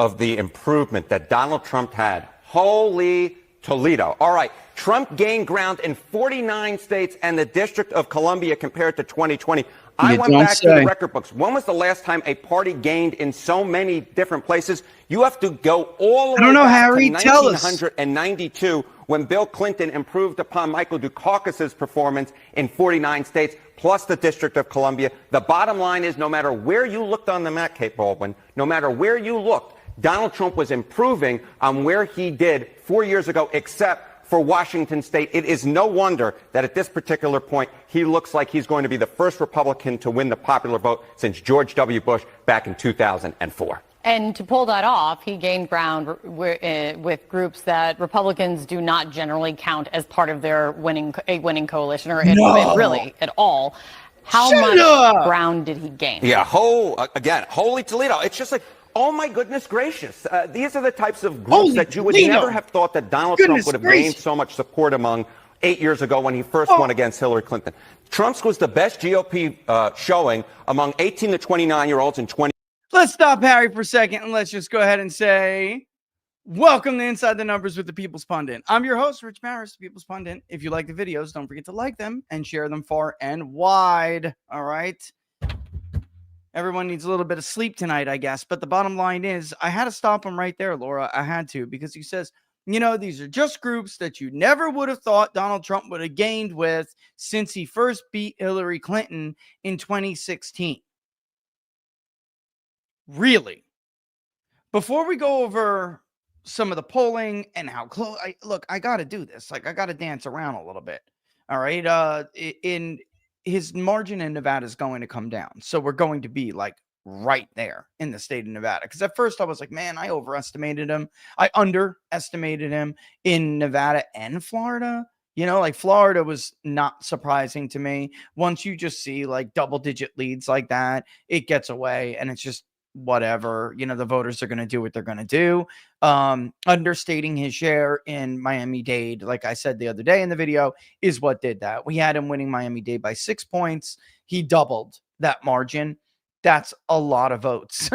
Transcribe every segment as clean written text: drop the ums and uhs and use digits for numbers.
of the improvement that Donald Trump had. Holy Toledo. All right. Trump gained ground in 49 states and the District of Columbia compared to 2020. I went back to the record books. When was the last time a party gained in so many different places? You have to go all the way back to 1992 when Bill Clinton improved upon Michael Dukakis's performance in 49 states, plus the District of Columbia. The bottom line is no matter where you looked on the map, Kate Baldwin, no matter where you looked, Donald Trump was improving on where he did 4 years ago, except for Washington State. It is no wonder that at this particular point, he looks like he's going to be the first Republican to win the popular vote since George W. Bush back in 2004. And to pull that off, he gained ground with groups that Republicans do not generally count as part of their winning coalition or really at all. How much ground did he gain? Yeah, holy Toledo. It's just like, oh, my goodness gracious. These are the types of groups that you would never have thought that Donald Trump would have gained so much support among 8 years ago when he first won against Hillary Clinton. Trump's was the best GOP showing among 18 to 29-year-olds in 20. Let's stop Harry for a second and let's just go ahead and say, welcome to Inside the Numbers with the People's Pundit. I'm your host, Rich Maris, the People's Pundit. If you like the videos, don't forget to like them and share them far and wide. All right. Everyone needs a little bit of sleep tonight, I guess. But the bottom line is, I had to stop him right there, Laura. I had to, because he says, you know, these are just groups that you never would have thought Donald Trump would have gained with since he first beat Hillary Clinton in 2016. Really? Before we go over some of the polling and how close, I got to do this. Like, I got to dance around a little bit. All right. In his margin in Nevada is going to come down. So we're going to be like right there in the state of Nevada. Because at first I was like, man, I overestimated him. I underestimated him in Nevada and Florida. You know, like Florida was not surprising to me. Once you just see like double-digit leads like that, it gets away and it's just whatever. You know, the voters are going to do what they're going to do. Understating his share in Miami-Dade, like I said the other day in the video, is what did that. We had him winning Miami-Dade by 6 points. He doubled that margin. That's a lot of votes.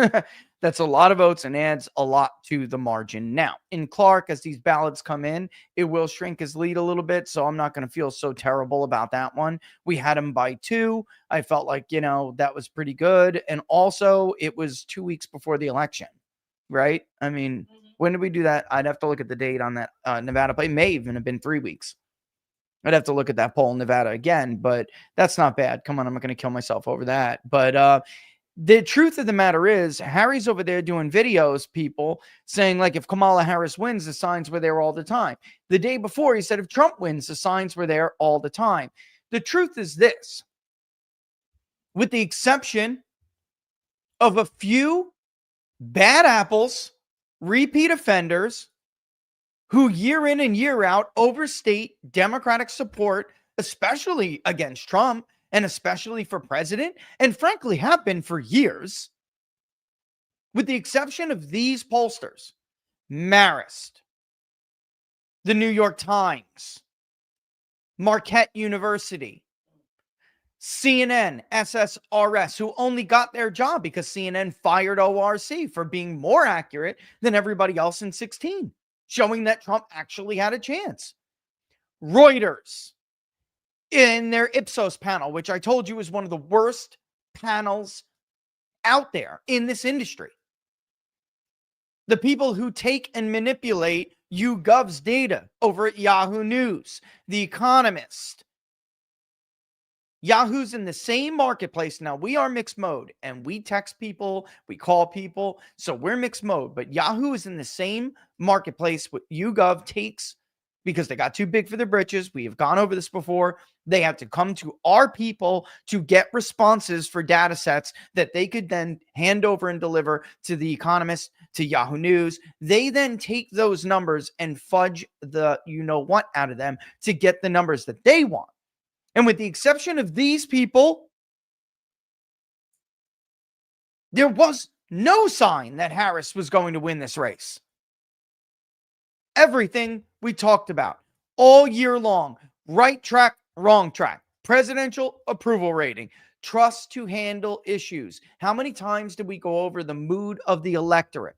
That's a lot of votes and adds a lot to the margin. Now, in Clark, as these ballots come in, it will shrink his lead a little bit, so I'm not going to feel so terrible about that one. We had him by 2. I felt like, you know, that was pretty good. And also, it was 2 weeks before the election, right? I mean, when did we do that? I'd have to look at the date on that Nevada, but it may even have been 3 weeks. I'd have to look at that poll in Nevada again, but that's not bad. Come on, I'm not going to kill myself over that. But the truth of the matter is, Harry's over there doing videos, people, saying, like, if Kamala Harris wins, the signs were there all the time. The day before, he said, if Trump wins, the signs were there all the time. The truth is this. With the exception of a few bad apples, repeat offenders, who year in and year out overstate Democratic support, especially against Trump, and especially for president, and frankly have been for years, with the exception of these pollsters, Marist, the New York Times, Marquette University, CNN, SSRS, who only got their job because CNN fired ORC for being more accurate than everybody else in 16, showing that Trump actually had a chance. Reuters, in their Ipsos panel, which I told you is one of the worst panels out there in this industry. The people who take and manipulate YouGov's data over at Yahoo News, The Economist. Yahoo's in the same marketplace. Now, we are mixed mode, and we text people, we call people, so we're mixed mode. But Yahoo is in the same marketplace with YouGov takes, because they got too big for their britches. We have gone over this before. They have to come to our people to get responses for data sets that they could then hand over and deliver to The Economist, to Yahoo News. They then take those numbers and fudge the you-know-what out of them to get the numbers that they want. And with the exception of these people, there was no sign that Harris was going to win this race. Everything we talked about all year long, right track, wrong track, presidential approval rating, trust to handle issues. How many times did we go over the mood of the electorate?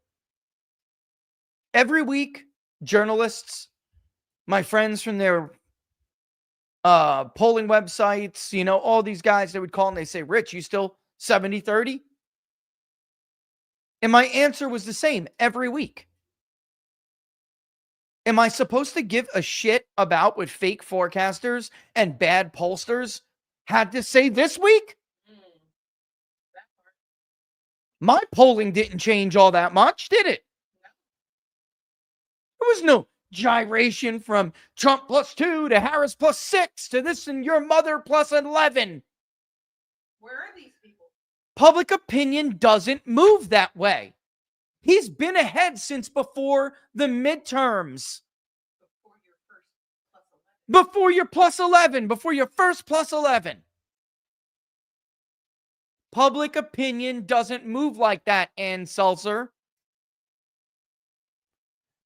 Every week, journalists, my friends from their polling websites, all these guys, they would call and they say, Rich, you still 70-30? And my answer was the same every week. Am I supposed to give a shit about what fake forecasters and bad pollsters had to say this week? My polling didn't change all that much, did it? There was no gyration from Trump +2 to Harris +6 to this and your mother +11. Where are these people? Public opinion doesn't move that way. He's been ahead since before the midterms. Before your +11. Before your first +11. Public opinion doesn't move like that, Ann Selzer.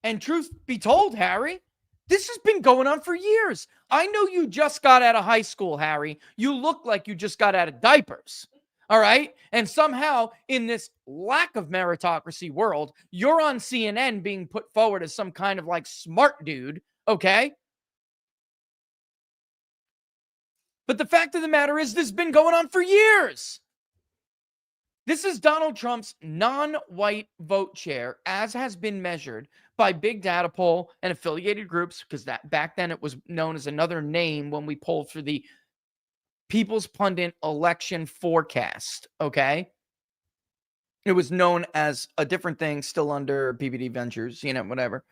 And truth be told, Harry, this has been going on for years. I know you just got out of high school, Harry. You look like you just got out of diapers. All right? And somehow in this lack of meritocracy world, you're on CNN being put forward as some kind of like smart dude, okay? But the fact of the matter is this has been going on for years. This is Donald Trump's non-white vote share, as has been measured by Big Data Poll and affiliated groups, because that back then it was known as another name when we polled for the People's Pundit election forecast, okay? It was known as a different thing, still under PBD Ventures, whatever.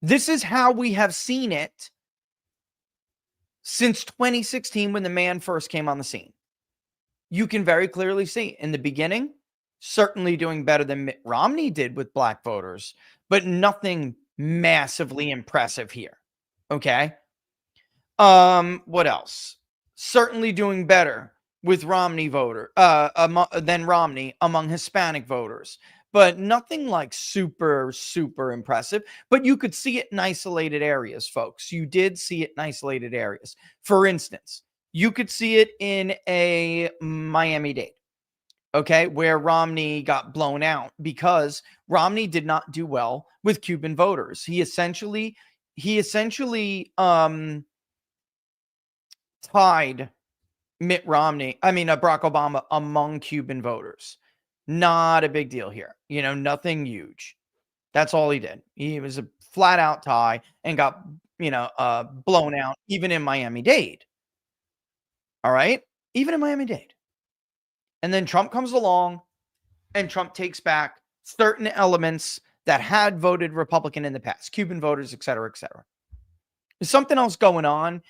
This is how we have seen it since 2016 when the man first came on the scene. You can very clearly see in the beginning, certainly doing better than Mitt Romney did with black voters, but nothing massively impressive here. Okay. What else? Certainly doing better with Romney than Romney among Hispanic voters, but nothing like super, super impressive. But you could see it in isolated areas, folks. You did see it in isolated areas. For instance, you could see it in a Miami-Dade, okay, where Romney got blown out because Romney did not do well with Cuban voters. He essentially tied Barack Obama among Cuban voters. Not a big deal here. Nothing huge. That's all he did. He was a flat out tie and got, blown out even in Miami-Dade. All right? Even in Miami-Dade. And then Trump comes along and Trump takes back certain elements that had voted Republican in the past, Cuban voters, et cetera, et cetera. There's something else going on,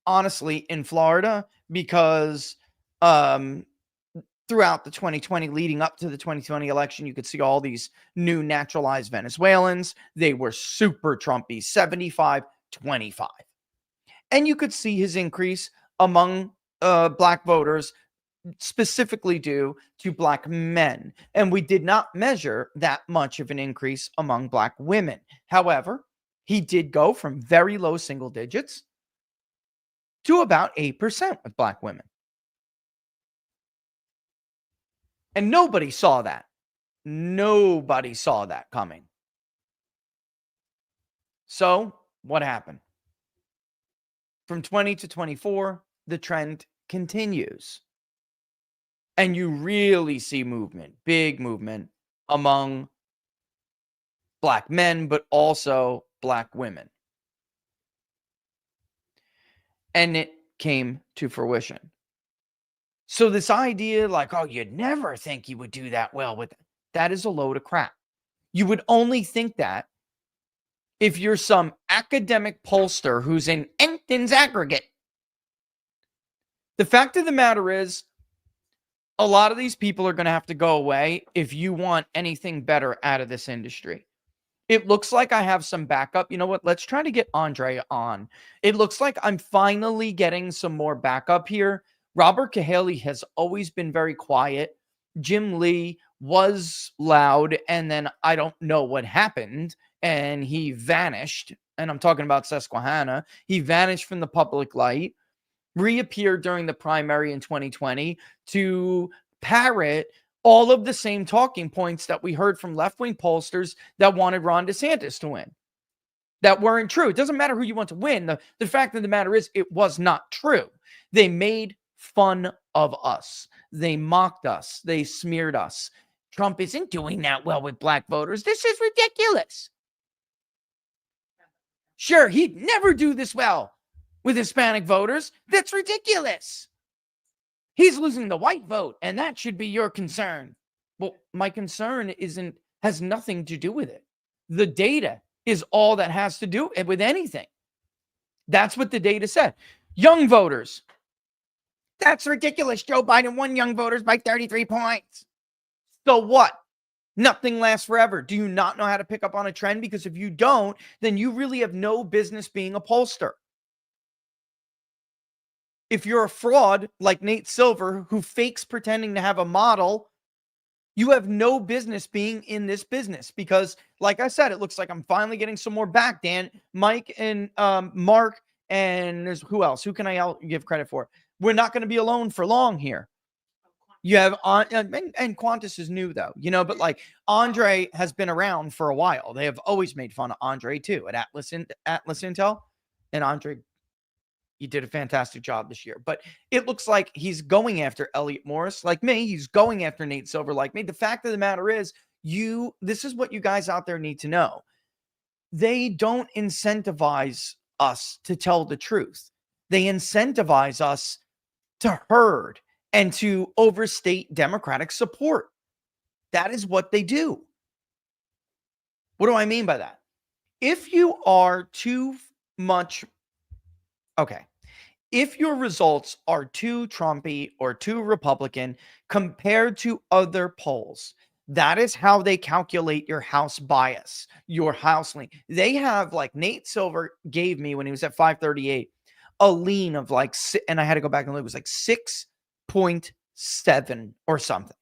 honestly, in Florida because throughout the 2020, leading up to the 2020 election, you could see all these new naturalized Venezuelans. They were super Trumpy, 75-25. And you could see his increase among black voters, specifically due to black men. And we did not measure that much of an increase among black women. However, he did go from very low single digits to about 8% with black women. And nobody saw that. Nobody saw that coming. So what happened? From 20 to 24, the trend continues. And you really see movement, big movement among black men, but also black women. And it came to fruition. So this idea like, oh, you'd never think you would do that well with that is a load of crap. You would only think that if you're some academic pollster who's in Enton's aggregate. The fact of the matter is, a lot of these people are going to have to go away if you want anything better out of this industry. It looks like I have some backup. You know what? Let's try to get Andre on. It looks like I'm finally getting some more backup here. Robert Cahaly has always been very quiet. Jim Lee was loud, and then I don't know what happened, and he vanished. And I'm talking about Susquehanna. He vanished from the public light, reappeared during the primary in 2020 to parrot all of the same talking points that we heard from left-wing pollsters that wanted Ron DeSantis to win, that weren't true. It doesn't matter who you want to win. The fact of the matter is it was not true. They made fun of us. They mocked us. They smeared us. Trump isn't doing that well with black voters. This is ridiculous. Sure, he'd never do this well with Hispanic voters. That's ridiculous. He's losing the white vote, and that should be your concern. Well, my concern has nothing to do with it. The data is all that has to do with anything. That's what the data said. Young voters. That's ridiculous. Joe Biden won young voters by 33 points. So what? Nothing lasts forever. Do you not know how to pick up on a trend? Because if you don't, then you really have no business being a pollster. If you're a fraud like Nate Silver, who fakes pretending to have a model, you have no business being in this business because, like I said, it looks like I'm finally getting some more back, Dan. Mike and Mark, and there's who else? Who can I give credit for? We're not going to be alone for long here. You have, and Qantas is new though, but like Andre has been around for a while. They have always made fun of Andre too at Atlas Intel, and Andre, you did a fantastic job this year. But it looks like he's going after Elliot Morris like me. He's going after Nate Silver like me. The fact of the matter is, this is what you guys out there need to know. They don't incentivize us to tell the truth. They incentivize us to herd and to overstate Democratic support. That is what they do. What do I mean by that? If you are too much... Okay, if your results are too Trumpy or too Republican compared to other polls, that is how they calculate your House bias, your House lean. They have, like Nate Silver gave me when he was at 538, a lean of like, and I had to go back and look, it was like 6.7 or something.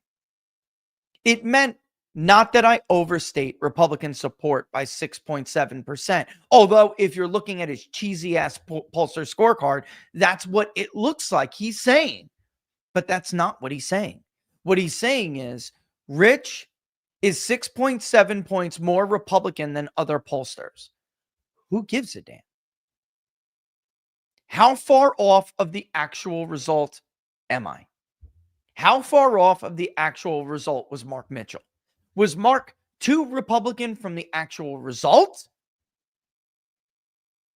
It meant not that I overstate Republican support by 6.7%. Although if you're looking at his cheesy ass pollster scorecard, that's what it looks like he's saying. But that's not what he's saying. What he's saying is Rich is 6.7 points more Republican than other pollsters. Who gives a damn? How far off of the actual result am I? How far off of the actual result was Mark Mitchell? Was Mark too Republican from the actual result?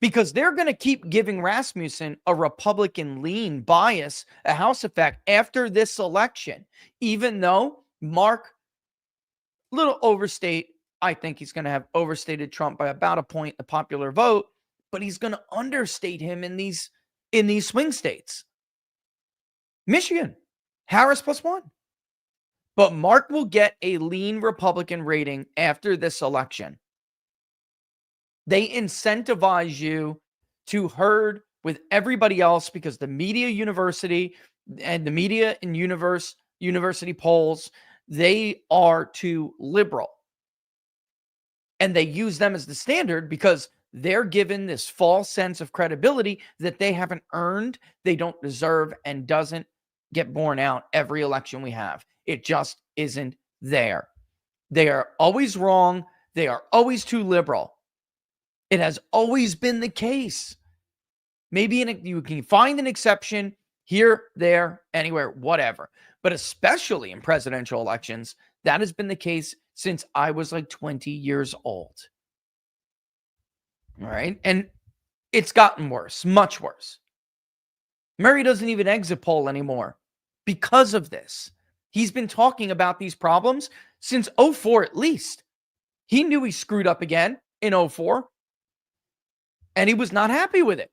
Because they're going to keep giving Rasmussen a Republican lean bias, a house effect after this election, even though Mark, little overstate. I think he's going to have overstated Trump by about a point, the popular vote, but he's going to understate him in these swing states. Michigan, Harris +1. But Mark will get a lean Republican rating after this election. They incentivize you to herd with everybody else because the media university and the media and university polls, they are too liberal. And they use them as the standard because they're given this false sense of credibility that they haven't earned, they don't deserve, and doesn't get borne out every election we have. It just isn't there. They are always wrong. They are always too liberal. It has always been the case. Maybe you can find an exception here, there, anywhere, whatever. But especially in presidential elections, that has been the case since I was like 20 years old. All right. And it's gotten worse, much worse. Murray doesn't even exit poll anymore because of this. He's been talking about these problems since 2004 at least. He knew he screwed up again in 2004, and he was not happy with it.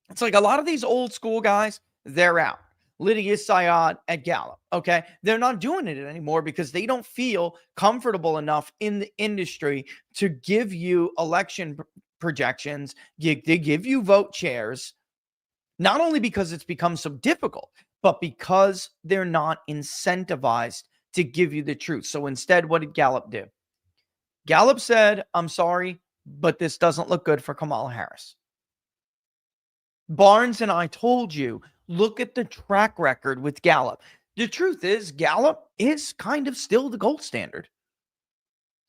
It's like a lot of these old school guys, they're out. Lydia Syed at Gallup, okay? They're not doing it anymore because they don't feel comfortable enough in the industry to give you election projections, they give you vote shares, not only because it's become so difficult, but because they're not incentivized to give you the truth. So instead, what did Gallup do? Gallup said, I'm sorry, but this doesn't look good for Kamala Harris. Barnes and I told you, look at the track record with Gallup. The truth is, Gallup is kind of still the gold standard.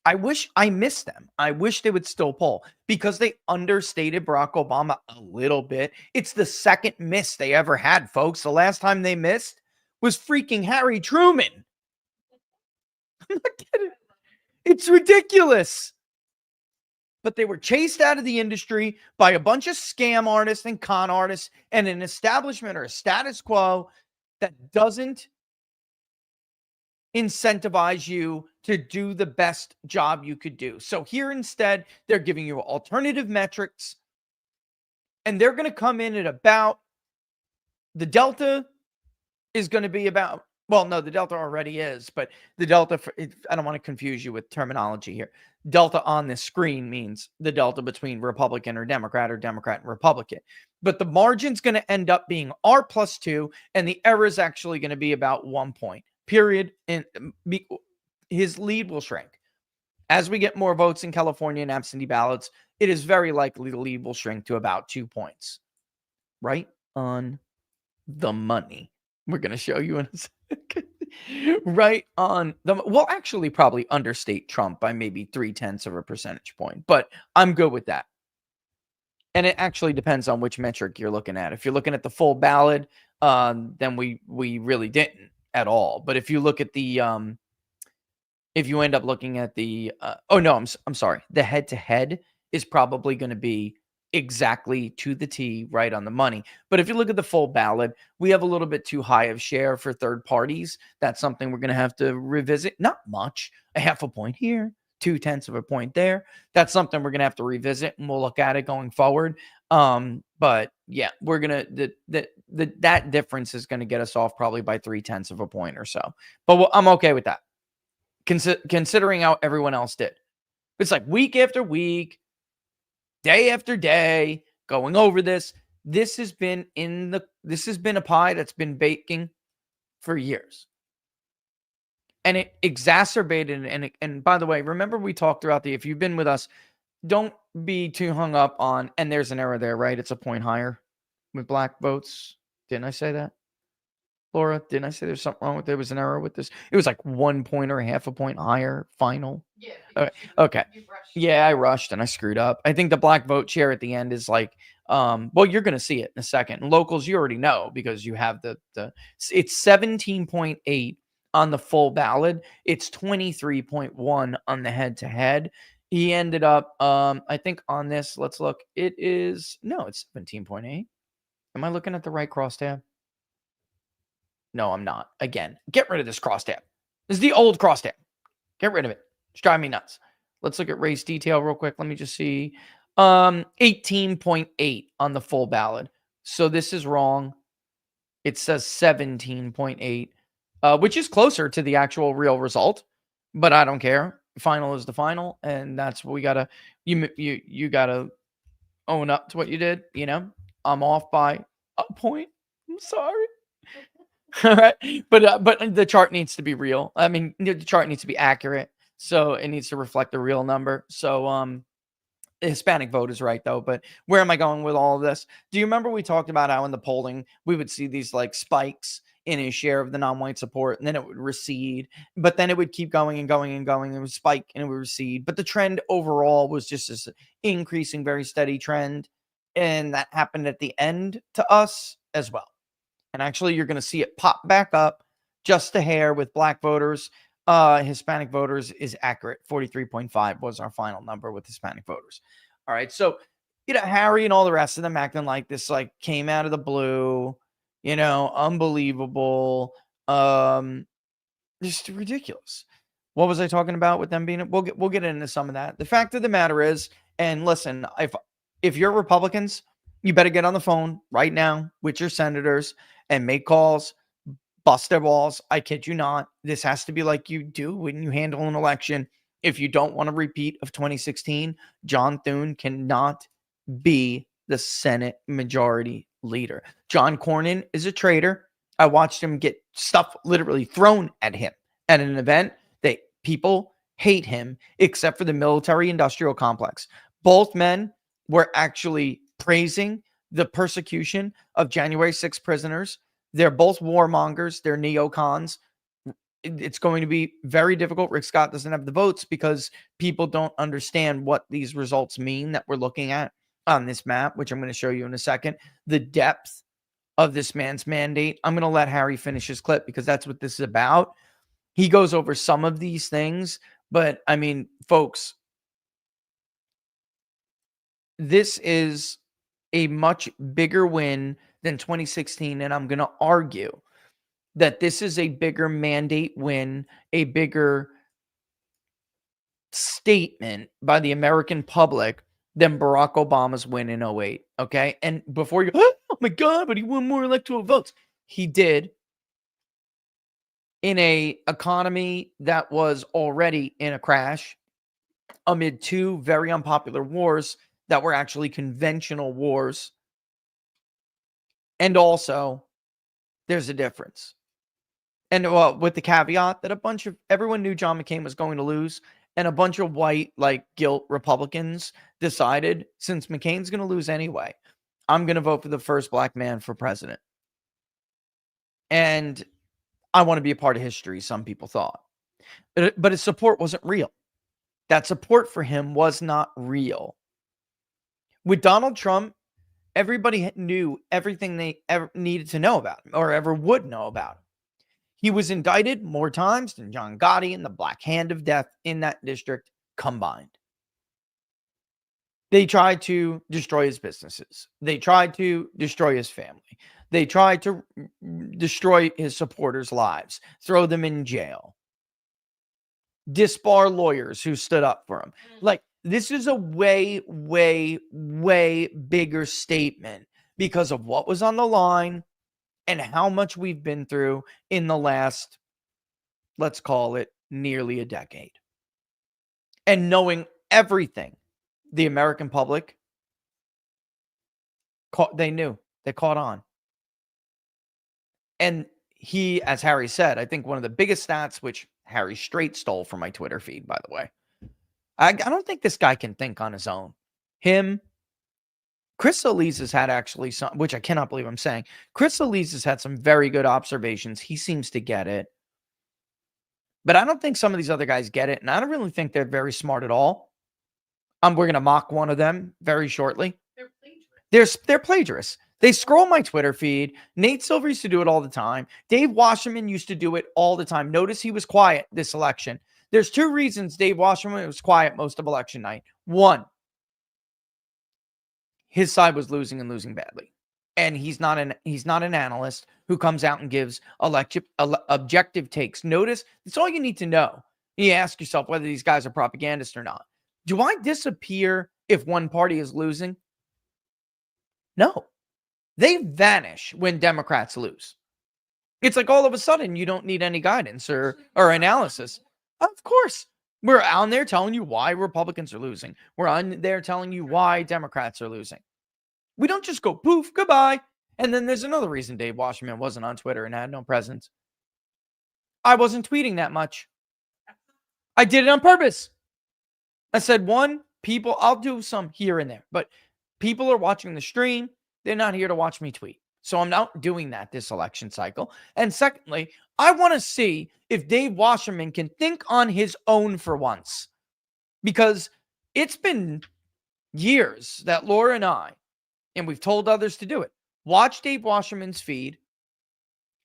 I wish I missed them. I wish they would still poll because they understated Barack Obama a little bit. It's the second miss they ever had, folks. The last time they missed was freaking Harry Truman. I'm not kidding. It's ridiculous. But they were chased out of the industry by a bunch of scam artists and con artists and an establishment or a status quo that doesn't incentivize you to do the best job you could do. So here instead, they're giving you alternative metrics, and they're going to come in at about, the delta is going to be about, well, no, the delta already is, but the delta, I don't want to confuse you with terminology here. Delta on this screen means the delta between Republican or Democrat and Republican. But the margin's going to end up being R plus 2, and the error is actually going to be about 1 point. Period. And his lead will shrink. As we get more votes in California and absentee ballots, it is very likely the lead will shrink to about 2 points. Right on the money. We're going to show you in a second. Right on the, we'll actually probably understate Trump by maybe 0.3 of a percentage point, but I'm good with that. And it actually depends on which metric you're looking at. If you're looking at the full ballot, then we really didn't at all. But if you look at the, if you end up looking at the, I'm sorry. The head to head is probably going to be exactly to the T, right on the money. But if you look at the full ballot, we have a little bit too high of share for third parties. That's something we're going to have to revisit. Not much, 0.5 point here, 0.2 of a point there. That's something we're going to have to revisit, and we'll look at it going forward. But yeah, we're going to, that difference is going to get us off probably by 0.3 of a point or so. But I'm okay with that. Considering how everyone else did. It's like week after week, day after day, going over this. This has been a pie that's been baking for years. And it exacerbated, and by the way, remember we talked throughout if you've been with us, don't be too hung up on, and there's an error there, right? It's a point higher with black votes. Didn't I say that? Laura, didn't I say there's something wrong with, there was an error with this? It was like 1 point or 0.5 point higher final. Yeah. Okay. Yeah, I rushed and I screwed up. I think the black vote share at the end is like, well, you're going to see it in a second. Locals, you already know because you have it's 17.8 on the full ballot. It's 23.1 on the head to head. He ended up, I think on this, let's look. It's 17.8. Am I looking at the right crosstab? No, I'm not. Again, get rid of this crosstab. This is the old crosstab. Get rid of it. It's driving me nuts. Let's look at race detail real quick. Let me just see. 18.8 on the full ballot. So this is wrong. It says 17.8, which is closer to the actual real result, but I don't care. Final is the final, and that's what we gotta. You gotta own up to what you did. You know, I'm off by a point. I'm sorry. All right, but the chart needs to be real. I mean, the chart needs to be accurate, so it needs to reflect the real number. So, the Hispanic vote is right though. But where am I going with all of this? Do you remember we talked about how in the polling we would see these like spikes in his share of the non-white support, and then it would recede, but then it would keep going and going and going. It would spike and it would recede, but the trend overall was just this increasing, very steady trend, and that happened at the end to us as well. And actually, you're going to see it pop back up just a hair with black voters. Hispanic voters is accurate. 43.5 was our final number with Hispanic voters. All right. So, Harry and all the rest of them acting like this, like came out of the blue, unbelievable. Just ridiculous. What was I talking about with them being? We'll get into some of that. The fact of the matter is, and listen, if you're Republicans, you better get on the phone right now with your senators and make calls, bust their balls. I kid you not. This has to be like you do when you handle an election. If you don't want a repeat of 2016, John Thune cannot be the Senate majority leader. John Cornyn is a traitor. I watched him get stuff literally thrown at him at an event. People hate him except for the military-industrial complex. Both men were actually praising the persecution of January 6 prisoners They're both warmongers. They're neocons. It's going to be very difficult. Rick Scott doesn't have the votes because people don't understand what these results mean that we're looking at on this map, which I'm going to show you in a second. The depth of this man's mandate. I'm going to let Harry finish his clip because that's what this is about. He goes over some of these things, but I mean, folks, this is a much bigger win than 2016, and I'm going to argue that this is a bigger mandate win, a bigger statement by the American public than Barack Obama's win in 2008. Okay. And before you go, oh my God, but he won more electoral votes. He did, in a economy that was already in a crash amid two very unpopular wars that were actually conventional wars. And also, there's a difference. And with the caveat that everyone knew John McCain was going to lose, and a bunch of white, like, guilt Republicans decided, since McCain's going to lose anyway, I'm going to vote for the first black man for president. And I want to be a part of history, some people thought. But his support wasn't real. That support for him was not real. With Donald Trump, everybody knew everything they ever needed to know about him, or ever would know about him. He was indicted more times than John Gotti and the Black Hand of Death in that district combined. They tried to destroy his businesses. They tried to destroy his family. They tried to destroy his supporters' lives, throw them in jail, disbar lawyers who stood up for him. Like, this is a way, way, way bigger statement because of what was on the line and how much we've been through in the last, let's call it, nearly a decade. And knowing everything, the American public, they knew. They caught on. And he, as Harry said, I think one of the biggest stats, which Harry straight stole from my Twitter feed, by the way. I don't think this guy can think on his own. Chris Solis has had actually some, which I cannot believe I'm saying. Chris Solis has had some very good observations. He seems to get it. But I don't think some of these other guys get it. And I don't really think they're very smart at all. We're going to mock one of them very shortly. They're plagiarists. They scroll my Twitter feed. Nate Silver used to do it all the time. Dave Wasserman used to do it all the time. Notice he was quiet this election. There's two reasons Dave Wasserman was quiet most of election night. One, his side was losing and losing badly. And he's not an analyst who comes out and gives objective takes. Notice, that's all you need to know. You ask yourself whether these guys are propagandists or not. Do I disappear if one party is losing? No. They vanish when Democrats lose. It's like all of a sudden you don't need any guidance or analysis. Of course. We're on there telling you why Republicans are losing. We're on there telling you why Democrats are losing. We don't just go poof, goodbye. And then there's another reason Dave Wasserman wasn't on Twitter and had no presence. I wasn't tweeting that much. I did it on purpose. I said, people, I'll do some here and there, but people are watching the stream. They're not here to watch me tweet. So I'm not doing that this election cycle. And secondly, I want to see if Dave Wasserman can think on his own for once. Because it's been years that Laura and I, and we've told others to do it, watch Dave Wasserman's feed,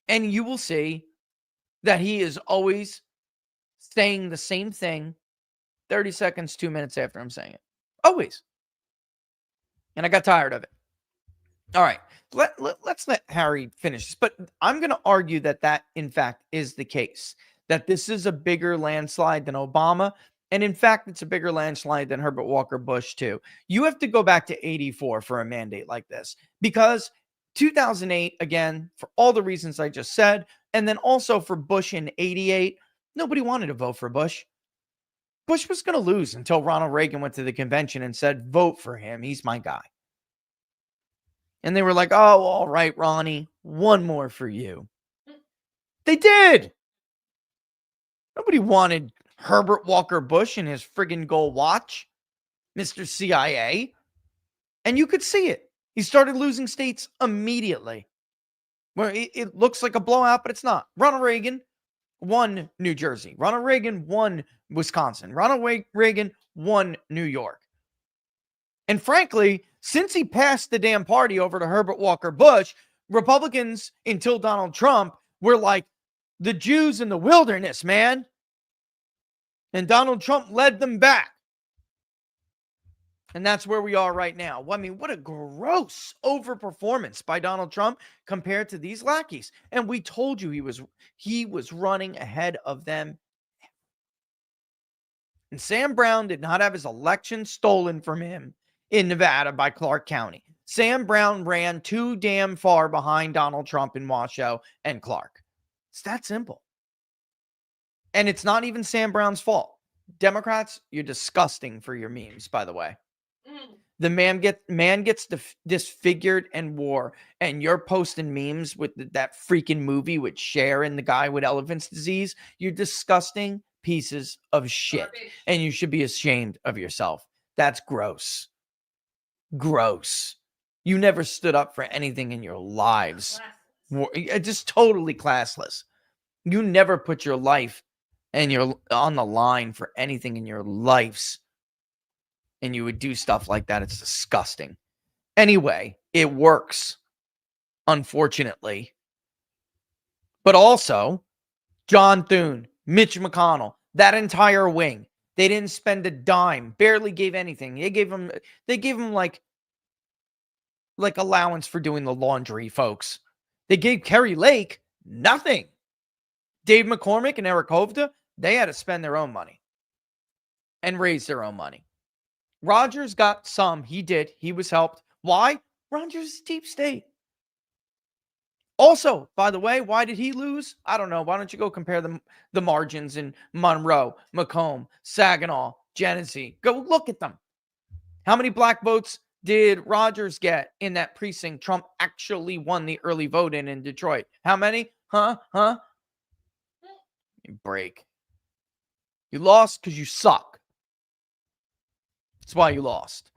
and you will see that he is always saying the same thing 30 seconds, 2 minutes after I'm saying it. Always. And I got tired of it. All right. Let's let Harry finish this. But I'm going to argue that in fact, is the case. That this is a bigger landslide than Obama. And in fact, it's a bigger landslide than Herbert Walker Bush, too. You have to go back to 84 for a mandate like this. Because 2008, again, for all the reasons I just said, and then also for Bush in 88, nobody wanted to vote for Bush. Bush was going to lose until Ronald Reagan went to the convention and said, vote for him. He's my guy. And they were like, oh, all right, Ronnie, one more for you. They did. Nobody wanted Herbert Walker Bush and his friggin' gold watch, Mr. CIA. And you could see it. He started losing states immediately. Well, it looks like a blowout, but it's not. Ronald Reagan won New Jersey. Ronald Reagan won Wisconsin. Ronald Reagan won New York. And frankly, since he passed the damn party over to Herbert Walker Bush, Republicans, until Donald Trump, were like the Jews in the wilderness, man. And Donald Trump led them back. And that's where we are right now. I mean, what a gross overperformance by Donald Trump compared to these lackeys. And we told you he was running ahead of them. And Sam Brown did not have his election stolen from him in Nevada by Clark County. Sam Brown ran too damn far behind Donald Trump in Washoe and Clark. It's that simple. And it's not even Sam Brown's fault. Democrats, you're disgusting for your memes, by the way. The man gets disfigured and wore, and you're posting memes with that freaking movie with Cher and the guy with elephant's disease. You're disgusting pieces of shit, and you should be ashamed of yourself. That's gross. Gross. You never stood up for anything in your lives. Just totally classless. You never put your life and you're on the line for anything in your lives. And you would do stuff like that. It's disgusting. Anyway, it works, unfortunately. But also, John Thune, Mitch McConnell, that entire wing, they didn't spend a dime, barely gave anything. They gave him like allowance for doing the laundry, folks. They gave Kerry Lake nothing. Dave McCormick and Eric Hovda, they had to spend their own money and raise their own money. Rogers got some. He did. He was helped. Why? Rogers is deep state. Also, by the way, why did he lose? I don't know. Why don't you go compare the margins in Monroe, Macomb, Saginaw, Genesee? Go look at them. How many black votes did Rogers get in that precinct Trump actually won the early vote in Detroit? How many? Huh? You break. You lost because you suck. That's why you lost.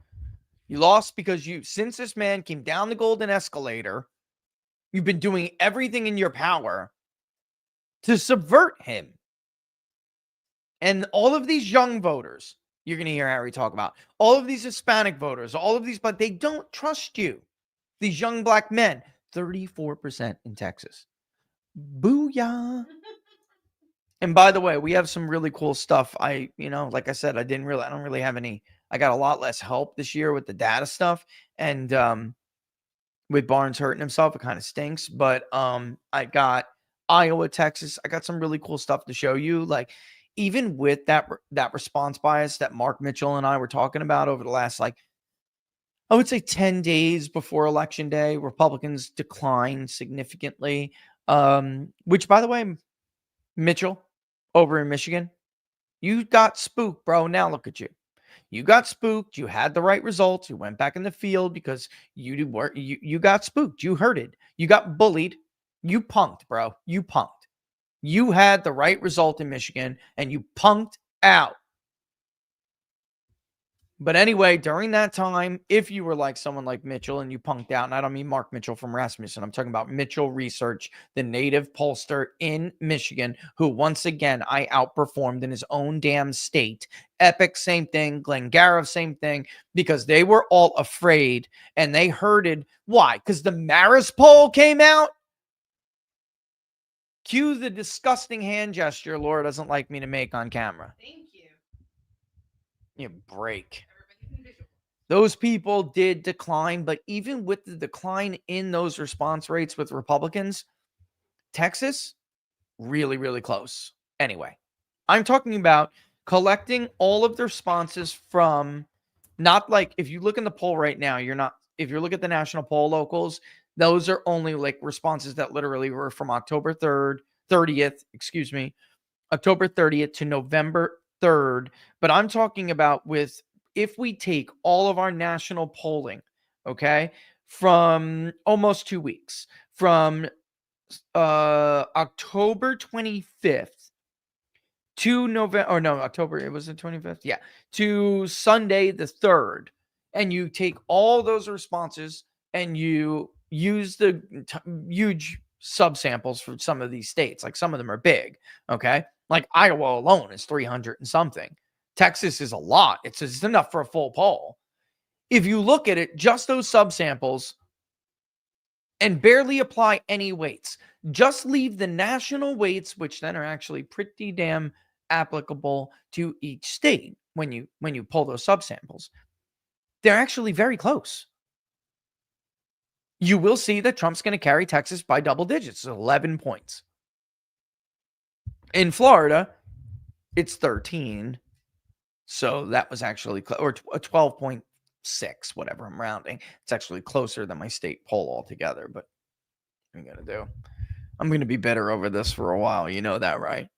You lost because since this man came down the golden escalator, you've been doing everything in your power to subvert him. And all of these young voters, you're going to hear Harry talk about, all of these Hispanic voters, but they don't trust you. These young black men, 34% in Texas. Booyah. And by the way, we have some really cool stuff. Like I said, I don't really have any. I got a lot less help this year with the data stuff, and with Barnes hurting himself, it kind of stinks. But I got Iowa, Texas. I got some really cool stuff to show you. Like even with that response bias that Mark Mitchell and I were talking about over the last, I would say 10 days before Election Day, Republicans declined significantly. Which, by the way, Mitchell over in Michigan, you got spooked, bro. Now look at you. You got spooked. You had the right results. You went back in the field because you got spooked. You hurted. You got bullied. You punked, bro. You punked. You had the right result in Michigan and you punked out. But anyway, during that time, if you were like someone like Mitchell and you punked out, and I don't mean Mark Mitchell from Rasmussen, I'm talking about Mitchell Research, the native pollster in Michigan, who once again I outperformed in his own damn state. Epic, same thing. Glengarriff, same thing, because they were all afraid and they herded. Why? Because the Maris poll came out. Cue the disgusting hand gesture Laura doesn't like me to make on camera. Thank you. You break. Those people did decline, but even with the decline in those response rates with Republicans, Texas, really, really close. Anyway, I'm talking about collecting all of the responses from, not like, if you look in the poll right now, if you look at the national poll locals, those are only like responses that literally were from October 30th to November 3rd. But I'm talking about if we take all of our national polling, okay, from almost 2 weeks, from October 25th to October, was it 25th? Yeah, to Sunday the 3rd, and you take all those responses and you use the huge subsamples for some of these states. Like some of them are big. Okay. Like Iowa alone is 300 and something. Texas is a lot. It's enough for a full poll. If you look at it, just those subsamples and barely apply any weights, just leave the national weights, which then are actually pretty damn applicable to each state when you pull those subsamples. They're actually very close. You will see that Trump's going to carry Texas by double digits, 11 points. In Florida, it's 13. So that was actually, or 12.6, whatever I'm rounding. It's actually closer than my state poll altogether, but what am I going to do? I'm going to be bitter over this for a while. You know that, right?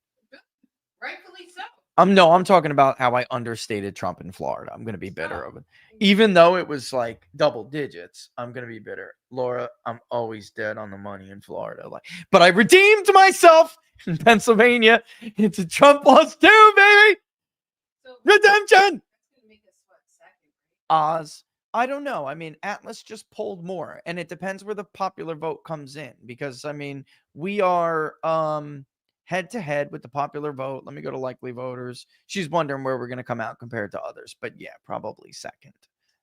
Rightfully so. I'm talking about how I understated Trump in Florida. I'm going to be bitter over it. Even though it was like double digits, I'm going to be bitter. Laura, I'm always dead on the money in Florida. But I redeemed myself in Pennsylvania. It's a Trump +2, baby. So, redemption. Oz. I don't know. I mean, Atlas just polled more, and it depends where the popular vote comes in, because I mean, we are head to head with the popular vote. Let me go to likely voters. She's wondering where we're going to come out compared to others, but yeah, probably second.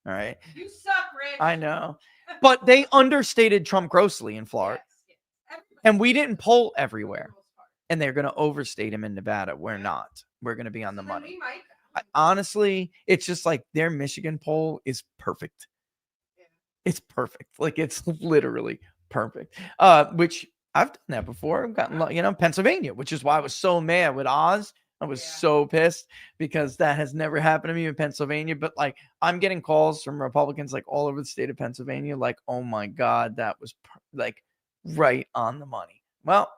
All right. You suck, Rich. I know, but they understated Trump grossly in Florida, yes. And we didn't poll everywhere, and they're going to overstate him in Nevada. We're not. We're going to be on the money. We might. Honestly, it's just like their Michigan poll is perfect. Yeah. It's perfect. Like it's literally perfect. Which I've done that before. I've gotten, Pennsylvania, which is why I was so mad with Oz. I was so pissed because that has never happened to me in Pennsylvania. But like, I'm getting calls from Republicans like all over the state of Pennsylvania. Like, oh my God, that was like right on the money. Well,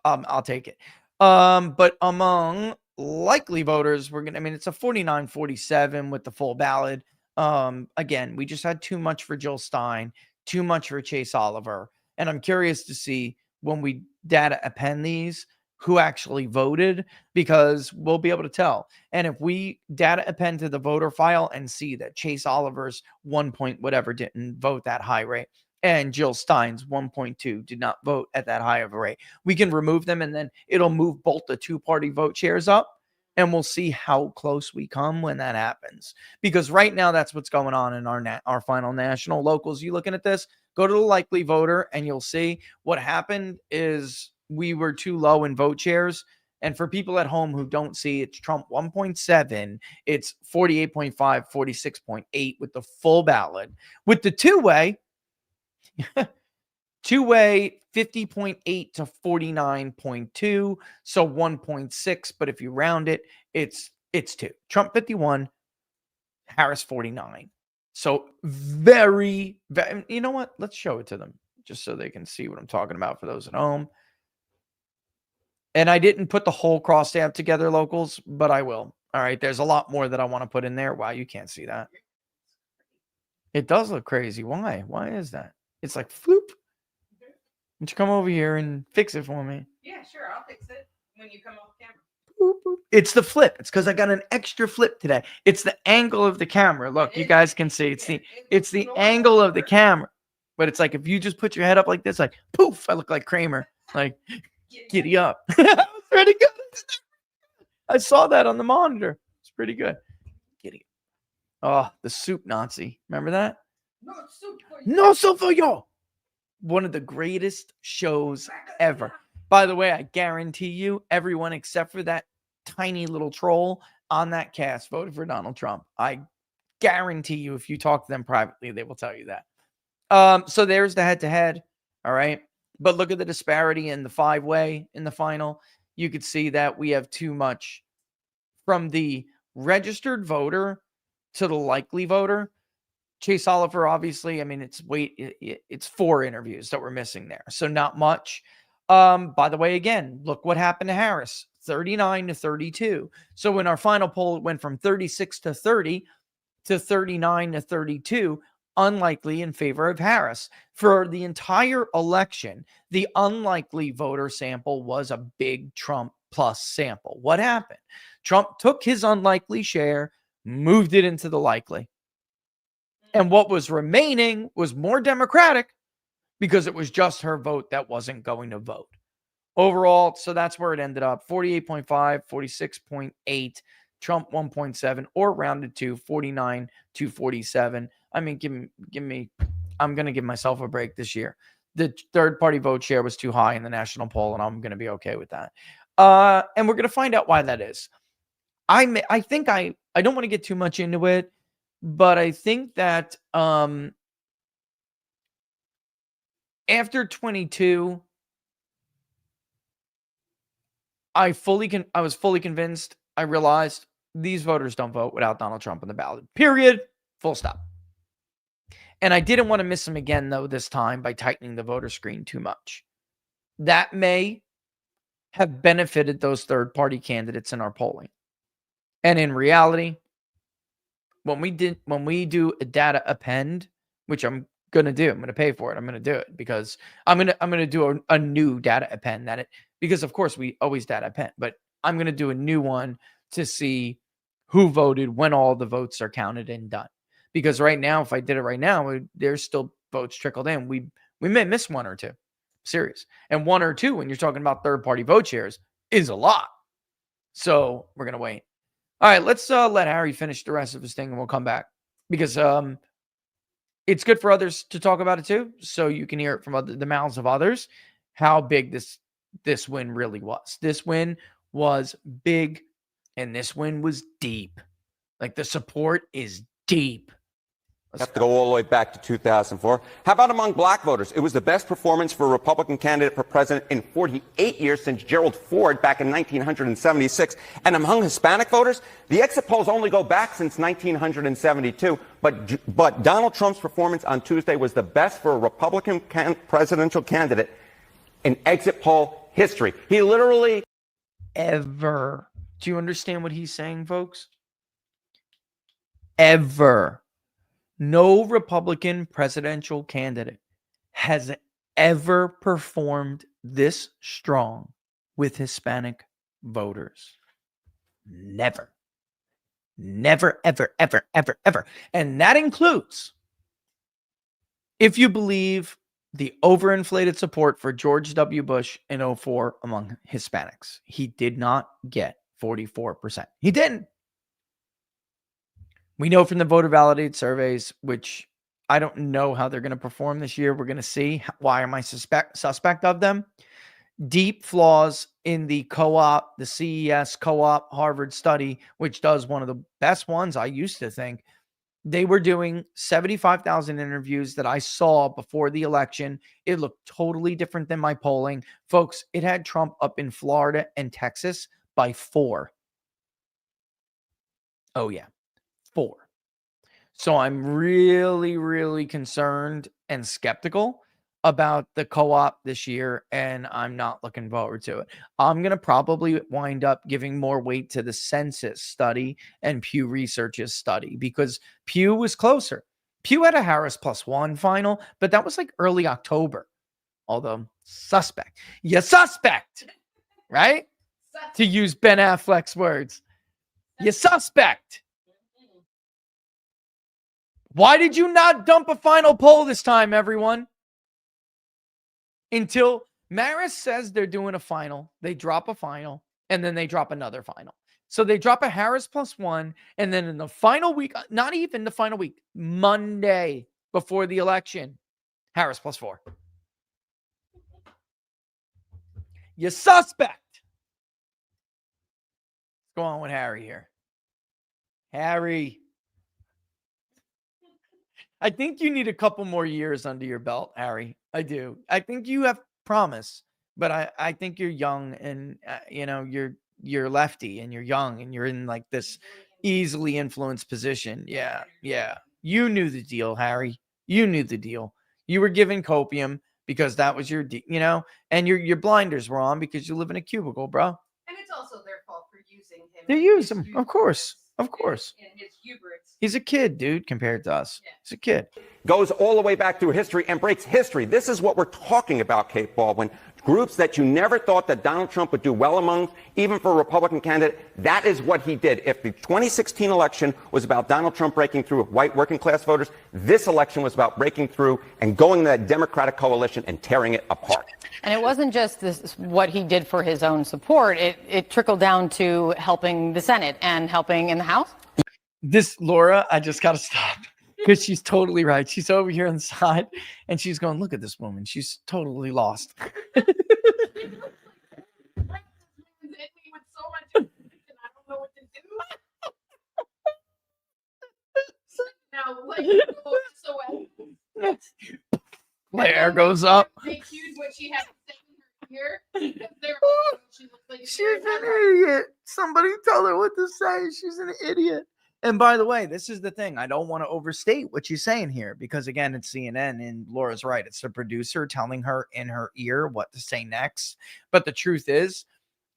I'll take it. But among likely voters, it's a 49-47 with the full ballot. Again, we just had too much for Jill Stein, too much for Chase Oliver. And I'm curious to see when we data append these, who actually voted, because we'll be able to tell. And if we data append to the voter file and see that Chase Oliver's 1 point whatever didn't vote that high rate, and Jill Stein's 1.2 did not vote at that high of a rate, we can remove them, and then it'll move both the two-party vote shares up, and we'll see how close we come when that happens. Because right now, that's what's going on in our final national locals. You looking at this, go to the likely voter, and you'll see what happened is we were too low in vote shares. And for people at home who don't see, it's Trump 1.7, it's 48.5, 46.8 with the full ballot. With the two-way 50.8 to 49.2, so 1.6, but if you round it, it's 2. Trump 51, Harris 49. So very, you know what? Let's show it to them just so they can see what I'm talking about for those at home. And I didn't put the whole cross stamp together, locals, but I will. All right, there's a lot more that I want to put in there. Wow, you can't see that. It does look crazy. Why? Why is that? It's like floop. Why don't you come over here and fix it for me? Yeah, sure. I'll fix it when you come off camera. Boop, boop. It's the flip. It's because I got an extra flip today. It's the angle of the camera. Look, you guys can see. It's the angle of the camera. But it's like if you just put your head up like this, like poof, I look like Kramer. Like giddy up. That was pretty good. I saw that on the monitor. It's pretty good. Giddy. Oh, the soup Nazi. Remember that? No soup for you. One of the greatest shows ever. By the way, I guarantee you, everyone except for that tiny little troll on that cast voted for Donald Trump. I guarantee you, if you talk to them privately, they will tell you that. So there's the head-to-head. All right. But look at the disparity in the 5-way in the final. You could see that we have too much from the registered voter to the likely voter. Chase Oliver, obviously, it's 4 interviews that we're missing there. So not much. By the way, again, look what happened to Harris, 39 to 32. So in our final poll, it went from 36 to 30 to 39 to 32, unlikely in favor of Harris. For the entire election, the unlikely voter sample was a big Trump plus sample. What happened? Trump took his unlikely share, moved it into the likely. And what was remaining was more Democratic because it was just her vote that wasn't going to vote. Overall, so that's where it ended up. 48.5, 46.8, Trump 1.7, or rounded to 49 to 47. I mean, give me, I'm going to give myself a break this year. The third-party vote share was too high in the national poll, and I'm going to be okay with that. And we're going to find out why that is. I think I don't want to get too much into it, but I think that after 22, I was fully convinced. I realized these voters don't vote without Donald Trump on the ballot. Period. Full stop. And I didn't want to miss him again, though, this time by tightening the voter screen too much. That may have benefited those third-party candidates in our polling. And in reality, when we do a data append, which I'm going to do, I'm going to pay for it. I'm going to do it because I'm going to do a new data append because of course we always data append, but I'm going to do a new one to see who voted when all the votes are counted and done. Because right now, if I did it right now, there's still votes trickled in. We may miss one or two. Serious. And one or two, when you're talking about third-party vote shares, is a lot. So we're going to wait. All right, let's let Harry finish the rest of his thing and we'll come back. Because it's good for others to talk about it too. So you can hear it from the mouths of others how big this win really was. This win was big and this win was deep. Like the support is deep. Have to go all the way back to 2004. How about among black voters? It was the best performance for a Republican candidate for president in 48 years since Gerald Ford back in 1976. And among Hispanic voters, the exit polls only go back since 1972. But Donald Trump's performance on Tuesday was the best for a Republican presidential candidate in exit poll history. He literally... Ever. Do you understand what he's saying, folks? Ever. No Republican presidential candidate has ever performed this strong with Hispanic voters. Never. Never, ever, ever, ever, ever. And that includes, if you believe, the overinflated support for George W. Bush in 2004 among Hispanics. He did not get 44%. He didn't. We know from the voter validated surveys, which I don't know how they're going to perform this year. We're going to see. Why am I suspect of them? Deep flaws in the co-op, the CES co-op Harvard study, which does one of the best ones I used to think. They were doing 75,000 interviews that I saw before the election. It looked totally different than my polling. Folks, it had Trump up in Florida and Texas by 4. Oh, yeah. 4. So I'm really, really concerned and skeptical about the co-op this year, and I'm not looking forward to it. I'm going to probably wind up giving more weight to the census study and Pew Research's study because Pew was closer. Pew had a Harris +1 final, but that was like early October. Although, suspect. You suspect, right? To use Ben Affleck's words. You suspect. Why did you not dump a final poll this time, everyone? Until Maris says they're doing a final, they drop a final, and then they drop another final. So they drop a Harris +1, and then in the final week, not even the final week, Monday before the election, Harris +4. You suspect. What's going on with Harry here? Harry. I think you need a couple more years under your belt, Harry. I do. I think you have promise, but I think you're young and you're lefty and you're young and you're in like this easily influenced position. Yeah. You knew the deal, Harry. You knew the deal. You were given copium because that was your, and your blinders were on because you live in a cubicle, bro. And it's also their fault for using him. They use him, of course. Of course. In his hubris. He's a kid, dude, compared to us. Yeah. He's a kid. Goes all the way back through history and breaks history. This is what we're talking about, Kate Baldwin. groups that you never thought that Donald Trump would do well among, even for a Republican candidate. That is what he did. If the 2016 election was about Donald Trump breaking through with white working class voters, this election was about breaking through and going to that Democratic coalition and tearing it apart. And it wasn't just this, what he did for his own support. It trickled down to helping the Senate and helping in the House. This, Laura, I just got to stop because she's totally right. She's over here on the side and she's going, look at this woman. She's totally lost. Blair goes up. They cued what she had to say in her ear. She looked like She's an idiot. Somebody tell her what to say. She's an idiot. And by the way, this is the thing. I don't want to overstate what she's saying here because, again, it's CNN and Laura's right. It's the producer telling her in her ear what to say next. But the truth is,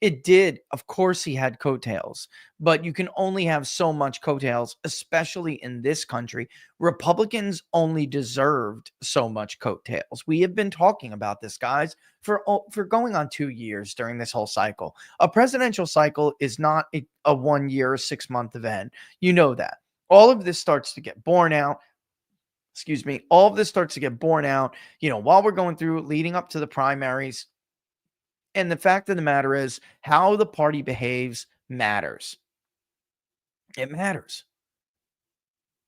it did. Of course, he had coattails, but you can only have so much coattails, especially in this country. Republicans only deserved so much coattails. We have been talking about this, guys, for going on 2 years during this whole cycle. A presidential cycle is not a 1 year, 6 month event. You know that. All of this starts to get borne out. Excuse me. All of this starts to get borne out, while we're going through leading up to the primaries. And the fact of the matter is, how the party behaves matters. It matters.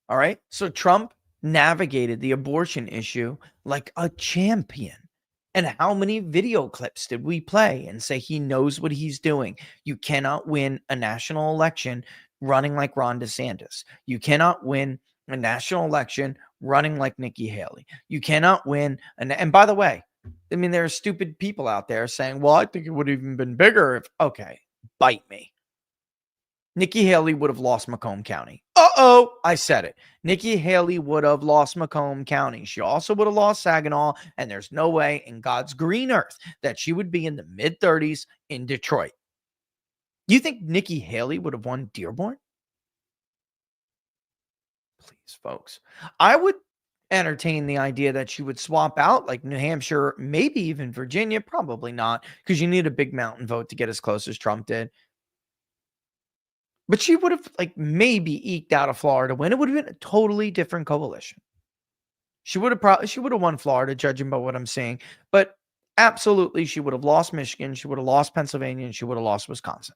All right. So Trump navigated the abortion issue like a champion. And how many video clips did we play and say he knows what he's doing? You cannot win a national election running like Ron DeSantis. You cannot win a national election running like Nikki Haley. You cannot win. And by the way, there are stupid people out there saying, well, I think it would have even been bigger if, okay, bite me. Nikki Haley would have lost Macomb County. Uh-oh, I said it. Nikki Haley would have lost Macomb County. She also would have lost Saginaw, and there's no way in God's green earth that she would be in the mid-30s in Detroit. You think Nikki Haley would have won Dearborn? Please, folks. I would entertain the idea that she would swap out like New Hampshire, maybe even Virginia. Probably not, because you need a big mountain vote to get as close as Trump did. But she would have maybe eked out of Florida win. It would have been a totally different coalition. She would have won Florida, judging by what I'm saying. But absolutely, she would have lost Michigan. She would have lost Pennsylvania, and she would have lost Wisconsin.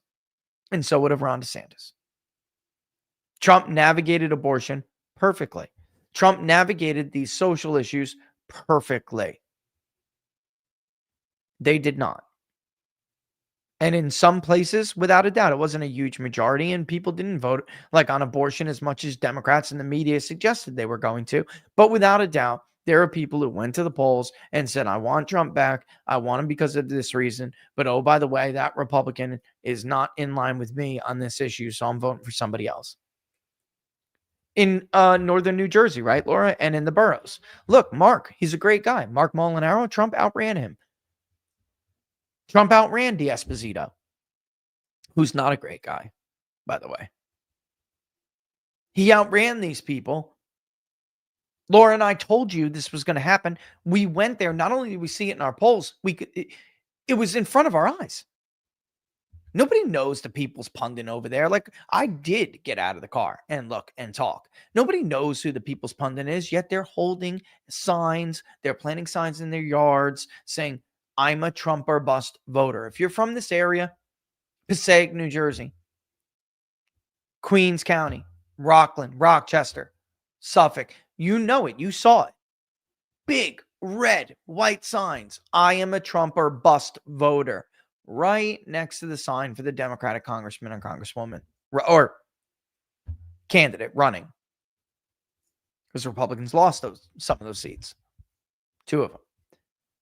And so would have Ron DeSantis. Trump navigated abortion perfectly. Trump navigated these social issues perfectly. They did not. And in some places, without a doubt, it wasn't a huge majority, and people didn't vote on abortion as much as Democrats and the media suggested they were going to. But without a doubt, there are people who went to the polls and said, I want Trump back. I want him because of this reason. But oh, by the way, that Republican is not in line with me on this issue, so I'm voting for somebody else. In northern New Jersey, right, Laura? And in the boroughs. Look, Mark, he's a great guy. Mark Molinaro, Trump outran him. Trump outran D'Esposito, who's not a great guy, by the way. He outran these people. Laura and I told you this was going to happen. We went there. Not only did we see it in our polls, it was in front of our eyes. Nobody knows the People's Pundit over there. I did get out of the car and look and talk. Nobody knows who the People's Pundit is, yet they're holding signs. They're planting signs in their yards saying, I'm a Trump or bust voter. If you're from this area, Passaic, New Jersey, Queens County, Rockland, Rochester, Suffolk, you know it. You saw it. Big, red, white signs. I am a Trump or bust voter. Right next to the sign for the Democratic congressman and congresswoman or candidate running, because Republicans lost some of those seats, 2 of them.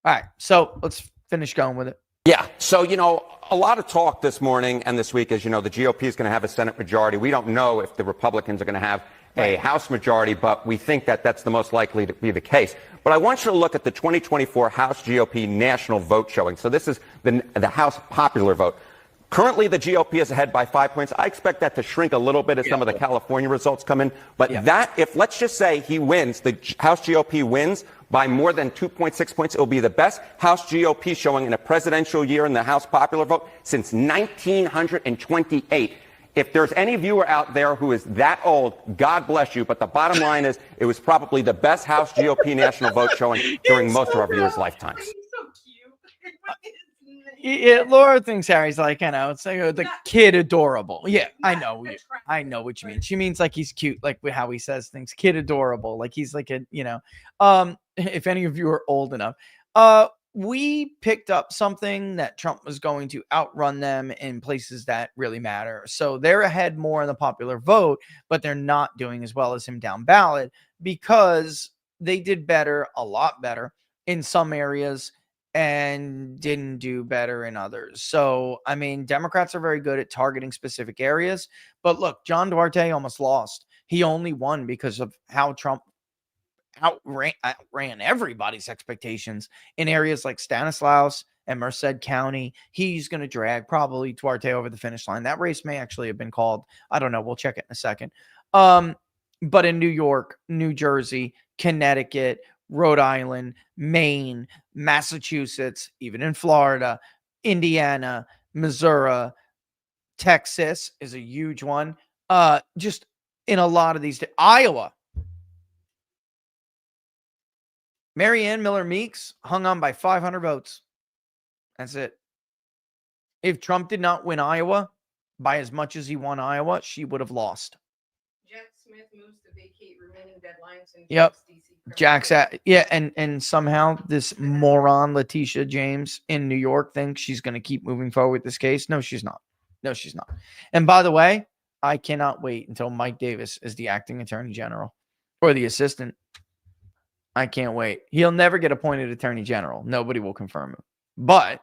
All right, so let's finish going with it. Yeah. So, a lot of talk this morning and this week is, the GOP is going to have a Senate majority. We don't know if the Republicans are going to have a House majority, but we think that that's the most likely to be the case. But I want you to look at the 2024 House GOP national vote showing. So this is the House popular vote. Currently, the GOP is ahead by 5 points. I expect that to shrink a little bit as some of the California results come in. But if let's just say he wins, the House GOP wins by more than 2.6 points. It will be the best House GOP showing in a presidential year in the House popular vote since 1928. If there's any viewer out there who is that old, God bless you. But the bottom line is it was probably the best House GOP national vote showing during most of our viewers' lifetimes. He's so cute. Yeah, Laura thinks Harry's like, it's like the kid adorable. Yeah, I know what you mean. She means like he's cute, like how he says things, kid adorable, like he's like a, if any of you are old enough. We picked up something that Trump was going to outrun them in places that really matter. So they're ahead more in the popular vote, but they're not doing as well as him down ballot because they did better, a lot better in some areas and didn't do better in others. So, I mean, Democrats are very good at targeting specific areas. But look, John Duarte almost lost. He only won because of how Trump outran everybody's expectations in areas like Stanislaus and Merced County. He's going to drag probably Duarte over the finish line. That race may actually have been called. I don't know. We'll check it in a second. But in New York, New Jersey, Connecticut, Rhode Island, Maine, Massachusetts, even in Florida, Indiana, Missouri, Texas is a huge one. Just in a lot of these, Iowa. Marianne Miller Meeks hung on by 500 votes. That's it. If Trump did not win Iowa by as much as he won Iowa, she would have lost. Jack Smith moves to vacate remaining deadlines in Yep. DC. Jack's at, yeah, and somehow this moron Letitia James in New York thinks she's going to keep moving forward with this case. No, she's not. No, she's not. And by the way, I cannot wait until Mike Davis is the acting attorney general or the assistant. I can't wait. He'll never get appointed attorney general. Nobody will confirm him. But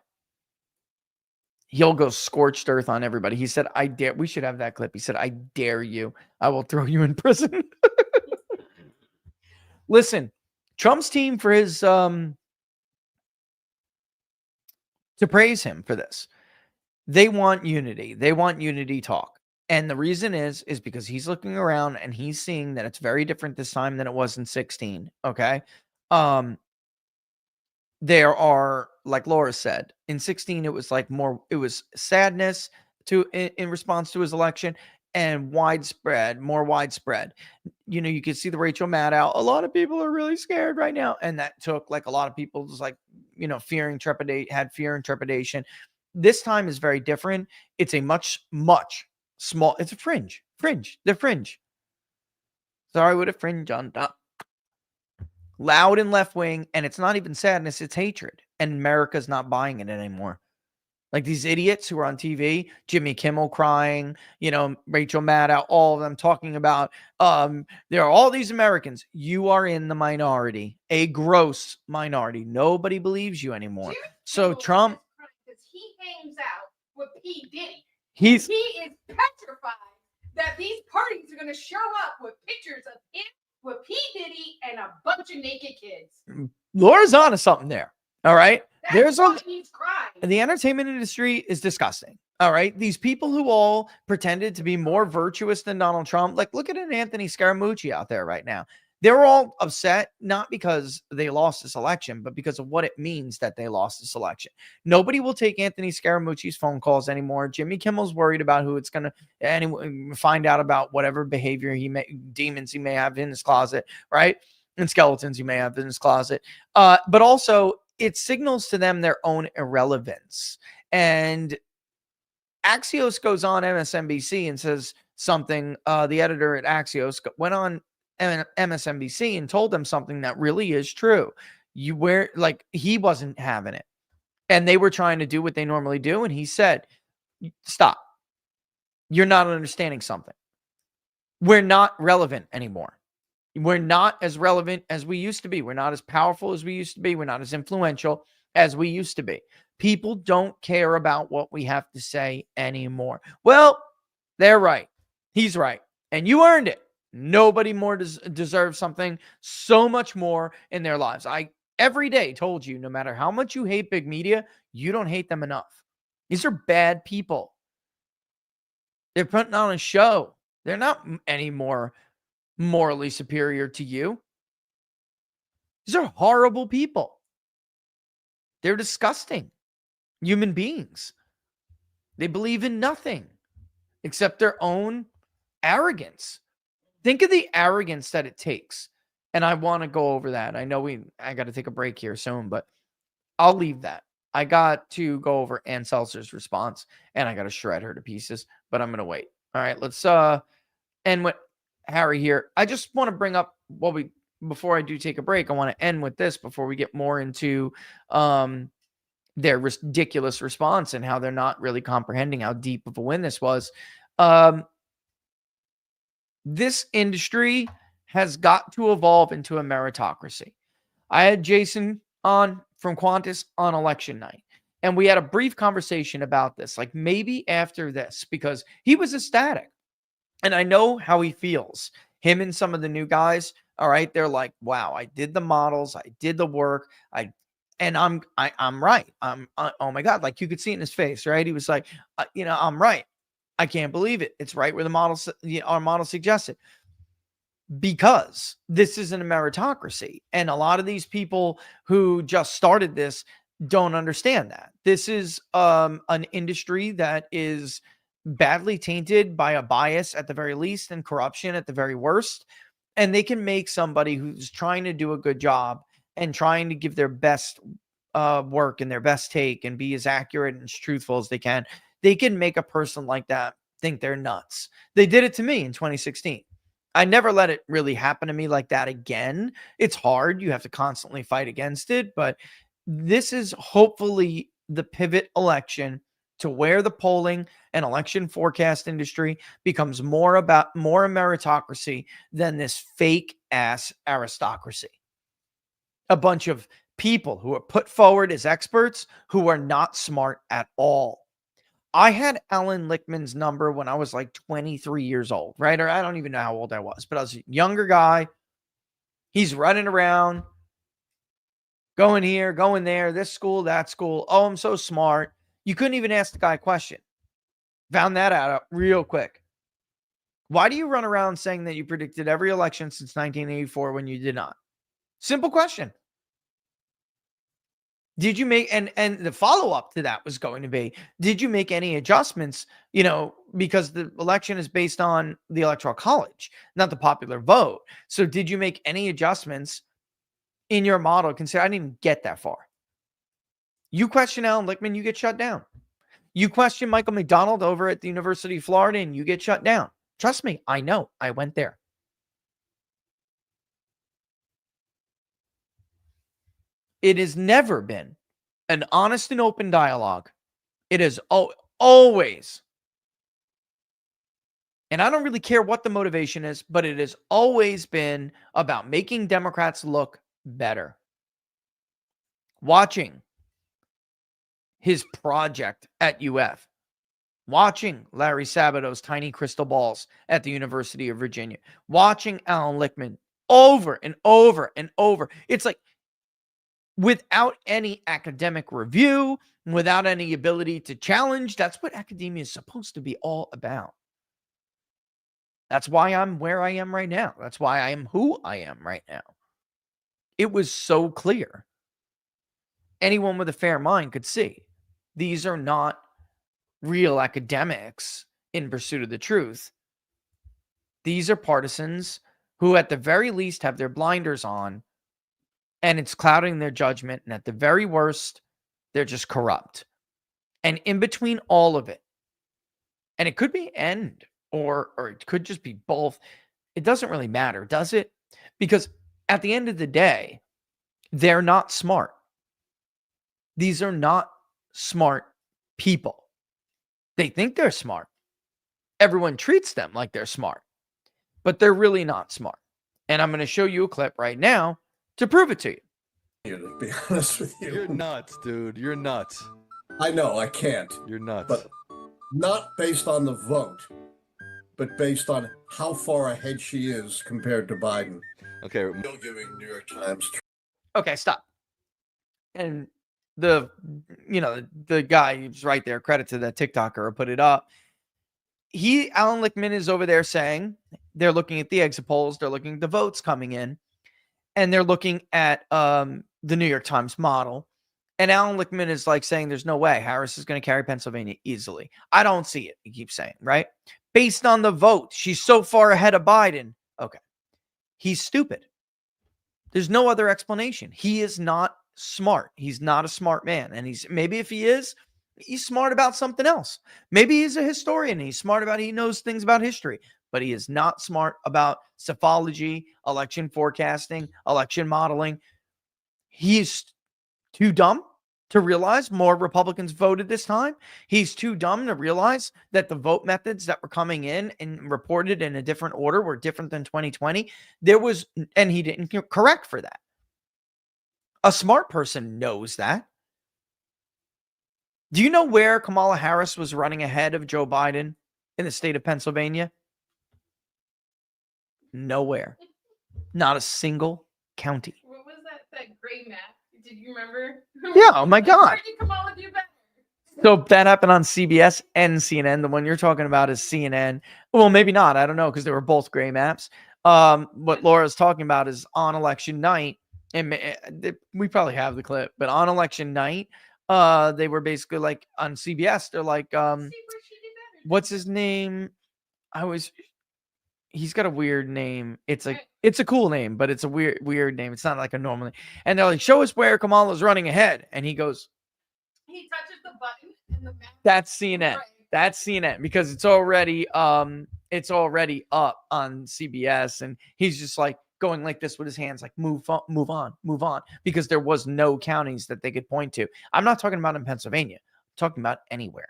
he'll go scorched earth on everybody. He said, I dare. We should have that clip. He said, I dare you. I will throw you in prison. Listen, Trump's team for his to praise him for this. They want unity. They want unity talk. And the reason is because he's looking around and he's seeing that it's very different this time than it was in 16. Okay. There are, like Laura said, in 16, it was like more, it was sadness in response to his election and more widespread. You could see the Rachel Maddow. A lot of people are really scared right now. And that took like a lot of people just like, fear and trepidation. This time is very different. It's a much small, it's a fringe. They're fringe. Sorry, with a fringe on top. Loud and left wing, and it's not even sadness, it's hatred. And America's not buying it anymore. Like these idiots who are on TV, Jimmy Kimmel crying, Rachel Maddow, all of them talking about there are all these Americans. You are in the minority, a gross minority. Nobody believes you anymore. So Trump, because he hangs out with P. Diddy. He is petrified that these parties are going to show up with pictures of him with P. Diddy and a bunch of naked kids. Laura's on to something there. All right. That's why he's crying. The entertainment industry is disgusting. All right. These people who all pretended to be more virtuous than Donald Trump, like look at an Anthony Scaramucci out there right now. They're all upset, not because they lost this election, but because of what it means that they lost this election. Nobody will take Anthony Scaramucci's phone calls anymore. Jimmy Kimmel's worried about who it's going to find out about whatever behavior demons he may have in his closet, right? And skeletons he may have in his closet. But also it signals to them their own irrelevance. And Axios goes on MSNBC and says something. The editor at Axios went on MSNBC and told them something that really is true. He wasn't having it, and they were trying to do what they normally do, and he said, stop, you're not understanding something. We're not relevant anymore. We're not as relevant as we used to be. We're not as powerful as we used to be. We're not as influential as we used to be. People don't care about what we have to say anymore. Well, they're right. He's right, and you earned it. Nobody more deserves something so much more in their lives. I every day told you, no matter how much you hate big media, you don't hate them enough. These are bad people. They're putting on a show. They're not any more morally superior to you. These are horrible people. They're disgusting human beings. They believe in nothing except their own arrogance. Think of the arrogance that it takes. And I want to go over that. I know I got to take a break here soon, but I'll leave that. I got to go over Ann Selzer's response, and I got to shred her to pieces, but I'm going to wait. All right, let's end with Harry here. I just want to bring up before I do take a break, I want to end with this before we get more into their ridiculous response and how they're not really comprehending how deep of a win this was. This industry has got to evolve into a meritocracy. I had Jason on from Qantas on election night, and we had a brief conversation about this, like maybe after this, because he was ecstatic. And I know how he feels. Him and some of the new guys, all right, they're like, wow, I did the models, I did the work, I'm right. Oh my God, like you could see it in his face, right? He was like, I'm right. I can't believe it. It's right where our model suggested. Because this isn't a meritocracy. And a lot of these people who just started this don't understand that. This is an industry that is badly tainted by a bias at the very least and corruption at the very worst. And they can make somebody who's trying to do a good job and trying to give their best work and their best take and be as accurate and as truthful as they can make a person like that think they're nuts. They did it to me in 2016. I never let it really happen to me like that again. It's hard. You have to constantly fight against it. But this is hopefully the pivot election to where the polling and election forecast industry becomes more a meritocracy than this fake ass aristocracy. A bunch of people who are put forward as experts who are not smart at all. I had Alan Lichtman's number when I was like 23 years old, right? Or I don't even know how old I was, but I was a younger guy. He's running around, going here, going there, this school, that school. Oh, I'm so smart. You couldn't even ask the guy a question. Found that out real quick. Why do you run around saying that you predicted every election since 1984 when you did not? Simple question. Did you make, and the follow-up to that was going to be, did you make any adjustments, because the election is based on the Electoral College, not the popular vote. So did you make any adjustments in your model? Consider, I didn't even get that far. You question Alan Lichtman, you get shut down. You question Michael McDonald over at the University of Florida and you get shut down. Trust me, I know. I went there. It has never been an honest and open dialogue. It is always, and I don't really care what the motivation is, but it has always been about making Democrats look better. Watching his project at UF. Watching Larry Sabato's tiny crystal balls at the University of Virginia. Watching Alan Lichtman over and over and over. It's like, without any academic review, without any ability to challenge. That's what academia is supposed to be all about. That's why I'm where I am right now. That's why I am who I am right now. It was so clear. Anyone with a fair mind could see these are not real academics in pursuit of the truth. These are partisans who at the very least have their blinders on, and it's clouding their judgment. And at the very worst, they're just corrupt. And in between all of it, and it could be end or it could just be both. It doesn't really matter, does it? Because at the end of the day, they're not smart. These are not smart people. They think they're smart. Everyone treats them like they're smart, but they're really not smart. And I'm going to show you a clip right now to prove it to you. To be honest with you. You're nuts, dude. You're nuts. I know, I can't. You're nuts. But not based on the vote, but based on how far ahead she is compared to Biden. Okay. Still giving New York Times. Okay, stop. And the guy who's right there, credit to the TikToker who put it up. Alan Lichtman is over there saying they're looking at the exit polls. They're looking at the votes coming in. and they're looking at the New York Times model. And Alan Lichtman is like saying there's no way Harris is going to carry Pennsylvania easily. I don't see it, he keeps saying, right? Based on the vote, she's so far ahead of Biden. Okay. He's stupid. There's no other explanation. He is not smart. He's not a smart man. And maybe if he is, he's smart about something else. Maybe he's a historian. He's smart about, he knows things about history, but he is not smart about psephology, election forecasting, election modeling. He's too dumb to realize more Republicans voted this time. He's too dumb to realize that the vote methods that were coming in and reported in a different order were different than 2020. And he didn't correct for that. A smart person knows that. Do you know where Kamala Harris was running ahead of Joe Biden in the state of Pennsylvania? Nowhere. Not a single county. What was that gray map? Did you remember? Yeah, oh my God. Where did Kamala do better? So that happened on CBS and CNN. The one you're talking about is CNN. Well, maybe not. I don't know, because they were both gray maps. What Laura's talking about is on election night, and we probably have the clip, but on election night, they were basically like on CBS. They're like, See where she did better. what's his name? He's got a weird name. It's a cool name, but it's a weird name. It's not like a normal name. And they're like, show us where Kamala's running ahead. And he goes, He touches the button and the map. that's CNN. Right. That's CNN, because it's already up on CBS. And he's just like going like this with his hands, like move on, because there was no counties that they could point to. I'm not talking about in Pennsylvania. I'm talking about anywhere.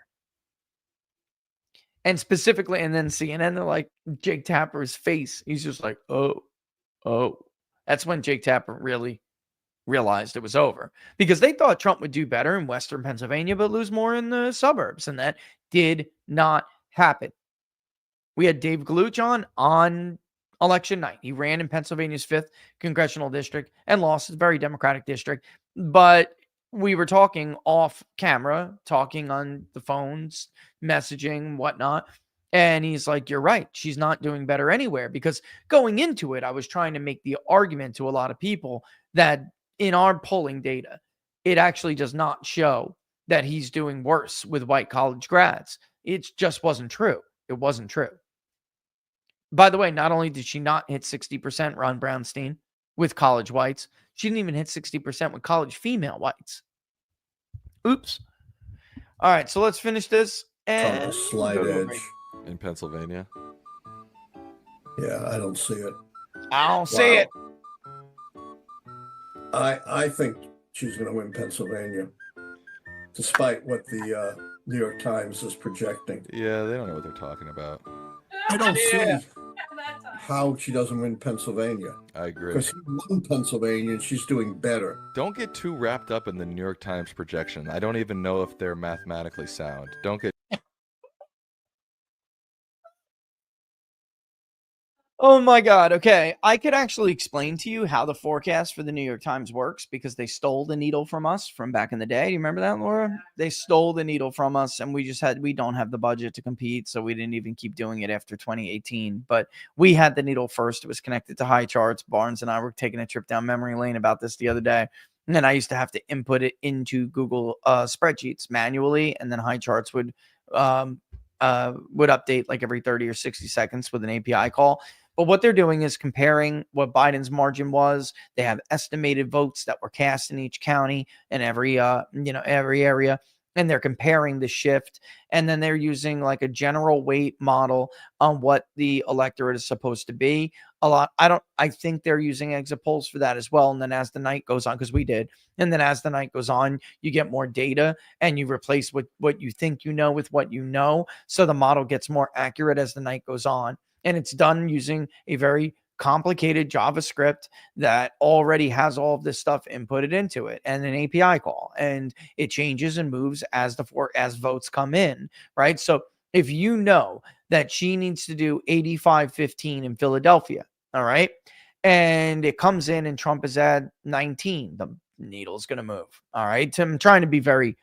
And specifically, and then CNN, they're like, Jake Tapper's face. He's just like, oh. That's when Jake Tapper really realized it was over, because they thought Trump would do better in Western Pennsylvania, but lose more in the suburbs. And that did not happen. We had Dave Galuch on election night. He ran in Pennsylvania's 5th congressional district and lost. It's a very Democratic district. But we were talking off camera, talking on the phones, messaging, whatnot. And he's like, you're right. She's not doing better anywhere, because going into it, I was trying to make the argument to a lot of people that in our polling data, it actually does not show that he's doing worse with white college grads. It just wasn't true. It wasn't true. By the way, not only did she not hit 60%, Ron Brownstein, with college whites, she didn't even hit 60% with college female whites. Oops. All right, so let's finish this. And On a slight edge. In Pennsylvania. Yeah, I don't see it. I don't see it. I think she's going to win Pennsylvania, despite what the New York Times is projecting. Yeah, they don't know what they're talking about. I don't see That time. how she doesn't win Pennsylvania, I agree. because he won Pennsylvania and she's doing better. Don't get too wrapped up in the New York Times projection. I don't even know if they're mathematically sound. Don't get. Oh my God. Okay. I could actually explain to you how the forecast for the New York Times works, because they stole the needle from us from back in the day. Do you remember that, Laura? They stole the needle from us, and we don't have the budget to compete. So we didn't even keep doing it after 2018, but we had the needle first. It was connected to high charts. Barnes and I were taking a trip down memory lane about this the other day. And then I used to have to input it into Google spreadsheets manually. And then high charts would update like every 30 or 60 seconds with an API call. But what they're doing is comparing what Biden's margin was. They have estimated votes that were cast in each county and every area, and they're comparing the shift. And then they're using like a general weight model on what the electorate is supposed to be. I think they're using exit polls for that as well. And then as the night goes on, because we did, and then as the night goes on, you get more data and you replace what you think you know with what you know. So the model gets more accurate as the night goes on. And it's done using a very complicated JavaScript that already has all of this stuff inputted into it, and an API call, and it changes and moves as votes come in, right? So if you know that she needs to do 85-15 in Philadelphia, all right, and it comes in and Trump is at 19, the needle is going to move, all right? I'm trying to be very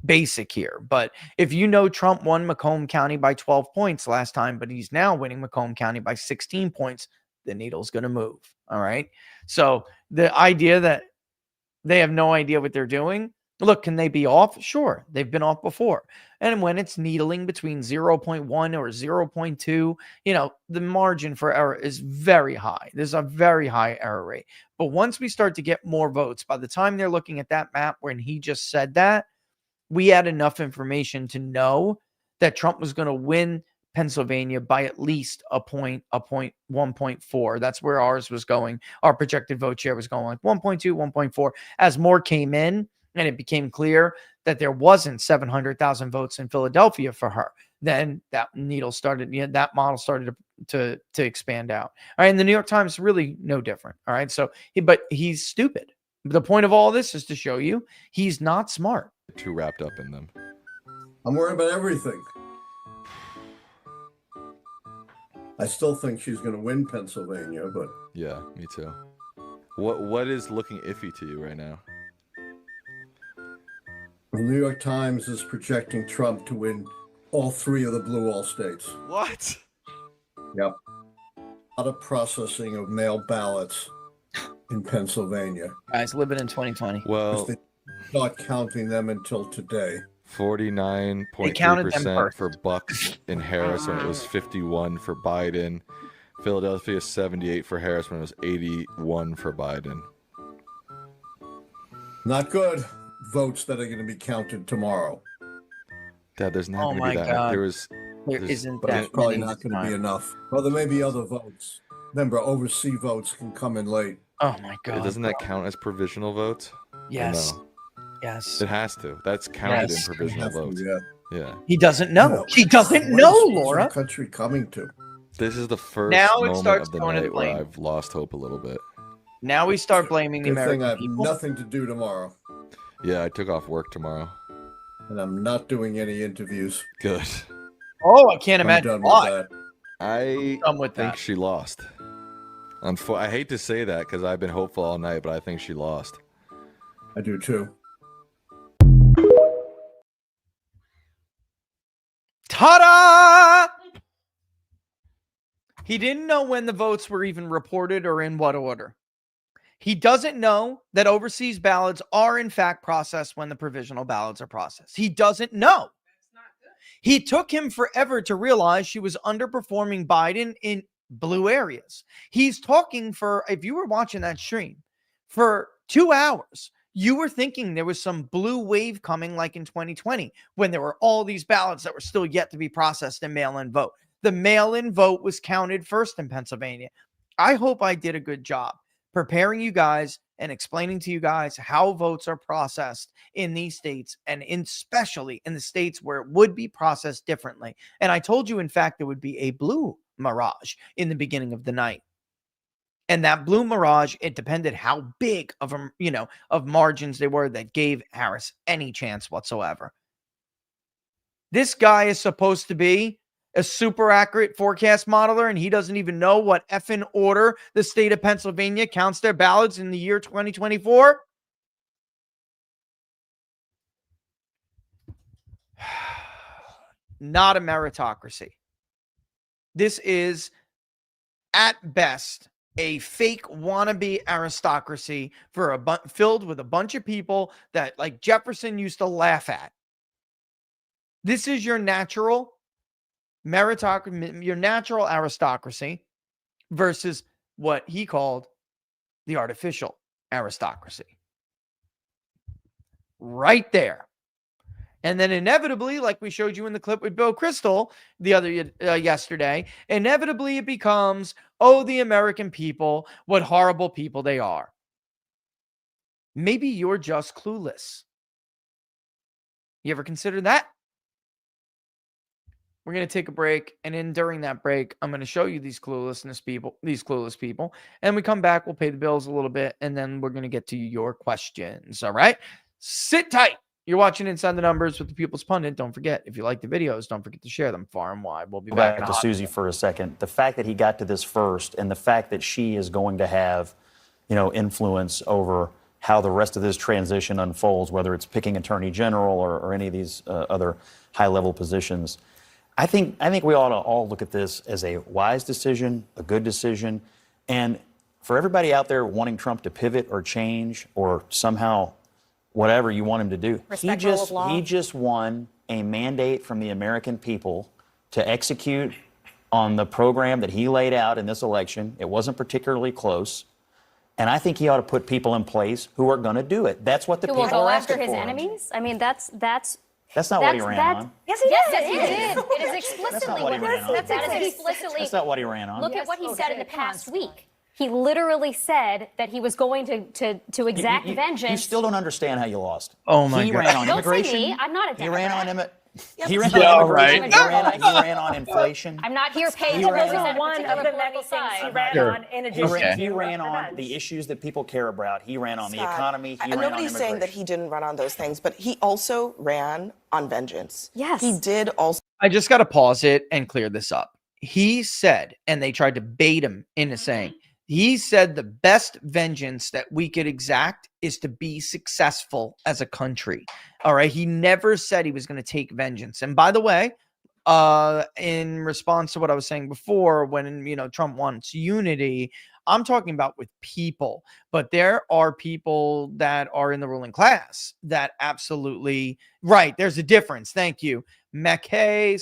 basic here, but if you know Trump won Macomb County by 12 points last time, but he's now winning Macomb County by 16 points, the needle's going to move. All right. So the idea that they have no idea what they're doing. Look, can they be off? Sure. They've been off before. And when it's needling between 0.1 or 0.2, the margin for error is very high. There's a very high error rate. But once we start to get more votes, by the time they're looking at that map when he just said that, we had enough information to know that Trump was going to win Pennsylvania by at least a point, 1.4. That's where ours was going. Our projected vote share was going like 1.2, 1.4. As more came in and it became clear that there wasn't 700,000 votes in Philadelphia for her, then that needle started, that model started to expand out. All right. And the New York Times really no different. All right. So, but he's stupid. The point of all this is to show you he's not smart. Too wrapped up in them. I'm worried about everything. I still think she's going to win Pennsylvania, but Yeah, me too. What is looking iffy to you right now? the New York Times is projecting Trump to win all 3 of the blue all states. What? Yep. A lot of processing of mail ballots in Pennsylvania. Guys, living in 2020. Well, They not counting them until today. 49.3% for Bucks in Harris when it was 51 for Biden. Philadelphia 78 for Harris when it was 81 for Biden. Not good. Votes that are going to be counted tomorrow. Dad, there's not Oh going to my be that. God. There's Isn't But it's that probably many not going to be times. enough. Well, there may be other votes. Remember, overseas votes can come in late. Oh my God. Doesn't that count as provisional votes? Or Yes. no? Yes. It has to. That's counted Yes. in provisional Have to, votes. yeah. Yeah. He doesn't know. No. He doesn't What know, is Laura. the country coming to? This is the first Now it moment starts of the going to the night where blame. I've lost hope a little bit. Now we start blaming the Good thing American I have people. nothing to do tomorrow, Yeah, I took off work tomorrow. and I'm not doing any interviews. Good. Oh, I can't I'm imagine done why. with that. I Done with think that. she lost. I hate to say that because I've been hopeful all night, but I think she lost. I do too. Ta-da! He didn't know when the votes were even reported or in what order. He doesn't know that overseas ballots are in fact processed when the provisional ballots are processed. He doesn't know. He took him forever to realize she was underperforming Biden in blue areas. He's talking for, if you were watching that stream, for 2 hours, you were thinking there was some blue wave coming like in 2020 when there were all these ballots that were still yet to be processed and mail-in vote. The mail-in vote was counted first in Pennsylvania. I hope I did a good job preparing you guys and explaining to you guys how votes are processed in these states and especially in the states where it would be processed differently. And I told you, in fact, there would be a blue mirage in the beginning of the night. And that blue mirage, it depended how big of of margins they were that gave Harris any chance whatsoever. This guy is supposed to be a super accurate forecast modeler, and he doesn't even know what effing order the state of Pennsylvania counts their ballots in the year 2024. Not a meritocracy. This is, at best, a fake wannabe aristocracy for filled with a bunch of people that, like Jefferson, used to laugh at. This is your natural meritocracy, your natural aristocracy versus what he called the artificial aristocracy. Right there. And then inevitably, like we showed you in the clip with Bill Kristol the other yesterday, inevitably it becomes, oh, the American people, what horrible people they are. Maybe you're just clueless. You ever consider that? We're going to take a break, and during that break, I'm going to show you these clueless people. And we come back, we'll pay the bills a little bit, and then we're going to get to your questions. All right? Sit tight. You're watching Inside the Numbers with the People's Pundit. Don't forget, if you like the videos, don't forget to share them far and wide. We'll be back to Susie for a second. The fact that he got to this first, and the fact that she is going to have, influence over how the rest of this transition unfolds, whether it's picking attorney general or any of these other high-level positions. I think we ought to all look at this as a wise decision, a good decision, And for everybody out there wanting Trump to pivot or change or somehow whatever you want him to do, he just won a mandate from the American people to execute on the program that he laid out in this election. It wasn't particularly close. And I think he ought to put people in place who are going to do it. That's what the people go are after asking his for. enemies. I mean, that's not what he ran on. Yes, he did. It is explicitly That's not what he ran on. That's not what he ran on. Look at what he said in the past week. He literally said that he was going to exact vengeance. You still don't understand how you lost. Oh my He God. ran on Don't say immigration. me. I'm not a He ran on Democrat. He ran on immigration. right. He ran on inflation. I'm not here paid He to ran represent on- one of the many things he ran Sure. on in He addition ran, to he ran on events. the issues that people care about. He ran on the economy. He And ran on nobody's immigration. saying that he didn't run on those things, but he also ran on vengeance. Yes. He did also. I just got to pause it and clear this up. He said, and they tried to bait him into saying, he said the best vengeance that we could exact is to be successful as a country. All right. He never said he was going to take vengeance. And by the way, in response to what I was saying before, when, Trump wants unity, I'm talking about with people, but there are people that are in the ruling class that absolutely right. There's a difference. Thank you. McKay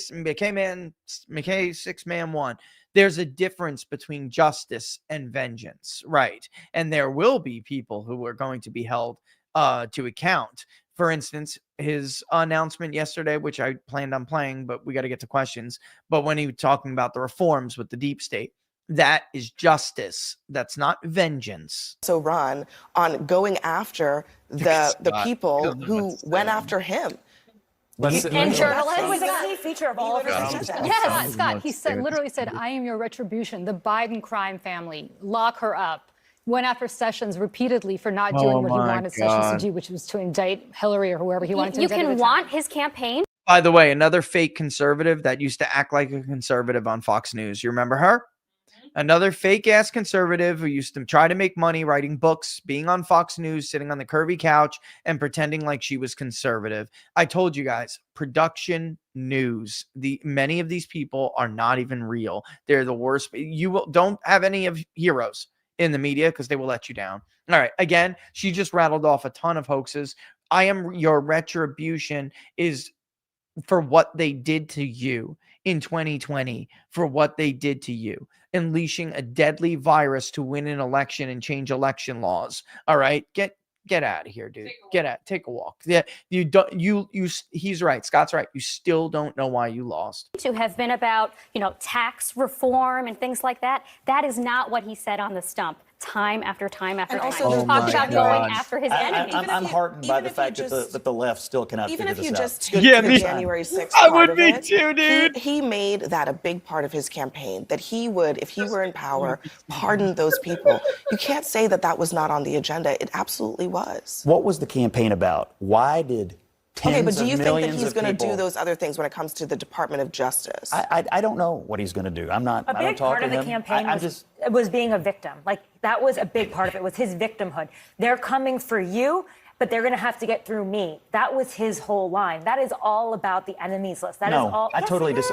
6-man-1. There's a difference between justice and vengeance, right? And there will be people who are going to be held to account. For instance, his announcement yesterday, which I planned on playing, but we got to get to questions. But when he was talking about the reforms with the deep state, that is justice. That's not vengeance. also run on going after the people who went after him. And It journalists. was a key feature of all of his agenda. Yes, Scott, he said, literally said, I am your retribution. The Biden crime family, lock her up. Went after Sessions repeatedly for not doing what he wanted Sessions to do, which was to indict Hillary or whoever he wanted to You indict. can want his campaign. By the way, another fake conservative that used to act like a conservative on Fox News. You remember her? Another fake ass conservative who used to try to make money writing books, being on Fox News, sitting on the curvy couch and pretending like she was conservative. I told you guys, production news. Many of these people are not even real. They're the worst. Don't have any of heroes in the media because they will let you down. All right. Again, she just rattled off a ton of hoaxes. I am your retribution is for what they did to you in 2020, for what they did to you, unleashing a deadly virus to win an election and change election laws. All right. Get out of here, dude. Take a walk. Yeah, he's right. Scott's right. You still don't know why you lost. To have been about, tax reform and things like that. That is not what he said on the stump time after time after time. also He talked about going after his enemies. I'm heartened by the fact that the left still cannot Even figure if you this out. just took Yeah, the me- January 6th I part would of be it, too, dude. He made that a big part of his campaign, that he would, if he were in power, pardon those people. You can't say that that was not on the agenda. It absolutely was. What was the campaign about? Why did tens Okay, but do of you think that millions he's of going to do people- those other things when it comes to the Department of Justice? I don't know what he's going to do. I A don't big talk part to of the him. campaign I'm was being a victim. Like, that was a big part of it, was his victimhood. They're coming for you, but they're going to have to get through me. That was his whole line. That is all about the enemies list. That is all. I Yes, totally it is.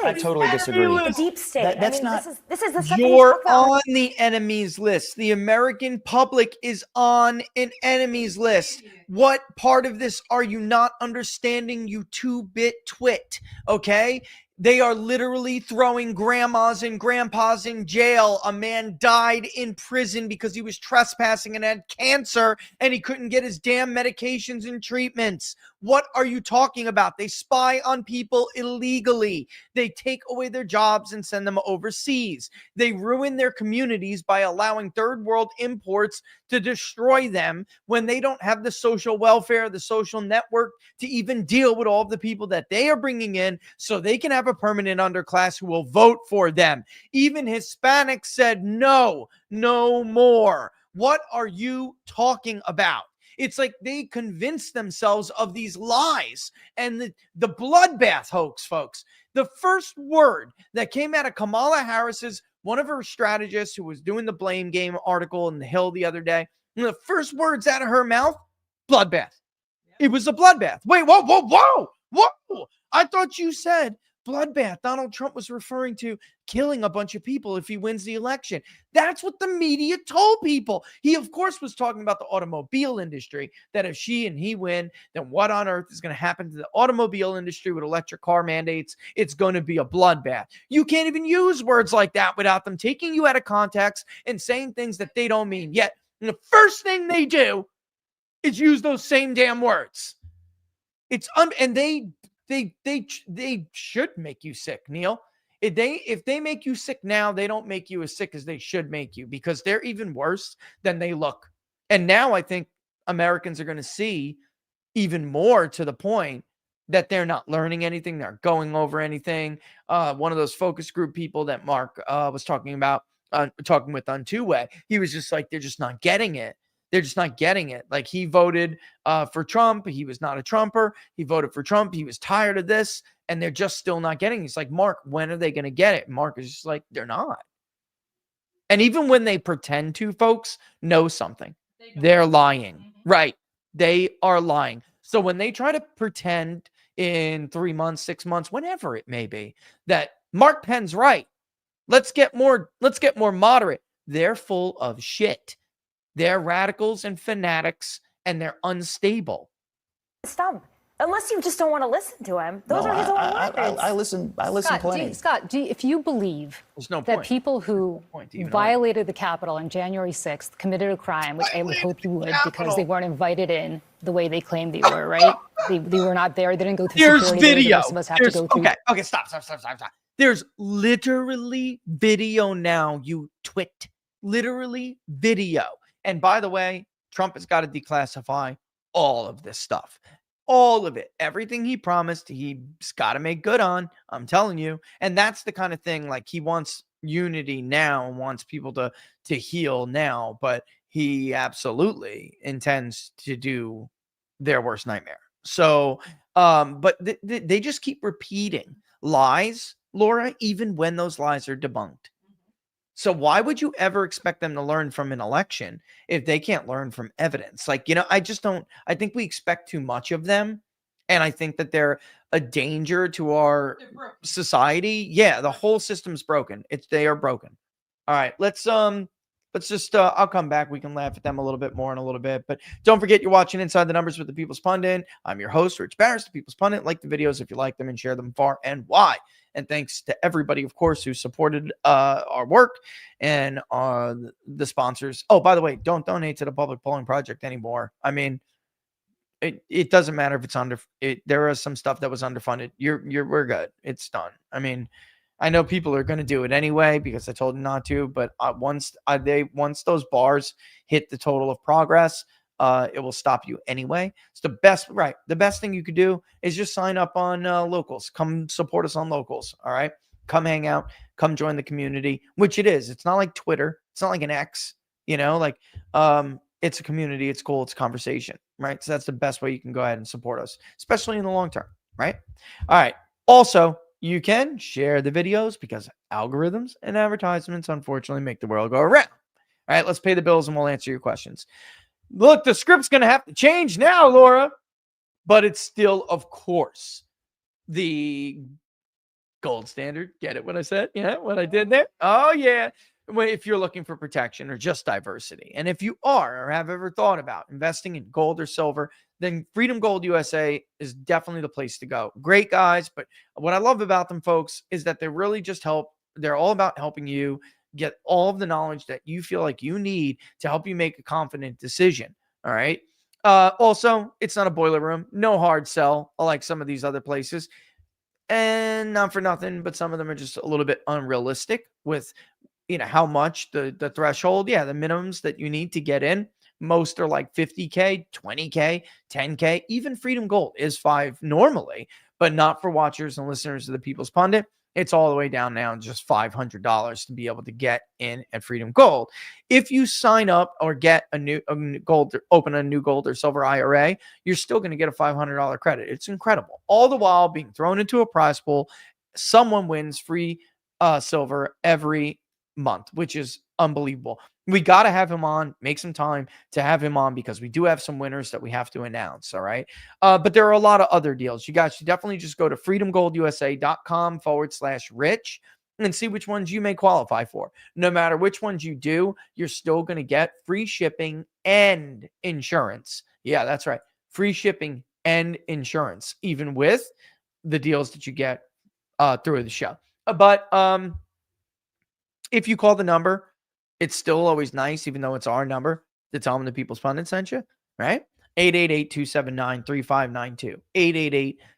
disagree. The deep state. That's not. This is the stuff that he's You're talking about. on the enemies list. The American public is on an enemies list. What part of this are you not understanding, you 2-bit twit? Okay? They are literally throwing grandmas and grandpas in jail. A man died in prison because he was trespassing and had cancer and he couldn't get his damn medications and treatments. What are you talking about? They spy on people illegally. They take away their jobs and send them overseas. They ruin their communities by allowing third world imports to destroy them when they don't have the social welfare, the social network to even deal with all of the people that they are bringing in so they can have a permanent underclass who will vote for them. Even Hispanics said no more. What are you talking about? It's like they convinced themselves of these lies and the bloodbath hoax, folks. The first word that came out of Kamala Harris's, one of her strategists who was doing the blame game article in the Hill the other day, the first words out of her mouth, bloodbath. It was a bloodbath. Wait, whoa. I thought you said bloodbath. Donald Trump was referring to killing a bunch of people if he wins the election. That's what the media told people. He, of course, was talking about the automobile industry, that if she and he win, then what on earth is going to happen to the automobile industry with electric car mandates? It's going to be a bloodbath. You can't even use words like that without them taking you out of context and saying things that they don't mean. Yet, the first thing they do is use those same damn words. And they should make you sick, Neil. If they make you sick now, they don't make you as sick as they should make you, because they're even worse than they look. And now I think Americans are going to see even more, to the point that they're not learning anything. They're going over anything. One of those focus group people that Mark was talking with on two-way, he was just like, they're just not getting it. They're just not getting it. Like, he voted for Trump. He was not a Trumper. He voted for Trump. He was tired of this, and they're just still not getting it. He's like, Mark, when are they going to get it? Mark is just like, they're not. And even when they pretend to, folks know something. They're lying. Right. They are lying. So when they try to pretend in 3 months, 6 months, whenever it may be, that Mark Penn's right, let's get more moderate, they're full of shit. They're radicals and fanatics, and they're unstable. Stump. Unless you just don't want to listen to him. Those are his own words. I listen plenty. Scott, if you believe that people who violated the Capitol on January 6th committed a crime, which I would hope you would, because they weren't invited in the way they claimed they were, right? They were not there. They didn't go through There's security. video. The rest of us have to go through. Okay, stop. There's literally video now, you twit. Literally video. And by the way, Trump has got to declassify all of this stuff. All of it. Everything he promised, he's got to make good on. I'm telling you. And that's the kind of thing, like, he wants unity now and wants people to heal now, but he absolutely intends to do their worst nightmare. So, but they just keep repeating lies, Laura, even when those lies are debunked. So why would you ever expect them to learn from an election if they can't learn from evidence? Like, I think we expect too much of them. And I think that they're a danger to our society. Yeah, the whole system's broken. They are broken. All right, let's just, I'll come back. We can laugh at them a little bit more in a little bit. But don't forget, you're watching Inside the Numbers with the People's Pundit. I'm your host, Rich Barris, the People's Pundit. Like the videos if you like them, and share them far and wide. And thanks to everybody, of course, who supported our work and the sponsors. Oh, by the way, don't donate to the Public Polling Project anymore. I mean, it doesn't matter if it's under it. There is some stuff that was underfunded. We're good. It's done. I mean, I know people are going to do it anyway because I told them not to. But once those bars hit the total of progress, it will stop you anyway. It's the best, right? The best thing you could do is just sign up on Locals. Come support us on Locals. All right. Come hang out. Come join the community, which it is. It's not like Twitter. It's not like an X, it's a community. It's cool. It's a conversation, right? So that's the best way you can go ahead and support us, especially in the long term, right? All right. Also, you can share the videos because algorithms and advertisements, unfortunately, make the world go around. All right. Let's pay the bills and we'll answer your questions. Look, the script's going to have to change now, Laura, but it's still, of course, the gold standard. Get it what I said? Yeah, what I did there? Oh, yeah. If you're looking for protection or just diversity. And if you are or have ever thought about investing in gold or silver, then Freedom Gold USA is definitely the place to go. Great guys. But what I love about them, folks, is that they really just help. They're all about helping you get all of the knowledge that you feel like you need to help you make a confident decision. All right. Also, it's not a boiler room. No hard sell like some of these other places. And not for nothing, but some of them are just a little bit unrealistic with how much the threshold, the minimums that you need to get in. Most are like 50K, 20K, 10K. Even Freedom Gold is $5 normally, but not for watchers and listeners of the People's Pundit. It's all the way down now to just $500 to be able to get in at Freedom Gold. If you sign up or get a new gold, open a new gold or silver IRA, you're still going to get a $500 credit. It's incredible. All the while being thrown into a prize pool, someone wins free silver every month, which is unbelievable. We got to have him on, make some time to have him on because we do have some winners that we have to announce. All right. But there are a lot of other deals. You guys should definitely just go to freedomgoldusa.com/rich and see which ones you may qualify for. No matter which ones you do, you're still going to get free shipping and insurance. Yeah, that's right. Free shipping and insurance, even with the deals that you get through the show. But if you call the number, it's still always nice, even though it's our number, to tell them the People's Pundit sent you, right? 888-279-3592.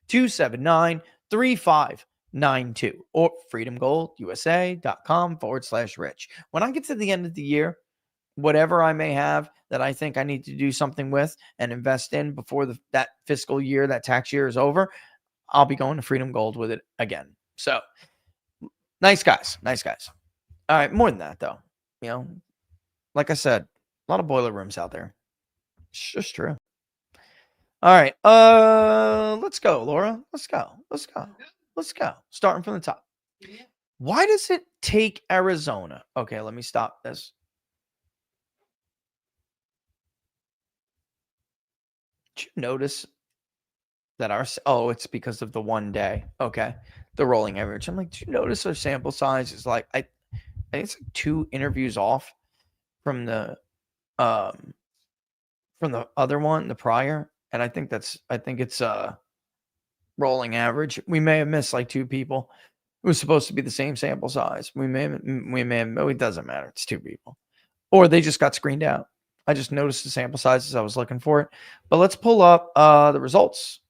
888-279-3592. Or freedomgoldusa.com/rich. When I get to the end of the year, whatever I may have that I think I need to do something with and invest in before that fiscal year, that tax year is over, I'll be going to Freedom Gold with it again. So nice guys. All right. More than that, though, like I said, a lot of boiler rooms out there. It's just true. All right. Let's go, Laura. Let's go. Starting from the top. Why does it take Arizona? Okay, let me stop this. Did you notice that it's because of the 1 day. Okay. The rolling average. I'm like, did you notice our sample size is like, I think it's like 2 interviews off from the other one, the prior. And I think it's rolling average. We may have missed like 2 people. It was supposed to be the same sample size. We may have, it doesn't matter. It's 2 people. Or they just got screened out. I just noticed the sample sizes. I was looking for it. But let's pull up the results.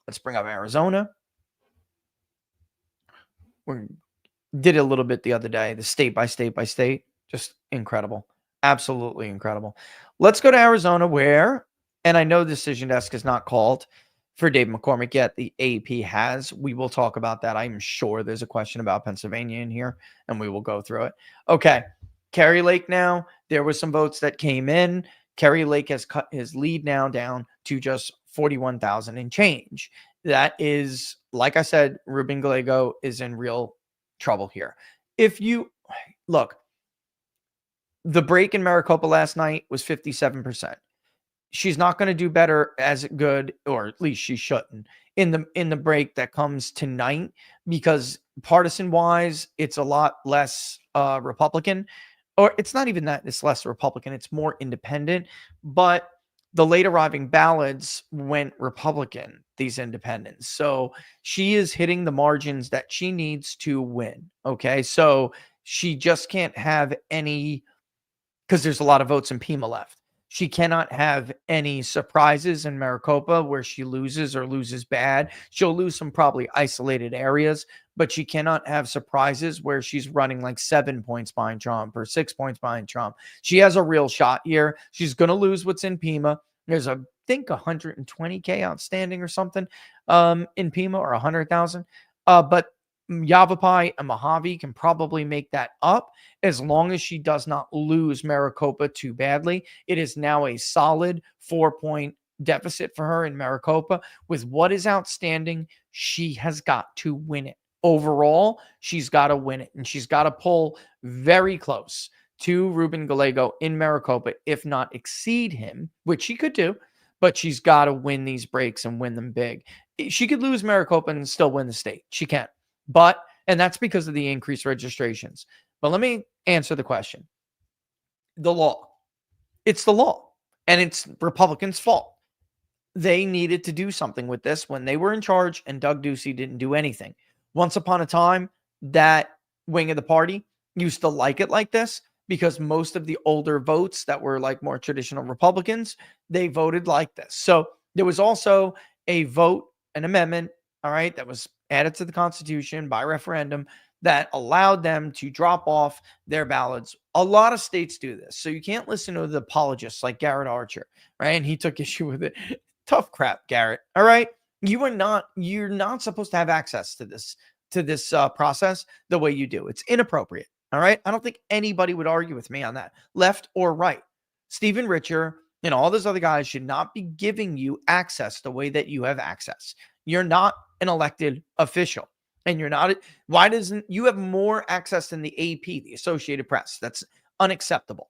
Let's bring up Arizona. We did it a little bit the other day, the state by state by state. Just incredible. Absolutely incredible. Let's go to Arizona where, and I know Decision Desk is not called for Dave McCormick yet. The AP has. We will talk about that. I'm sure there's a question about Pennsylvania in here, and we will go through it. Okay. Kerry Lake now. There were some votes that came in. Kerry Lake has cut his lead now down to just 41,000 and change. That is, like I said, Ruben Gallego is in real trouble here. If you look, the break in Maricopa last night was 57%. She's not going to do better as good, or at least she shouldn't, in the break that comes tonight, because partisan wise, it's a lot less Republican, or it's not even that it's less Republican, it's more independent. But the late arriving ballots went Republican, these independents. So she is hitting the margins that she needs to win. Okay. So she just can't have any, because there's a lot of votes in Pima left. She cannot have any surprises in Maricopa where she loses or loses bad. She'll lose some probably isolated areas, but she cannot have surprises where she's running like 7 points behind Trump or 6 points behind Trump. She has a real shot here. She's going to lose what's in Pima. There's I think 120K outstanding or something in Pima, or 100,000. But Yavapai and Mojave can probably make that up as long as she does not lose Maricopa too badly. It is now a solid 4-point deficit for her in Maricopa. With what is outstanding, she has got to win it. Overall, she's got to win it, and she's got to pull very close to Ruben Gallego in Maricopa, if not exceed him, which she could do, but she's got to win these breaks and win them big. She could lose Maricopa and still win the state. She can. But, and that's because of the increased registrations. But let me answer the question. The law. It's the law. And it's Republicans' fault. They needed to do something with this when they were in charge, and Doug Ducey didn't do anything. Once upon a time, that wing of the party used to like it like this, because most of the older votes that were like more traditional Republicans, they voted like this. So there was also a vote, an amendment, all right, that was added to the Constitution by referendum that allowed them to drop off their ballots. A lot of states do this. So you can't listen to the apologists like Garrett Archer, right? And he took issue with it. Tough crap, Garrett. All right. You're not supposed to have access to this process the way you do. It's inappropriate. All right. I don't think anybody would argue with me on that, left or right. Stephen Richer and all those other guys should not be giving you access the way that you have access. You're not an elected official, and you're not. Why doesn't you have more access than the AP, the Associated Press? That's unacceptable.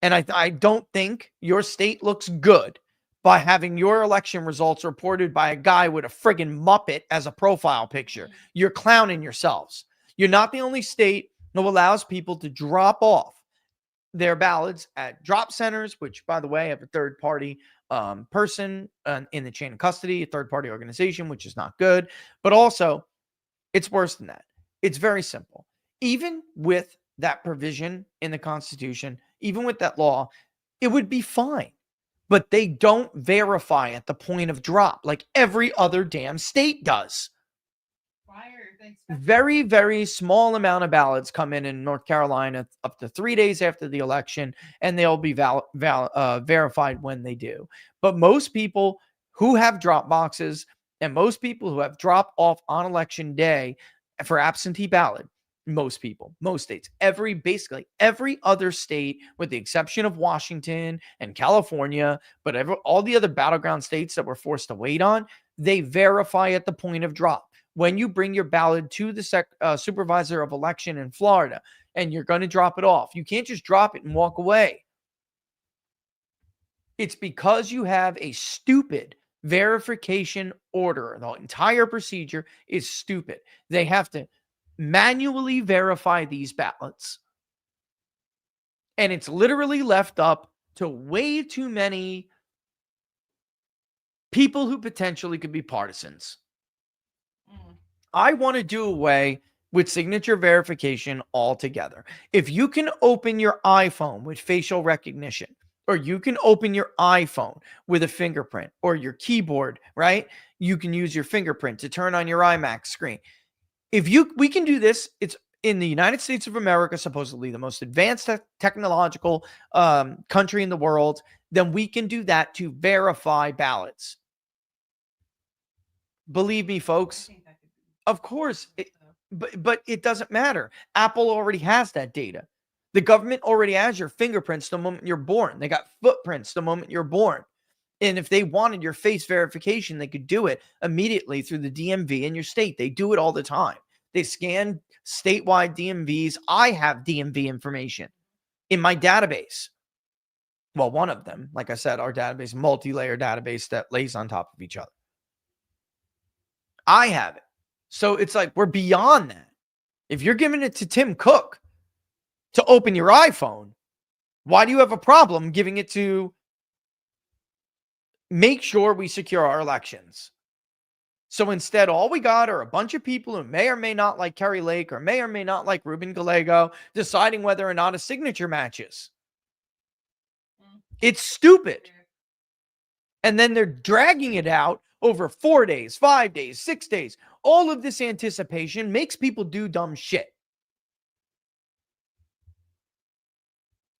And I don't think your state looks good by having your election results reported by a guy with a friggin' Muppet as a profile picture. You're clowning yourselves. You're not the only state who allows people to drop off their ballots at drop centers, which, by the way, have a third-party person in the chain of custody, a third-party organization, which is not good. But also, it's worse than that. It's very simple. Even with that provision in the Constitution, even with that law, it would be fine. But they don't verify at the point of drop like every other damn state does. Very, very small amount of ballots come in North Carolina up to 3 days after the election, and they'll be verified when they do. But most people who have drop boxes and most people who have drop off on election day for absentee ballot, most states, basically every other state, with the exception of Washington and California, but all the other battleground states that we're forced to wait on, they verify at the point of drop. When you bring your ballot to the supervisor of election in Florida and you're going to drop it off, you can't just drop it and walk away. It's because you have a stupid verification order. The entire procedure is stupid. They have to manually verify these ballots. And it's literally left up to way too many people who potentially could be partisans. I want to do away with signature verification altogether. If you can open your iPhone with facial recognition, or you can open your iPhone with a fingerprint, or your keyboard, right? You can use your fingerprint to turn on your iMac screen. We can do this. It's in the United States of America, supposedly the most advanced technological country in the world. Then we can do that to verify ballots. Believe me, folks. Of course, but it doesn't matter. Apple already has that data. The government already has your fingerprints the moment you're born. They got footprints the moment you're born. And if they wanted your face verification, they could do it immediately through the DMV in your state. They do it all the time. They scan statewide DMVs. I have DMV information in my database. Well, one of them, like I said, our database, multi-layer database that lays on top of each other. I have it. So it's like we're beyond that. If you're giving it to Tim Cook to open your iPhone, why do you have a problem giving it to make sure we secure our elections? So instead, all we got are a bunch of people who may or may not like Kerry Lake or may not like Ruben Gallego deciding whether or not a signature matches. It's stupid. And then they're dragging it out over 4 days, 5 days, 6 days. All of this anticipation makes people do dumb shit.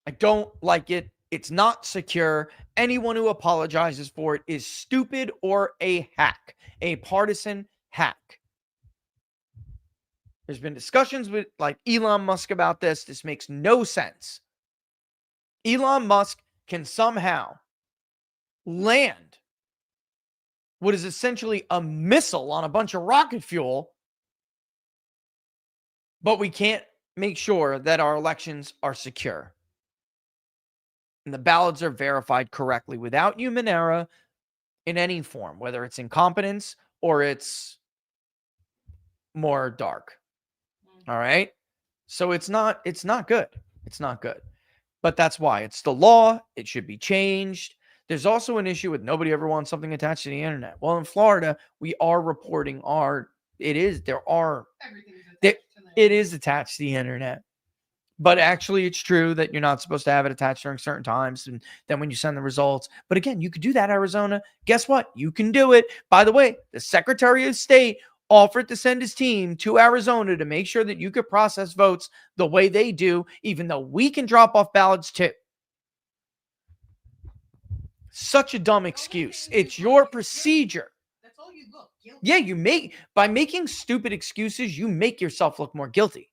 I don't like it. It's not secure. Anyone who apologizes for it is stupid or a hack, a partisan hack. There's been discussions with like Elon Musk about this. This makes no sense. Elon Musk can somehow land what is essentially a missile on a bunch of rocket fuel, but we can't make sure that our elections are secure and the ballots are verified correctly without human error in any form, whether it's incompetence or it's more dark. All right. So it's not good. It's not good. But that's why it's the law. It should be changed. There's also an issue with nobody ever wants something attached to the internet. Well, in Florida, we are reporting it is attached to the internet. But actually, it's true that you're not supposed to have it attached during certain times. And then when you send the results. But again, you could do that, Arizona. Guess what? You can do it. By the way, the Secretary of State offered to send his team to Arizona to make sure that you could process votes the way they do, even though we can drop off ballots too. Such a dumb excuse. It's your procedure. That's all you look guilty. Yeah, by making stupid excuses, you make yourself look more guilty.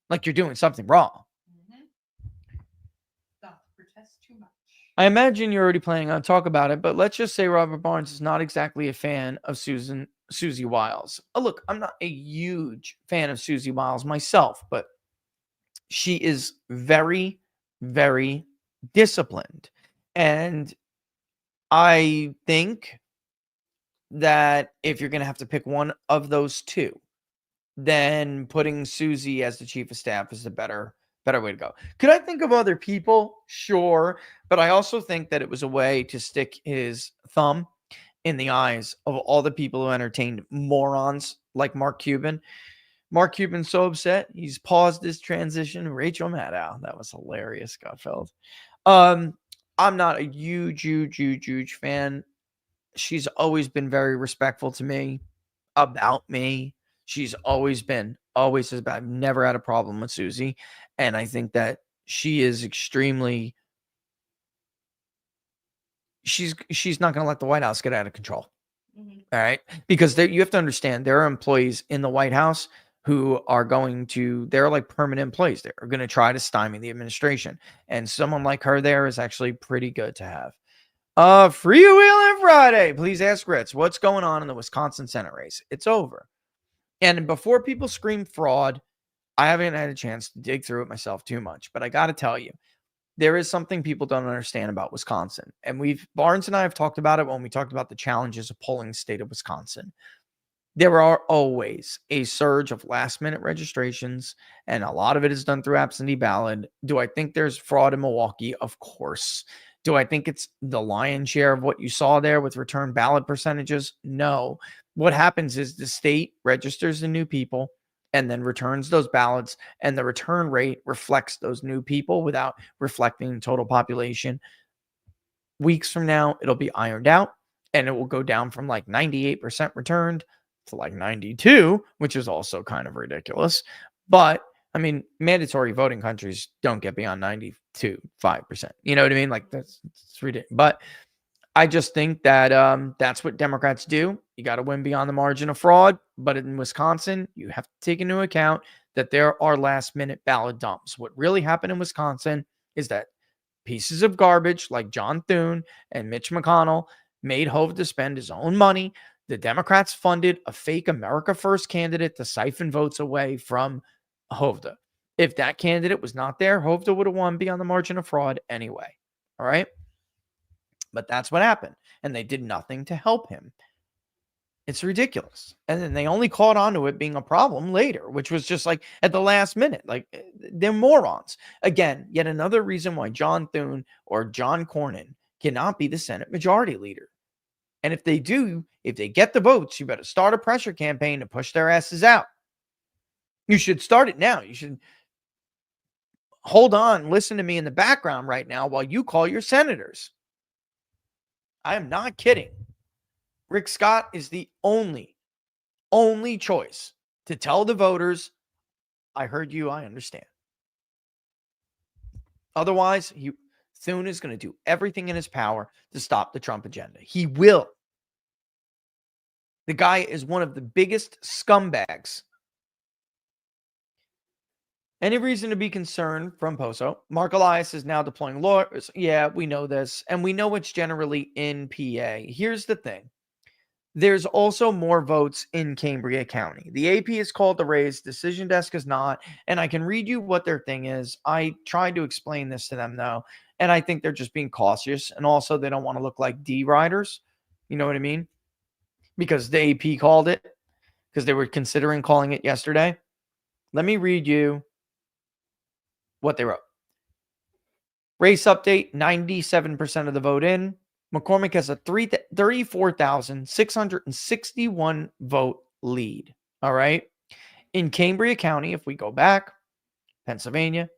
Like you're doing something wrong. Stop. Protest too much. I imagine you're already planning on talk about it, but let's just say Robert Barnes is not exactly a fan of Susie Wiles. Look, I'm not a huge fan of Susie Wiles myself, but she is very, very disciplined. And I think that if you're going to have to pick one of those two, then putting Susie as the chief of staff is the better way to go. Could I think of other people? Sure. But I also think that it was a way to stick his thumb in the eyes of all the people who entertained morons like Mark Cuban. Mark Cuban's so upset, he's paused his transition. Rachel Maddow. That was hilarious, Gutfeld. I'm not a huge fan. She's always been very respectful to me, about me. She's always has been. I've never had a problem with Susie. And I think that she is extremely, she's not going to let the White House get out of control. All right. Because you have to understand, there are employees in the White House who are they're like permanent employees. They're going to try to stymie the administration. And someone like her there is actually pretty good to have. Freewheeling Friday. Please ask Ritz, what's going on in the Wisconsin Senate race? It's over. And before people scream fraud, I haven't had a chance to dig through it myself too much, but I got to tell you, there is something people don't understand about Wisconsin. And Barnes and I have talked about it when we talked about the challenges of polling the state of Wisconsin. There are always a surge of last minute registrations, and a lot of it is done through absentee ballot. Do I think there's fraud in Milwaukee? Of course. Do I think it's the lion's share of what you saw there with return ballot percentages? No. What happens is the state registers the new people and then returns those ballots, and the return rate reflects those new people without reflecting the total population. Weeks from now, it'll be ironed out, and it will go down from like 98% returned to like 92, which is also kind of ridiculous. But I mean, mandatory voting countries don't get beyond 92.5%. You know what I mean? Like it's ridiculous. But I just think that that's what Democrats do. You got to win beyond the margin of fraud. But in Wisconsin, you have to take into account that there are last minute ballot dumps. What really happened in Wisconsin is that pieces of garbage like John Thune and Mitch McConnell made Hovde spend his own money. The Democrats funded a fake America First candidate to siphon votes away from Hovde. If that candidate was not there, Hovde would have won beyond the margin of fraud anyway. All right. But that's what happened. And they did nothing to help him. It's ridiculous. And then they only caught on to it being a problem later, which was just like at the last minute. Like they're morons. Again, yet another reason why John Thune or John Cornyn cannot be the Senate Majority Leader. And if they get the votes, you better start a pressure campaign to push their asses out. You should start it now. You should hold on, listen to me in the background right now while you call your senators. I am not kidding. Rick Scott is the only choice to tell the voters, I heard you, I understand. Otherwise, Thune is going to do everything in his power to stop the Trump agenda. He will. The guy is one of the biggest scumbags. Any reason to be concerned from Poso? Mark Elias is now deploying lawyers. Yeah, we know this. And we know it's generally in PA. Here's the thing. There's also more votes in Cambria County. The AP is called the raise. Decision Desk is not. And I can read you what their thing is. I tried to explain this to them, though. And I think they're just being cautious. And also, they don't want to look like D-riders. You know what I mean? Because the AP called it. Because they were considering calling it yesterday. Let me read you what they wrote. Race update, 97% of the vote in. McCormick has a 34,661 vote lead. All right. In Cambria County, if we go back, Pennsylvania,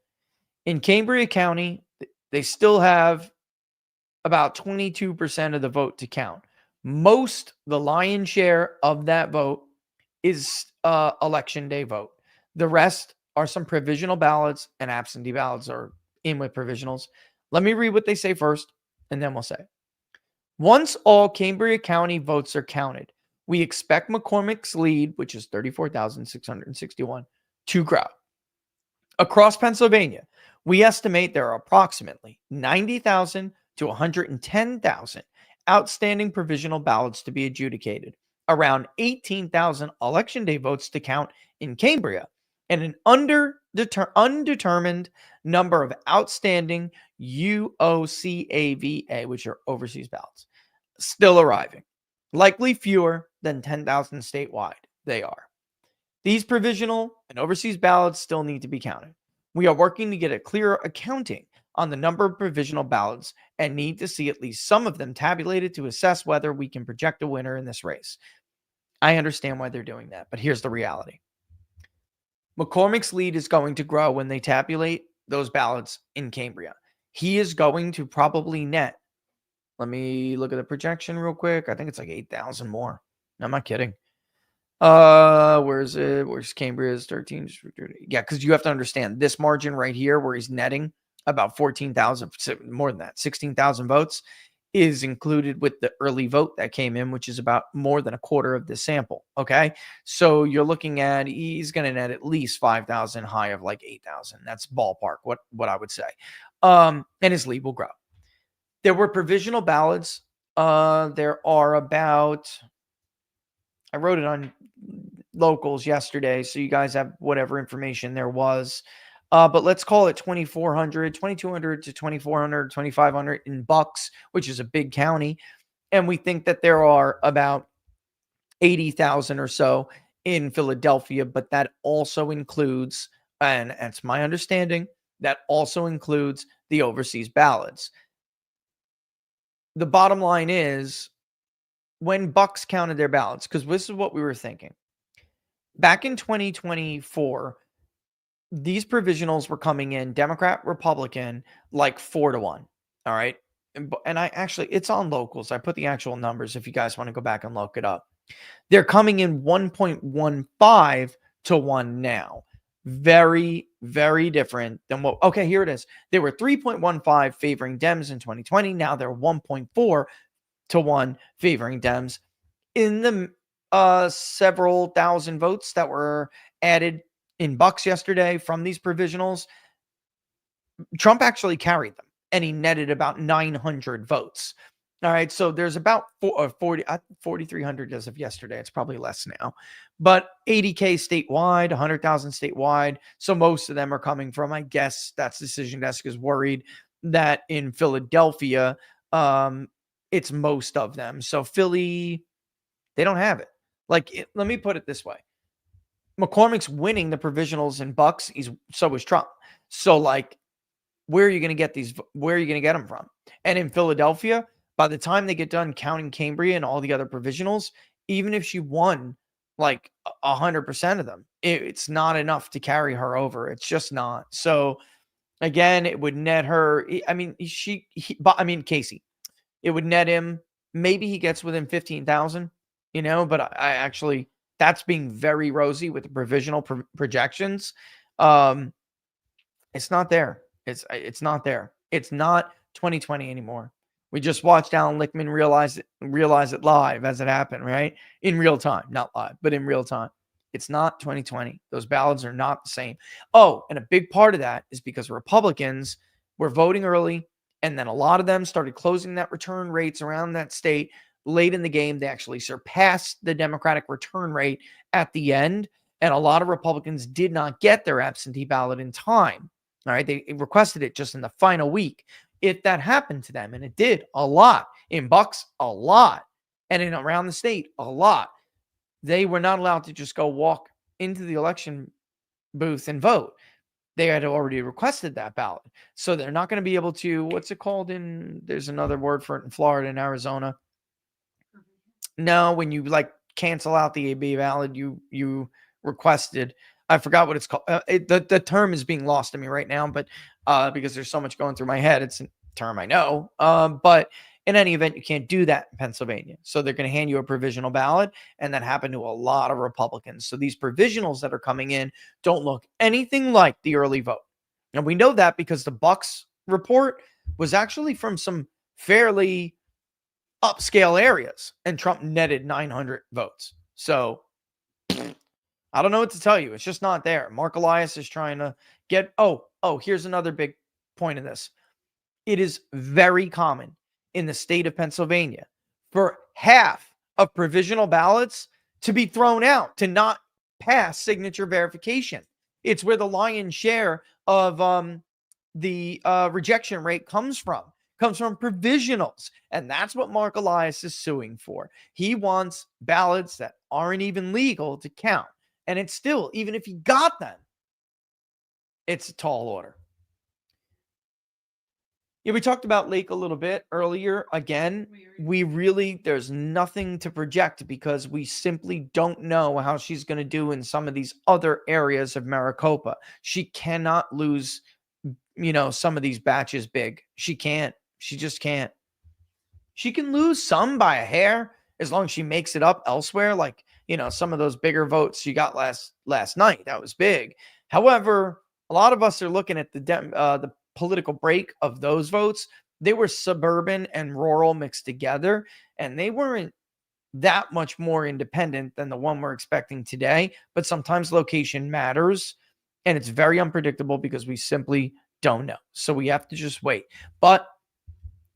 in Cambria County, they still have about 22% of the vote to count. The lion's share of that vote is election day vote. The rest are some provisional ballots, and absentee ballots are in with provisionals. Let me read what they say first, and then we'll say. Once all Cambria County votes are counted, we expect McCormick's lead, which is 34,661, to grow. Across Pennsylvania, we estimate there are approximately 90,000 to 110,000 outstanding provisional ballots to be adjudicated, around 18,000 election day votes to count in Cambria, and an under undetermined number of outstanding UOCAVA, which are overseas ballots, still arriving. Likely fewer than 10,000 statewide. They are. These provisional and overseas ballots still need to be counted. We are working to get a clearer accounting on the number of provisional ballots and need to see at least some of them tabulated to assess whether we can project a winner in this race. I understand why they're doing that, but here's the reality. McCormick's lead is going to grow when they tabulate those ballots in Cambria. He is going to probably net. Let me look at the projection real quick. I think it's like 8,000 more. No, I'm not kidding. Where is it? Where's Cambria's 13? Yeah, because you have to understand this margin right here where he's netting about 14,000, more than that, 16,000 votes is included with the early vote that came in, which is about more than a quarter of the sample. Okay. So you're looking at, he's going to net at least 5,000, high of like 8,000. That's ballpark. What I would say. And his lead will grow. There were provisional ballots. There are about, I wrote it on locals yesterday, so you guys have whatever information there was. But let's call it 2,200 to 2,400, 2,500 in Bucks, which is a big county. And we think that there are about 80,000 or so in Philadelphia, but that also includes, and that's my understanding, that also includes the overseas ballots. The bottom line is, when Bucks counted their ballots, because this is what we were thinking. Back in 2024, these provisionals were coming in Democrat, Republican, like 4-1. All right. And I actually, it's on locals. I put the actual numbers if you guys want to go back and look it up. They're coming in 1.15 to 1 now. Very, very different than what, okay, here it is. They were 3.15 favoring Dems in 2020. Now they're 1.4 to 1 favoring Dems. In the several thousand votes that were added in Bucks yesterday from these provisionals, Trump actually carried them and he netted about 900 votes. All right. So there's about 4,300 as of yesterday. It's probably less now, but 80K statewide, 100,000 statewide. So most of them are coming from, I guess that's Decision Desk is worried that in Philadelphia, it's most of them. So Philly, they don't have it. Like, let me put it this way. McCormick's winning the provisionals in Bucks. So is Trump. So like, where are you going to get these? Where are you going to get them from? And in Philadelphia, by the time they get done counting Cambria and all the other provisionals, even if she won like 100% of them, it's not enough to carry her over. It's just not. So again, it would net her. I mean, Casey, it would net him. Maybe he gets within 15,000, but I actually, that's being very rosy with the provisional projections. It's not there. It's not there. It's not 2020 anymore. We just watched Alan Lichtman realize it live as it happened, right? In real time, not live, but in real time. It's not 2020. Those ballots are not the same. Oh, and a big part of that is because Republicans were voting early, and then a lot of them started closing that return rates around that state late in the game. They actually surpassed the Democratic return rate at the end, and a lot of Republicans did not get their absentee ballot in time. All right, they requested it just in the final week. If that happened to them, and it did a lot in Bucks, a lot, and in around the state, a lot, they were not allowed to just go walk into the election booth and vote. They had already requested that ballot. So they're not going to be able to, what's it called there's another word for it in Florida and Arizona. No, when you like cancel out the AB ballot, you requested, I forgot what it's called. The term is being lost to me right now, but because there's so much going through my head, it's a term I know. But in any event, you can't do that in Pennsylvania. So they're going to hand you a provisional ballot, and that happened to a lot of Republicans. So these provisionals that are coming in don't look anything like the early vote. And we know that because the Bucks report was actually from some fairly upscale areas, and Trump netted 900 votes. So I don't know what to tell you. It's just not there. Mark Elias is trying to get, here's another big point of this. It is very common in the state of Pennsylvania for half of provisional ballots to be thrown out, to not pass signature verification. It's where the lion's share of the rejection rate comes from provisionals. And that's what Mark Elias is suing for. He wants ballots that aren't even legal to count. And it's still, even if he got them, it's a tall order. Yeah, we talked about Lake a little bit earlier. Again, there's nothing to project because we simply don't know how she's going to do in some of these other areas of Maricopa. She cannot lose, some of these batches big. She can't. She just can't. She can lose some by a hair as long as she makes it up elsewhere. Like, some of those bigger votes she got last night. That was big. However, a lot of us are looking at the political break of those votes. They were suburban and rural mixed together, and they weren't that much more independent than the one we're expecting today. But sometimes location matters, and it's very unpredictable because we simply don't know. So we have to just wait. But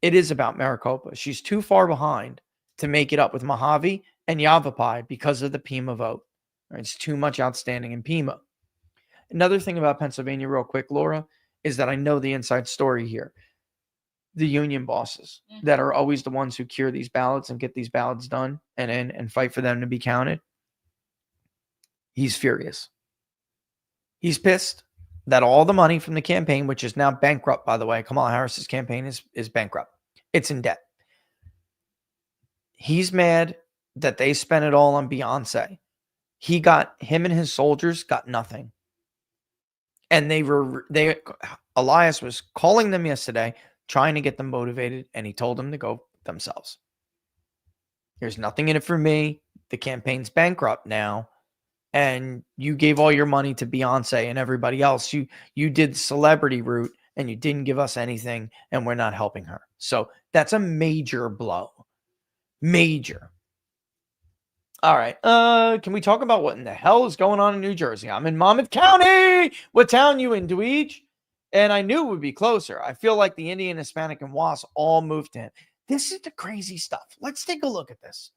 it is about Maricopa. She's too far behind to make it up with Mojave and Yavapai because of the Pima vote. Right? It's too much outstanding in Pima. Another thing about Pennsylvania, real quick, Laura, is that I know the inside story here. The union bosses that are always the ones who cure these ballots and get these ballots done and fight for them to be counted. He's furious. He's pissed that all the money from the campaign, which is now bankrupt, by the way, Kamala Harris's campaign is bankrupt. It's in debt. He's mad that they spent it all on Beyonce. Him and his soldiers got nothing. And Elias was calling them yesterday, trying to get them motivated, and he told them to go themselves. There's nothing in it for me. The campaign's bankrupt now. And you gave all your money to Beyonce and everybody else. You did the celebrity route and you didn't give us anything, and we're not helping her. So that's a major blow. Major. All right. Can we talk about what in the hell is going on in New Jersey? I'm in Monmouth County. What town you in, Dweej? And I knew it would be closer. I feel like the Indian, Hispanic, and WAS all moved to him. This is the crazy stuff. Let's take a look at this.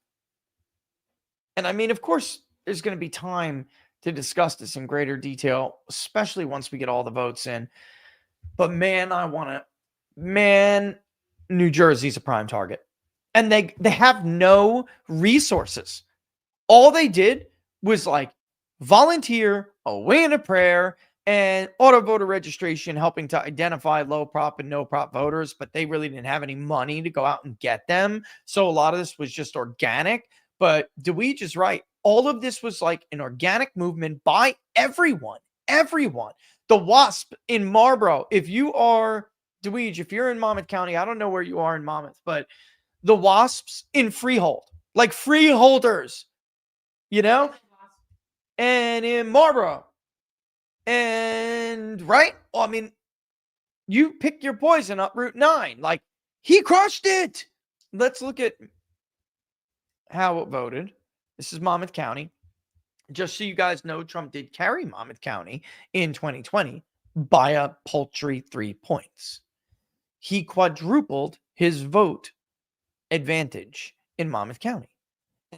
And I mean, of course, there's going to be time to discuss this in greater detail, especially once we get all the votes in. But New Jersey's a prime target. And they have no resources. All they did was volunteer, away in a prayer, and auto voter registration, helping to identify low prop and no prop voters, but they really didn't have any money to go out and get them. So a lot of this was just organic. But Dweej is right. All of this was like an organic movement by everyone. Everyone. The WASP in Marlboro. If you are Dweej, if you're in Monmouth County, I don't know where you are in Monmouth, but the WASPs in Freehold, like freeholders, and in Marlboro. And right? Well, I mean, you pick your poison up Route 9. He crushed it. Let's look at how it voted. This is Monmouth County. Just so you guys know, Trump did carry Monmouth County in 2020 by a paltry 3 points. He quadrupled his vote advantage in Monmouth County.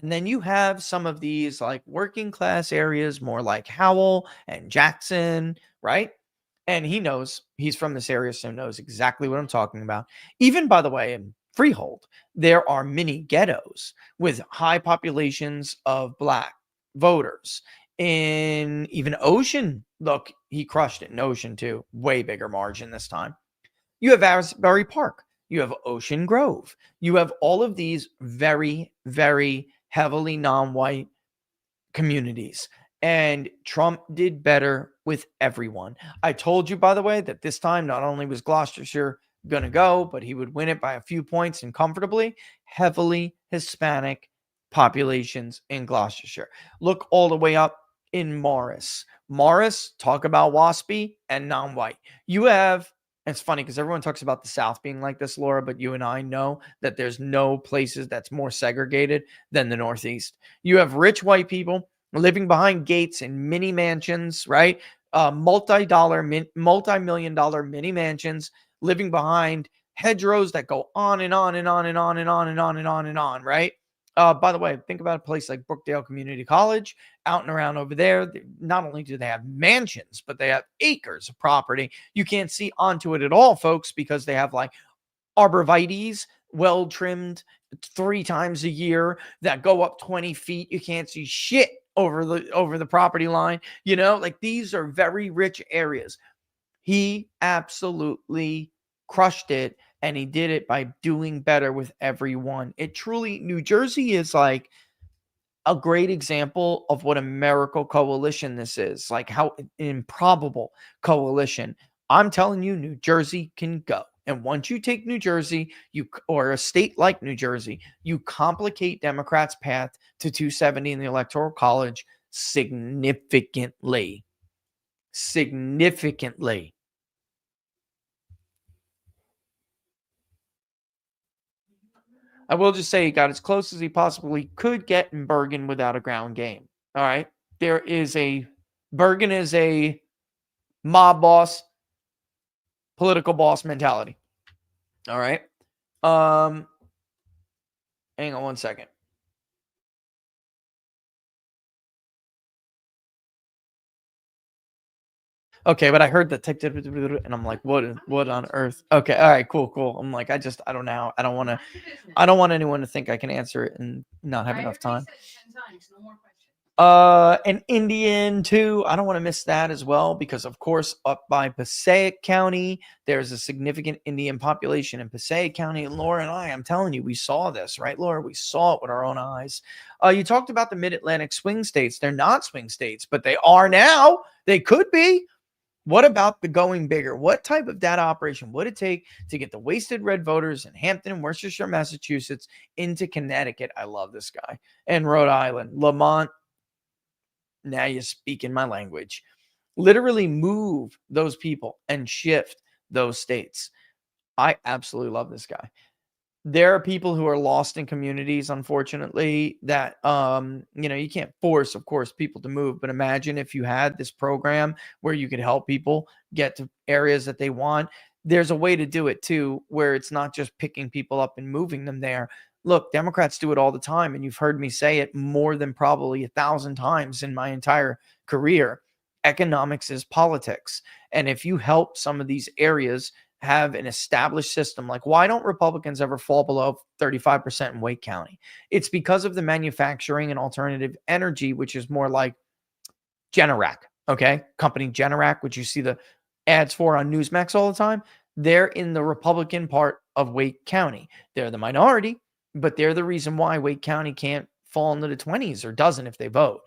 And then you have some of these working class areas, more like Howell and Jackson, right? And he's from this area, so knows exactly what I'm talking about. Even, by the way, in Freehold, there are mini ghettos with high populations of Black voters. In even Ocean, look, he crushed it in Ocean too. Way bigger margin this time. You have Asbury Park. You have Ocean Grove. You have all of these very, very heavily non-white communities. And Trump did better with everyone. I told you, by the way, that this time not only was Gloucestershire going to go, but he would win it by a few points and comfortably. Heavily Hispanic populations in Gloucestershire. Look all the way up in Morris. Morris, talk about waspy and non-white. You have, it's funny because everyone talks about the South being like this, Laura, but you and I know that there's no places that's more segregated than the Northeast. You have rich white people living behind gates in mini mansions, right? Multi-million dollar mini mansions, living behind hedgerows that go on and on and on and on and on and on and on and on, right? By the way, think about a place like Brookdale Community College out and around over there. Not only do they have mansions, but they have acres of property. You can't see onto it at all, folks, because they have like arborvitaes, well trimmed 3 times a year that go up 20 feet. You can't see shit over the property line. You know, like these are very rich areas. He absolutely crushed it, and he did it by doing better with everyone. It truly, New Jersey is like a great example of what a miracle coalition this is, like how improbable coalition. I'm telling you, New Jersey can go. And once you take New Jersey, or a state like New Jersey, you complicate Democrats' path to 270 in the Electoral College significantly. Significantly. I will just say he got as close as he possibly could get in Bergen without a ground game. All right. Bergen is a mob boss, political boss mentality. All right. Hang on one second. Okay, but I heard that tick, and I'm like, what on earth? Okay, all right, cool. I'm like, I don't know. I don't want anyone to think I can answer it and not have enough time. An Indian too. I don't want to miss that as well, because of course up by Passaic County, there's a significant Indian population in Passaic County. And Laura and I'm telling you, we saw this, right, Laura? We saw it with our own eyes. You talked about the Mid-Atlantic swing states. They're not swing states, but they are now. They could be. What about the going bigger? What type of data operation would it take to get the wasted red voters in Hampton, Worcestershire, Massachusetts into Connecticut? I love this guy. And Rhode Island, Lamont. Now you're speaking my language. Literally move those people and shift those states. I absolutely love this guy. There are people who are lost in communities, unfortunately, that, you can't force, of course, people to move. But imagine if you had this program where you could help people get to areas that they want. There's a way to do it, too, where it's not just picking people up and moving them there. Look, Democrats do it all the time, and you've heard me say it more than probably 1,000 times in my entire career. Economics is politics. And if you help some of these areas have an established system, like why don't Republicans ever fall below 35% in Wake County? It's because of the manufacturing and alternative energy, which is more like Generac, okay? Company Generac, which you see the ads for on Newsmax all the time. They're in the Republican part of Wake County. They're the minority, but they're the reason why Wake County can't fall into the 20s or doesn't if they vote.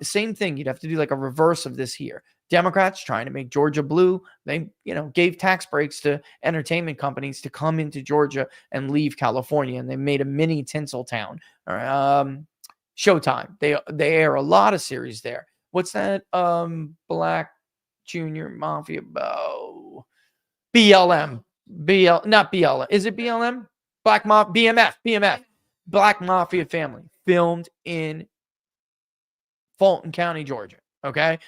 Same thing. You'd have to do like a reverse of this here. Democrats trying to make Georgia blue. They, gave tax breaks to entertainment companies to come into Georgia and leave California. And they made a mini Tinseltown. Showtime. They air a lot of series there. What's that? Black Junior Mafia. BLM. Not BLM. Is it BLM? Black Mafia. BMF. Black Mafia Family. Filmed in Fulton County, Georgia. Okay.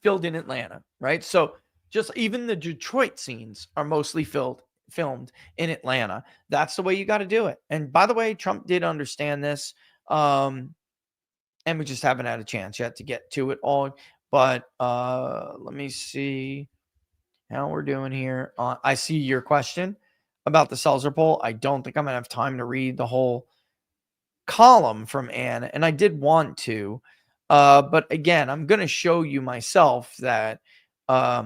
Filmed in Atlanta, right? So just even the Detroit scenes are mostly filmed in Atlanta. That's the way you got to do it. And by the way, Trump did understand this. And we just haven't had a chance yet to get to it all. But let me see how we're doing here. I see your question about the Selzer poll. I don't think I'm going to have time to read the whole column from Ann, and I did want to. But again, I'm going to show you myself that I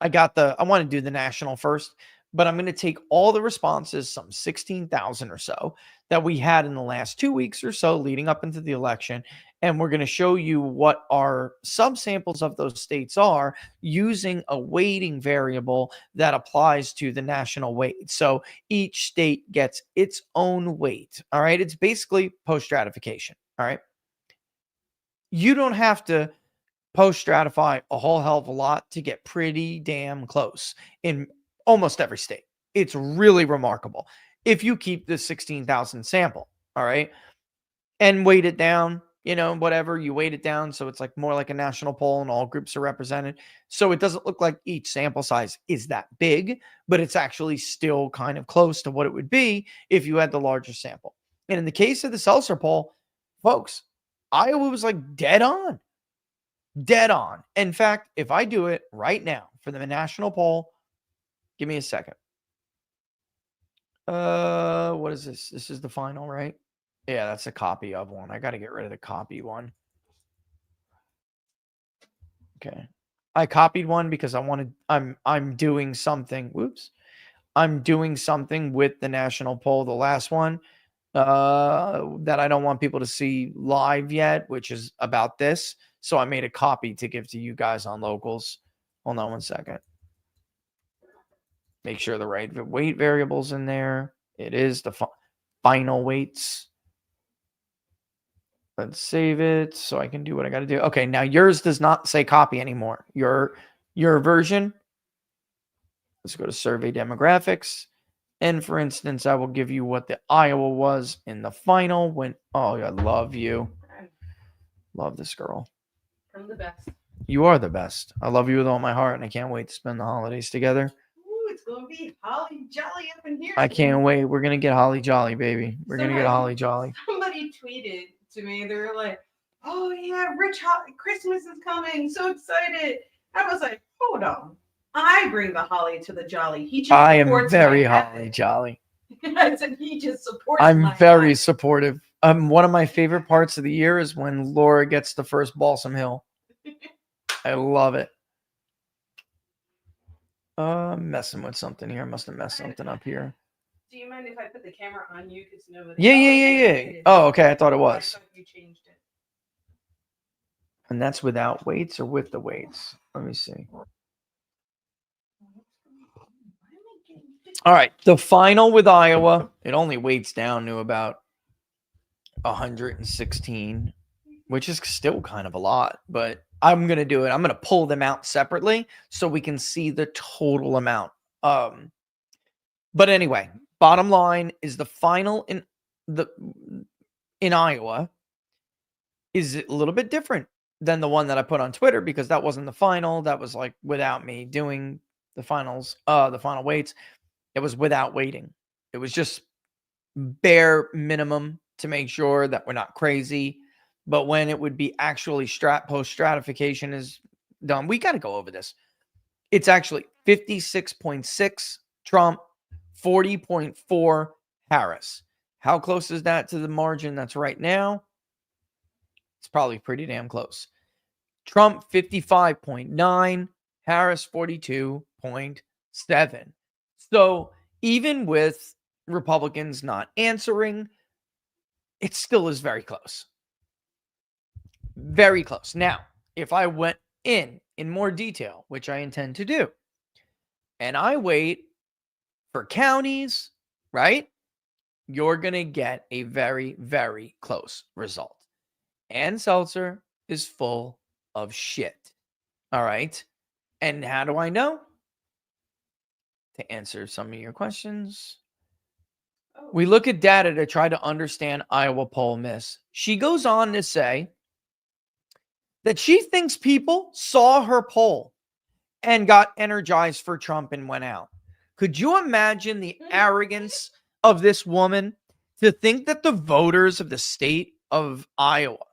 want to do the national first, but I'm going to take all the responses, some 16,000 or so that we had in the last 2 weeks or so leading up into the election. And we're going to show you what our subsamples of those states are using a weighting variable that applies to the national weight. So each state gets its own weight. All right. It's basically post-stratification. All right. You don't have to post-stratify a whole hell of a lot to get pretty damn close in almost every state. It's really remarkable. If you keep the 16,000 sample, all right, and weight it down, whatever, you weight it down so it's like more like a national poll and all groups are represented. So it doesn't look like each sample size is that big, but it's actually still kind of close to what it would be if you had the larger sample. And in the case of the Seltzer poll, folks, Iowa was like dead on. Dead on. In fact, if I do it right now for the national poll, give me a second. What is this? This is the final, right? Yeah, that's a copy of one. I got to get rid of the copy one. Okay. I copied one because I'm doing something. Whoops. I'm doing something with the national poll, the last one, that I don't want people to see live yet, which is about this. So I made a copy to give to you guys on locals. Hold on one second. Make sure the right weight variable's in there. It is the final weights. Let's save it so I can do what I got to do. Okay, now yours does not say copy anymore. Your version. Let's go to survey demographics. And for instance, I will give you what the Iowa was in the final when, oh, I love you. Love this girl. I'm the best. You are the best. I love you with all my heart, and I can't wait to spend the holidays together. Ooh, it's going to be holly jolly up in here. I can't wait. We're going to get holly jolly, baby. We're going to get holly jolly. Somebody tweeted to me, they were like, oh yeah, Christmas is coming. So excited. I was like, hold on. I bring the holly to the jolly. He just I am supports very my holly ethic. jolly. I said he just supports I'm my very ethic. supportive. One of my favorite parts of the year is when Laura gets the first Balsam Hill. I love it. Messing with something here. I must have messed something up here. Do you mind if I put the camera on you? Because nobody. Yeah. Oh, okay. I thought it was. I thought you changed it. And that's without weights or with the weights? Let me see. All right. The final with Iowa, it only weights down to about 116, which is still kind of a lot, but I'm going to do it. I'm going to pull them out separately so we can see the total amount. But anyway, bottom line is the final in Iowa is a little bit different than the one that I put on Twitter because that wasn't the final. That was like without me doing the finals, the final weights. It was without weighting. It was just bare minimum to make sure that we're not crazy. But when it would be actually post stratification is done, we got to go over this. It's actually 56.6 Trump, 40.4 Harris. How close is that to the margin that's right now? It's probably pretty damn close. Trump 55.9, Harris 42.7. So even with Republicans not answering, it still is very close. Very close. Now, if I went in more detail, which I intend to do, and I wait for counties, right? You're going to get a very, very close result. Ann Selzer is full of shit. All right. And how do I know? To answer some of your questions, we look at data to try to understand Iowa poll miss. She goes on to say that she thinks people saw her poll and got energized for Trump and went out. Could you imagine the arrogance of this woman to think that the voters of the state of Iowa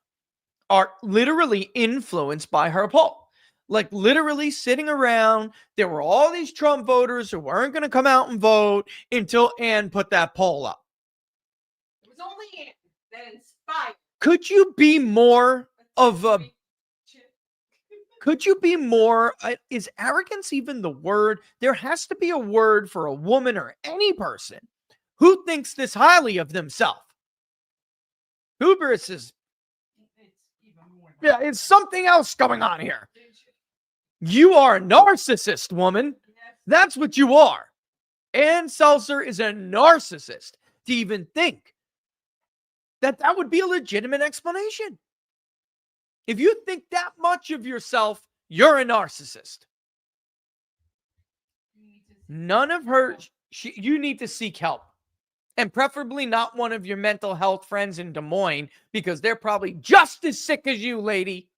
are literally influenced by her poll? Like literally sitting around, there were all these Trump voters who weren't going to come out and vote until Ann put that poll up. It was only Ann that inspired. Could you be more of a... Could you be more... is arrogance even the word? There has to be a word for a woman or any person who thinks this highly of themselves. Hubris is... Yeah, it's something else going on here. You are a narcissist, woman. That's what you are. Ann Selzer is a narcissist to even think that that would be a legitimate explanation. If you think that much of yourself, you're a narcissist. None of her, you need to seek help. And preferably not one of your mental health friends in Des Moines, because they're probably just as sick as you, lady.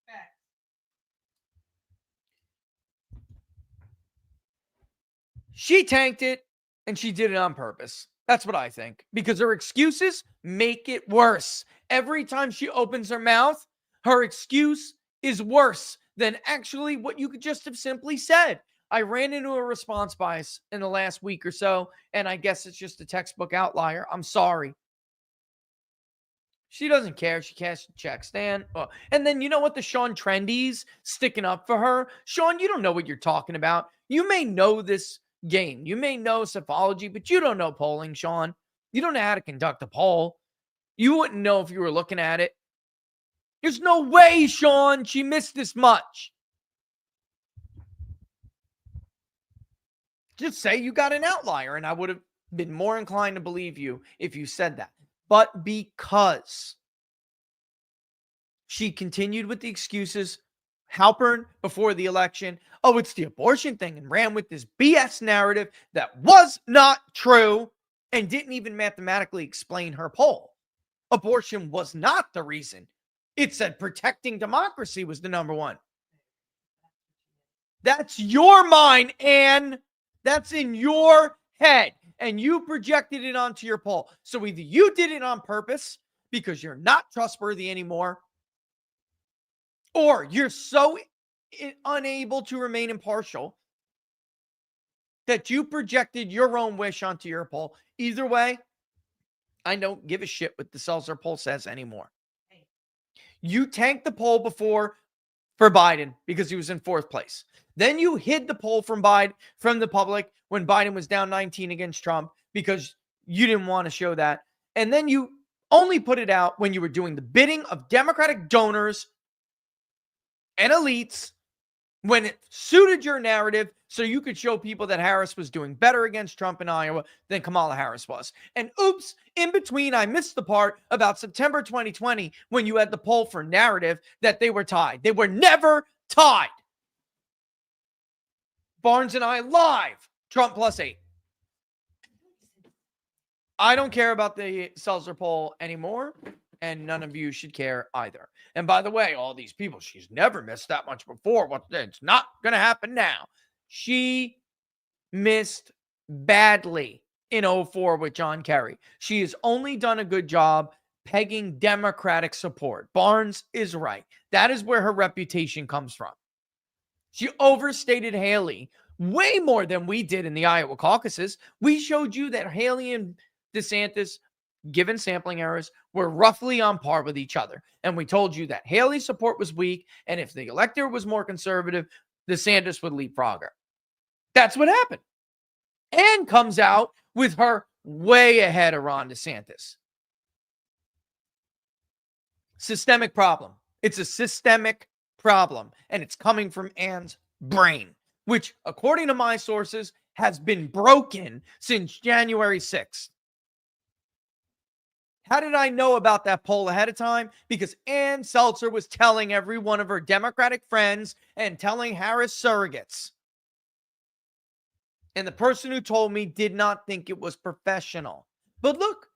She tanked it, and she did it on purpose. That's what I think. Because her excuses make it worse. Every time she opens her mouth, her excuse is worse than actually what you could just have simply said. I ran into a response bias in the last week or so, and I guess it's just a textbook outlier. I'm sorry. She doesn't care. She cashed the check, Stan. And then you know what? The Sean Trendy's sticking up for her. Sean, you don't know what you're talking about. You may know this game. You may know psephology, but you don't know polling, Sean. You don't know how to conduct a poll. You wouldn't know if you were looking at it. There's no way, Sean, she missed this much. Just say you got an outlier, and I would have been more inclined to believe you if you said that. But because she continued with the excuses, Halpern before the election, oh, it's the abortion thing, and ran with this BS narrative that was not true and didn't even mathematically explain her poll. Abortion was not the reason. It said protecting democracy was the number one. That's your mind, Ann. That's in your head, and you projected it onto your poll. So either you did it on purpose because you're not trustworthy anymore, or you're so unable to remain impartial that you projected your own wish onto your poll. Either way, I don't give a shit what the Selzer poll says anymore. You tanked the poll before for Biden because he was in fourth place. Then you hid the poll from the public when Biden was down 19 against Trump because you didn't want to show that. And then you only put it out when you were doing the bidding of Democratic donors and elites when it suited your narrative so you could show people that Harris was doing better against Trump in Iowa than Kamala Harris was. And oops, in between, I missed the part about September 2020 when you had the poll for narrative that they were tied. They were never tied. Barnes and I live. Trump +8. I don't care about the Selzer poll anymore, and none of you should care either. And by the way, all these people, she's never missed that much before. It's not going to happen now. She missed badly in 2004 with John Kerry. She has only done a good job pegging Democratic support. Barnes is right. That is where her reputation comes from. She overstated Haley way more than we did in the Iowa caucuses. We showed you that Haley and DeSantis, given sampling errors, were roughly on par with each other. And we told you that Haley's support was weak, and if the electorate was more conservative, DeSantis would leapfrog her. That's what happened. Ann comes out with her way ahead of Ron DeSantis. Systemic problem. It's a systemic problem, and it's coming from Ann's brain, which, according to my sources, has been broken since January 6th. How did I know about that poll ahead of time? Because Ann Selzer was telling every one of her Democratic friends and telling Harris surrogates. And the person who told me did not think it was professional. But look,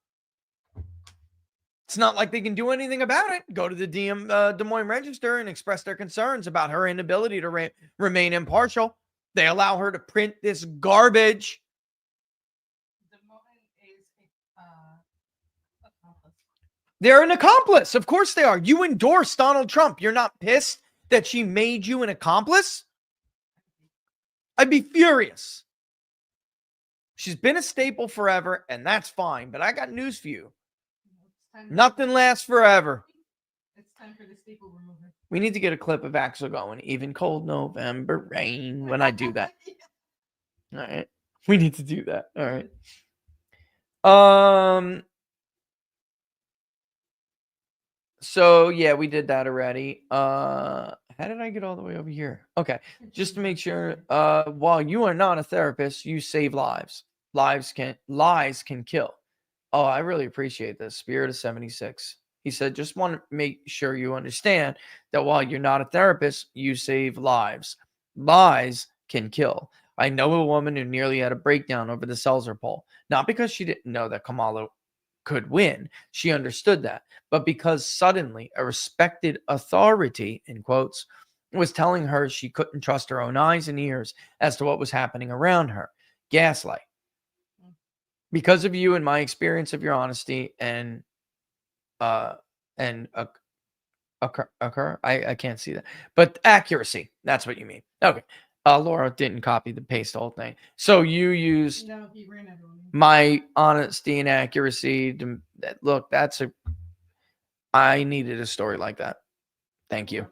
it's not like they can do anything about it. Go to the Des Moines Register and express their concerns about her inability to remain impartial. They allow her to print this garbage. They're an accomplice. Of course they are. You endorsed Donald Trump. You're not pissed that she made you an accomplice? I'd be furious. She's been a staple forever, and that's fine. But I got news for you. Nothing lasts forever. It's time for the staple remover. We need to get a clip of Axel going. Even cold November rain when I do that. All right. We need to do that. All right. So yeah, we did that already. How did I get all the way over here? Okay. Just to make sure, while you are not a therapist, you save lives. Lies can kill. Oh, I really appreciate this. Spirit of 76. He said, just want to make sure you understand that while you're not a therapist, you save lives. Lies can kill. I know a woman who nearly had a breakdown over the Selzer poll, not because she didn't know that Kamala could win. She understood that, but because suddenly a respected authority, in quotes, was telling her she couldn't trust her own eyes and ears as to what was happening around her. Gaslight. Because of you and my experience of your honesty and occur. I can't see that, but accuracy. That's what you mean. Okay. Laura didn't copy the paste the whole thing. So you used my honesty and accuracy to look. I needed a story like that. Thank you.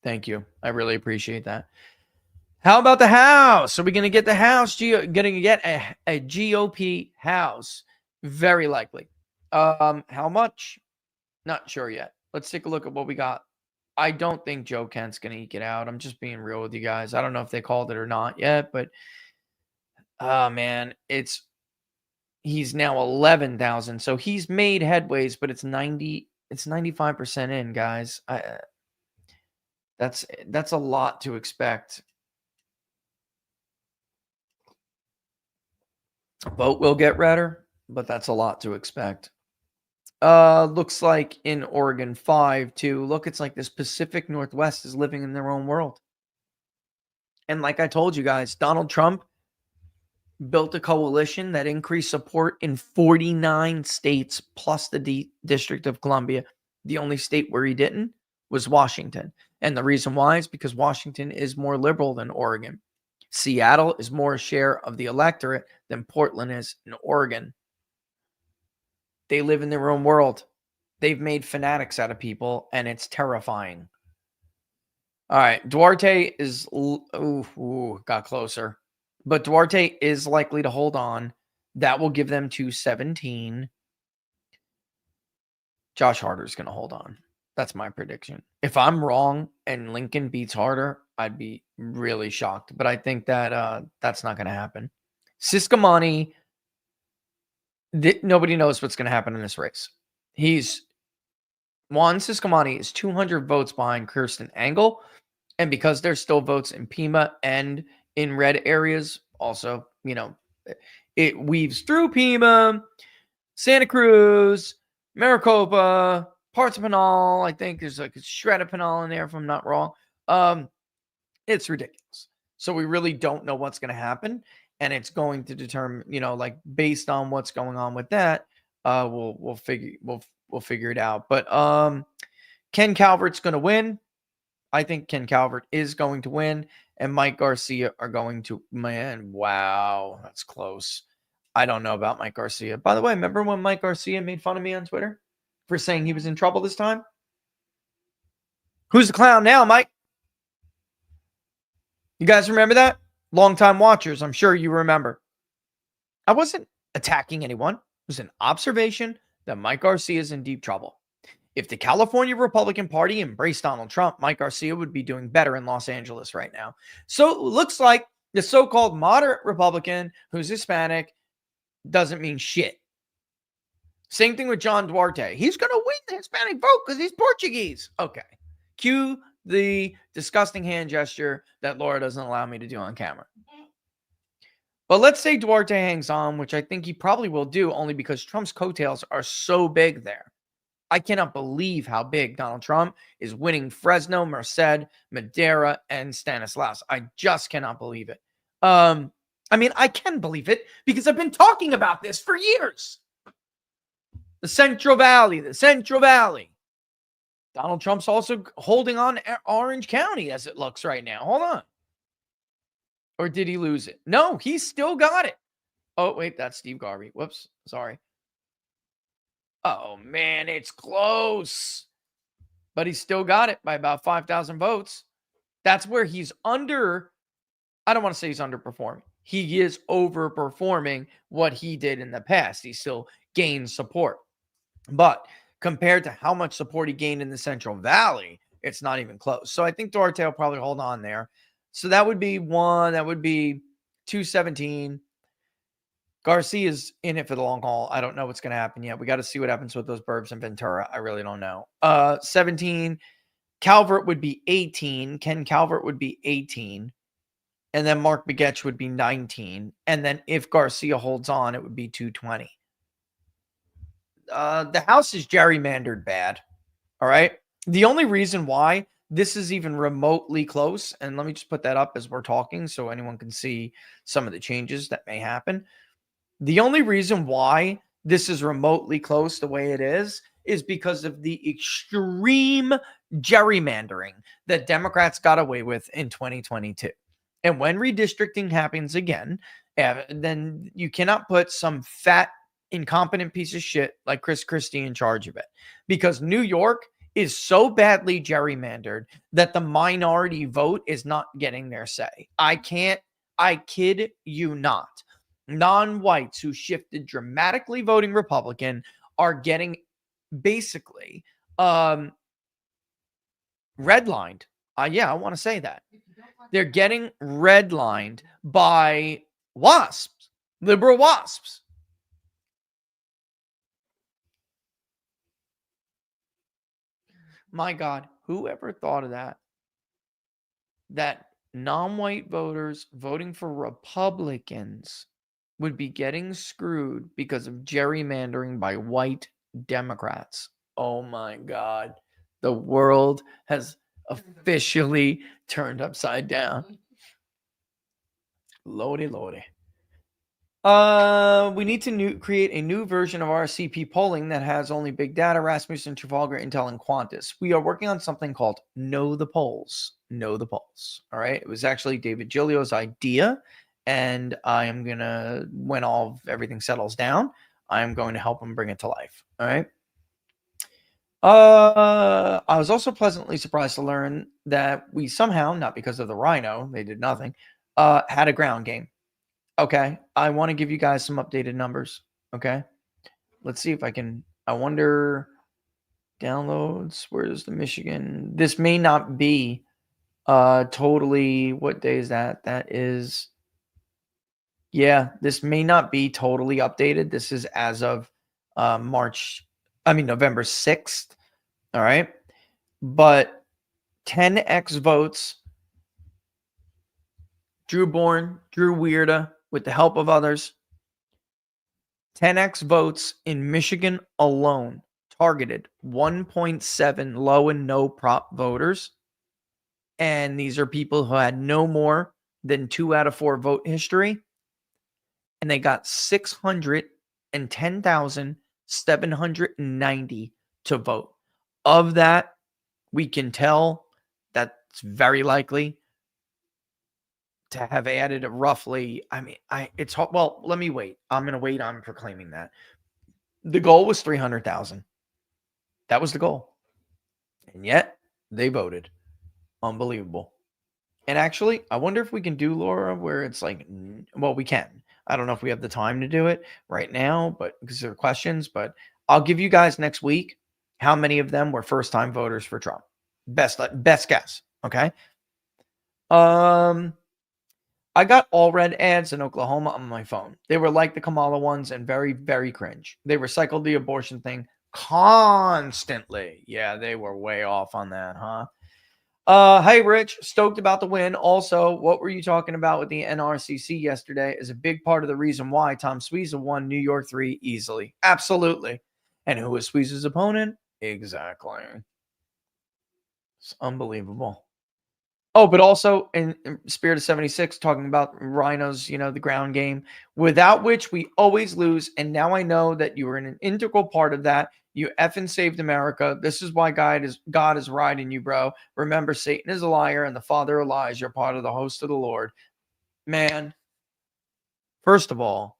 Thank you. I really appreciate that. How about the House? Are we going to get the House? Going to get a GOP House? Very likely. How much? Not sure yet. Let's take a look at what we got. I don't think Joe Kent's going to eke it out. I'm just being real with you guys. I don't know if they called it or not yet, but man, he's now 11,000. So he's made headways, but it's 95% in, guys. That's a lot to expect. Vote will get redder, but that's a lot to expect. Looks like in Oregon 5 too. Look, it's like this Pacific Northwest is living in their own world. And like I told you guys, Donald Trump built a coalition that increased support in 49 states plus the District of Columbia. The only state where he didn't was Washington. And the reason why is because Washington is more liberal than Oregon. Seattle is more a share of the electorate than Portland is in Oregon. They live in their own world. They've made fanatics out of people, and it's terrifying. All right, Duarte is got closer, but Duarte is likely to hold on. That will give them 217. Josh Harder's going to hold on. That's my prediction. If I'm wrong and Lincoln beats Harder, I'd be really shocked. But I think that that's not going to happen. Ciscomani, nobody knows what's going to happen in this race. Juan Ciscomani is 200 votes behind Kirsten Engel. And because there's still votes in Pima and in red areas, also, it weaves through Pima, Santa Cruz, Maricopa, parts of Pinal. I think there's like a shred of Pinal in there, if I'm not wrong. It's ridiculous. So we really don't know what's going to happen. And it's going to determine, based on what's going on with that, we'll figure it out. But Ken Calvert's going to win. I think Ken Calvert is going to win, and Mike Garcia are going to, man, wow, that's close. I don't know about Mike Garcia. By the way, remember when Mike Garcia made fun of me on Twitter for saying he was in trouble this time? Who's the clown now, Mike? You guys remember that? Longtime watchers, I'm sure you remember. I wasn't attacking anyone. It was an observation that Mike Garcia is in deep trouble. If the California Republican Party embraced Donald Trump, Mike Garcia would be doing better in Los Angeles right now. So it looks like the so-called moderate Republican who's Hispanic doesn't mean shit. Same thing with John Duarte. He's going to win the Hispanic vote because he's Portuguese. Okay. Cue the disgusting hand gesture that Laura doesn't allow me to do on camera. But let's say Duarte hangs on, which I think he probably will do only because Trump's coattails are so big there. I cannot believe how big Donald Trump is winning Fresno, Merced, Madera, and Stanislaus. I just cannot believe it. I can believe it because I've been talking about this for years. The Central Valley. Donald Trump's also holding on Orange County as it looks right now. Hold on. Or did he lose it? No, he's still got it. Oh, wait, that's Steve Garvey. Whoops, sorry. Oh, man, it's close. But he still got it by about 5,000 votes. That's where he's I don't want to say he's underperforming. He is overperforming what he did in the past. He still gained support. But compared to how much support he gained in the Central Valley, it's not even close. So I think Duarte will probably hold on there. So that would be 217. Garcia's in it for the long haul. I don't know what's going to happen yet. We got to see what happens with those burbs in Ventura. I really don't know. 17. Calvert would be 18. Ken Calvert would be 18. And then Mark Begich would be 19. And then if Garcia holds on, it would be 220. The House is gerrymandered bad. All right. The only reason why this is even remotely close, and let me just put that up as we're talking so anyone can see some of the changes that may happen. The only reason why this is remotely close the way it is because of the extreme gerrymandering that Democrats got away with in 2022. And when redistricting happens again, then you cannot put some fat, incompetent piece of shit like Chris Christie in charge of it, because New York is so badly gerrymandered that the minority vote is not getting their say. I kid you not. Non-whites who shifted dramatically voting Republican are getting basically redlined. Yeah, I want to say that. They're getting redlined by WASPs, liberal WASPs. My God, whoever thought of that? That non-white voters voting for Republicans would be getting screwed because of gerrymandering by white Democrats. Oh my God. The world has officially turned upside down. Lordy, lordy. We need to create a new version of RCP polling that has only big data, Rasmussen, Trafalgar, Intel, and Qantas. We are working on something called Know the Polls. Know the Polls. All right. It was actually David Giglio's idea. And I am going to, when everything settles down, I am going to help him bring it to life. All right. I was also pleasantly surprised to learn that we somehow, not because of the Rhino, they did nothing, had a ground game. Okay, I want to give you guys some updated numbers. Okay, let's see if I can. I wonder, downloads. Where's the Michigan? This may not be totally. What day is that? That is. Yeah, this may not be totally updated. This is as of November 6th. All right, but 10x votes. Drew Bourne, Drew Weirda, with the help of others, 10x votes in Michigan alone targeted 1.7 low and no prop voters. And these are people who had no more than 2 out of 4 vote history. And they got 610,790 to vote. Of that, we can tell that's very likely to have added roughly, it's hard. Well, let me wait. I'm going to wait on proclaiming that. The goal was 300,000. That was the goal. And yet they voted. Unbelievable. And actually, I wonder if we can do, Laura, where it's like, well, we can. I don't know if we have the time to do it right now, but because there are questions, but I'll give you guys next week how many of them were first-time voters for Trump. Best guess. Okay. I got all red ads in Oklahoma on my phone. They were like the Kamala ones and very, very cringe. They recycled the abortion thing constantly. Yeah, they were way off on that, huh? Hey, Rich, stoked about the win. Also, what were you talking about with the NRCC yesterday is a big part of the reason why Tom Sweeza won New York 3 easily. Absolutely. And who was Sweeza's opponent? Exactly. It's unbelievable. Oh, but also in Spirit of 76, talking about Rhinos, the ground game, without which we always lose. And now I know that you were an integral part of that. You effing saved America. This is why God is riding you, bro. Remember, Satan is a liar and the father of lies. You're part of the host of the Lord. Man, first of all,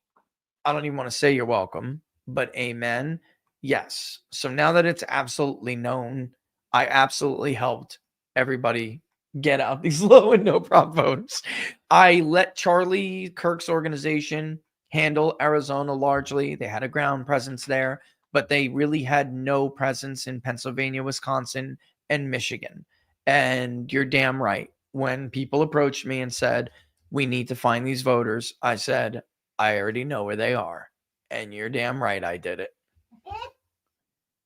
I don't even want to say you're welcome, but amen. Yes. So now that it's absolutely known, I absolutely helped everybody get out these low and no prop votes. I let Charlie Kirk's organization handle Arizona largely. They had a ground presence there, but they really had no presence in Pennsylvania, Wisconsin, and Michigan. And you're damn right. When people approached me and said, we need to find these voters, I said, I already know where they are. And you're damn right I did it.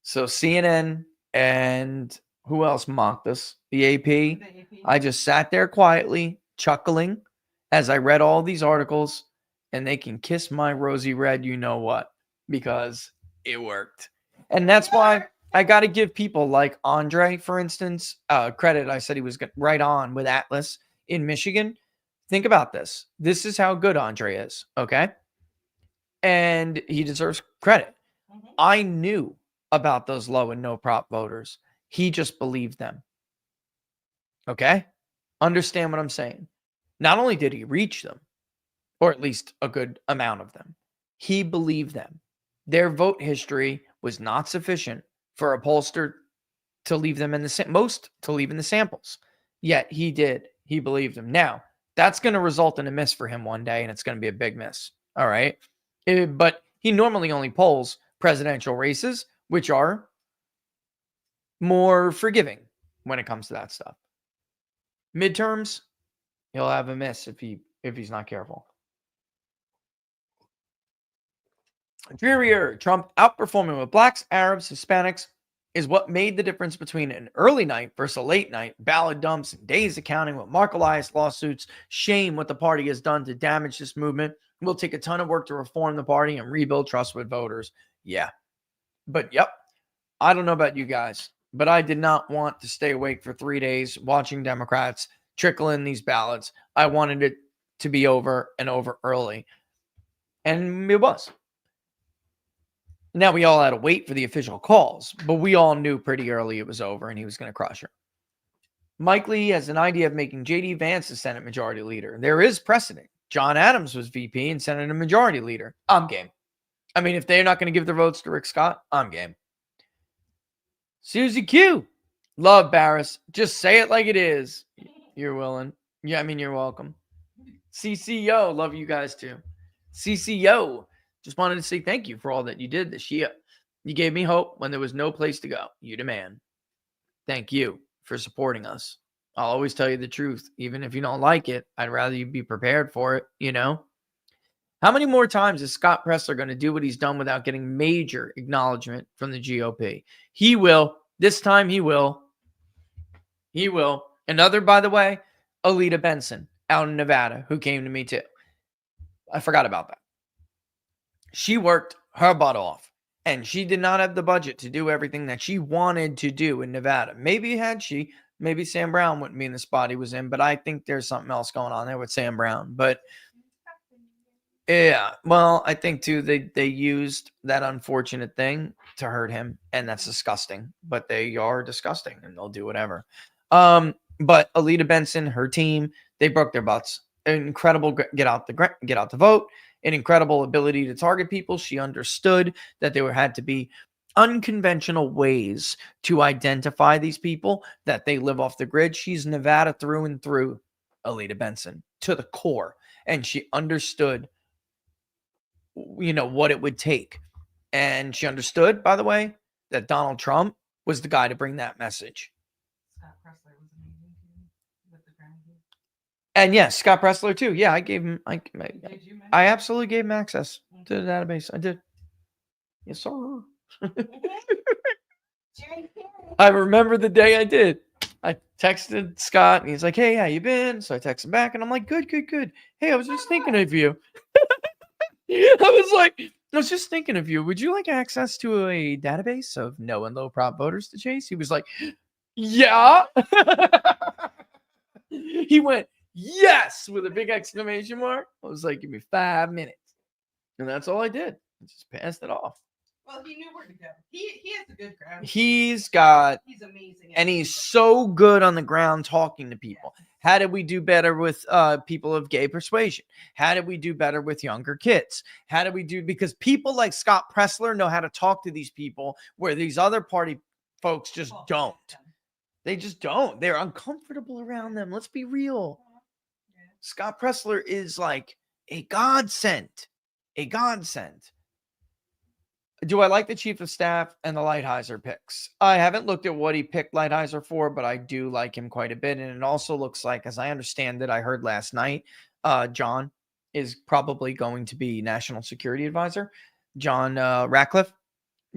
So CNN and who else mocked us? The AP. I just sat there quietly, chuckling, as I read all these articles, and they can kiss my rosy red, you know what, because it worked. And that's why I got to give people like Andre, for instance, credit. I said he was right on with Atlas in Michigan. Think about this. This is how good Andre is, okay? And he deserves credit. I knew about those low and no prop voters. He just believed them. Okay? Understand what I'm saying. Not only did he reach them, or at least a good amount of them, he believed them. Their vote history was not sufficient for a pollster to leave them in the samples. Yet he did. He believed them. Now, that's going to result in a miss for him one day, and it's going to be a big miss. All right? But he normally only polls presidential races, which are more forgiving when it comes to that stuff. Midterms, he'll have a miss if he's not careful. Drearier, Trump outperforming with blacks, Arabs, Hispanics is what made the difference between an early night versus a late night, ballot dumps, and days of counting with Mark Elias lawsuits. Shame what the party has done to damage this movement. It will take a ton of work to reform the party and rebuild trust with voters. Yeah. But yep, I don't know about you guys, but I did not want to stay awake for 3 days watching Democrats trickle in these ballots. I wanted it to be over and over early. And it was. Now we all had to wait for the official calls, but we all knew pretty early it was over and he was going to crush her. Mike Lee has an idea of making J.D. Vance the Senate Majority Leader. There is precedent. John Adams was VP and Senate Majority Leader. I'm game. I mean, if they're not going to give their votes to Rick Scott, I'm game. Susie Q. Love Barris. Just say it like it is. You're willing. Yeah, I mean, you're welcome. CCO. Love you guys too. CCO. Just wanted to say thank you for all that you did this year. You gave me hope when there was no place to go. You the man. Thank you for supporting us. I'll always tell you the truth. Even if you don't like it, I'd rather you be prepared for it, you know? How many more times is Scott Presler going to do what he's done without getting major acknowledgement from the GOP? He will. This time he will. He will. Another, by the way, Alita Benson out in Nevada, who came to me too. I forgot about that. She worked her butt off, and she did not have the budget to do everything that she wanted to do in Nevada. Maybe had she, maybe Sam Brown wouldn't be in the spot he was in, but I think there's something else going on there with Sam Brown. But yeah, well, I think too they used that unfortunate thing to hurt him, and that's disgusting. But they are disgusting, and they'll do whatever. But Alita Benson, her team, they broke their butts. An incredible get out the vote. An incredible ability to target people. She understood that there had to be unconventional ways to identify these people, that they live off the grid. She's Nevada through and through, Alita Benson, to the core. And she understood, you know, what it would take. And she understood, by the way, that Donald Trump was the guy to bring that message. Scott Presler was amazing too, with the ground. And yes, Scott Presler too. Yeah, I gave him. Did you I absolutely gave him access to the database. I did. Yes, sir. I remember the day I did. I texted Scott, and he's like, "Hey, how you been?" So I texted back, and I'm like, "Good, good, good. Hey, I was just thinking of you." I was just thinking of you. Would you like access to a database of no and low prop voters to chase? He was like, "Yeah." He went, "Yes," with a big exclamation mark. I was like, "Give me 5 minutes." And that's all I did. I just passed it off. Well, he knew where to go. He has a good ground. He's amazing. And he's so good on the ground talking to people. How did we do better with people of gay persuasion? How did we do better with younger kids? How did we do? Because people like Scott Presler know how to talk to these people where these other party folks just don't. They just don't. They're uncomfortable around them. Let's be real. Yeah. Scott Presler is like a godsend. A godsend. Do I like the chief of staff and the Lighthizer picks? I haven't looked at what he picked Lighthizer for, but I do like him quite a bit. And it also looks like, as I understand it, I heard last night, John is probably going to be national security advisor. John Ratcliffe.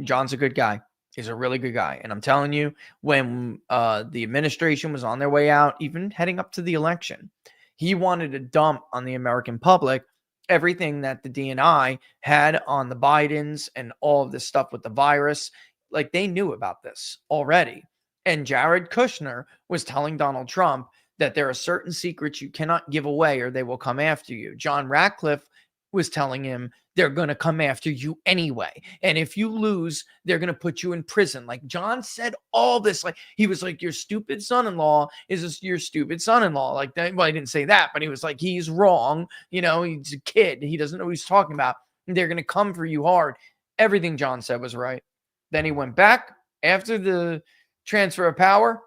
John's a good guy. He's a really good guy. And I'm telling you, when the administration was on their way out, even heading up to the election, He wanted to dump on the American public everything that the DNI had on the Bidens and all of this stuff with the virus. Like, they knew about this already. And Jared Kushner was telling Donald Trump that there are certain secrets you cannot give away or they will come after you. John Ratcliffe was telling him they're going to come after you anyway. And if you lose, they're going to put you in prison. Like, John said all this. Like, he was like, your stupid son-in-law is your stupid son-in-law. Like, that, well, I didn't say that, but he was like, he's wrong. You know, he's a kid. He doesn't know what he's talking about. And they're going to come for you hard. Everything John said was right. Then he went back after the transfer of power,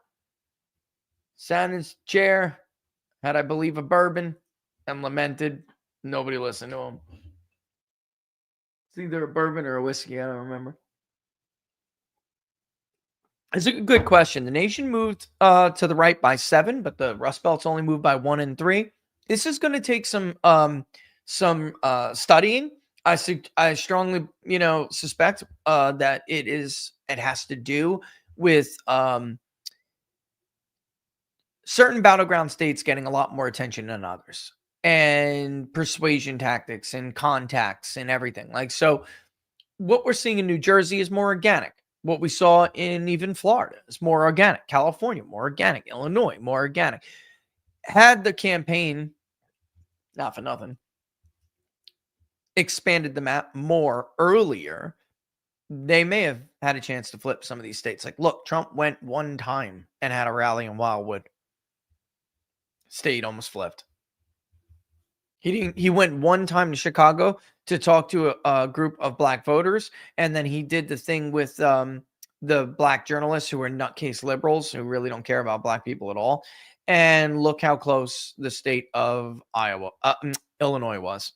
sat in his chair, had, I believe, a bourbon, and lamented. Nobody listened to him. It's either a bourbon or a whiskey. I don't remember. It's a good question. The nation moved to the right by 7, but the Rust Belt's only moved by 1 and 3. This is going to take some studying. I strongly, suspect that it has to do with certain battleground states getting a lot more attention than others, and persuasion tactics and contacts and everything. Like, so what we're seeing in New Jersey is more organic. What we saw in even Florida is more organic. California, more organic. Illinois, more organic. Had the campaign, not for nothing, expanded the map more earlier, they may have had a chance to flip some of these states. Like, look, Trump went one time and had a rally in Wildwood. State almost flipped. He went one time to Chicago to talk to a group of black voters, and then he did the thing with the black journalists who are nutcase liberals who really don't care about black people at all. And look how close the state of Illinois was.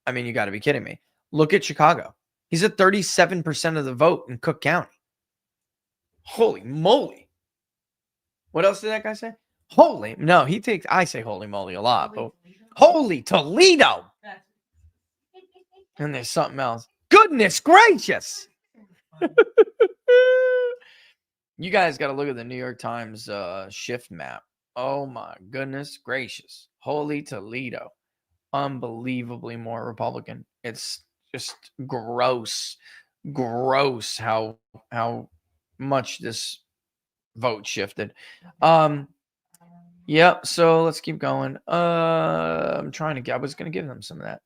I mean, you got to be kidding me. Look at Chicago. He's at 37% of the vote in Cook County. Holy moly. What else did that guy say? Holy, no, I say holy moly a lot, but holy Toledo. And there's something else. Goodness gracious. You guys got to look at the New York Times shift map. Oh my goodness gracious. Holy Toledo. Unbelievably more Republican. It's just gross how much this vote shifted. Yep, so let's keep going. I was going to give them some of that.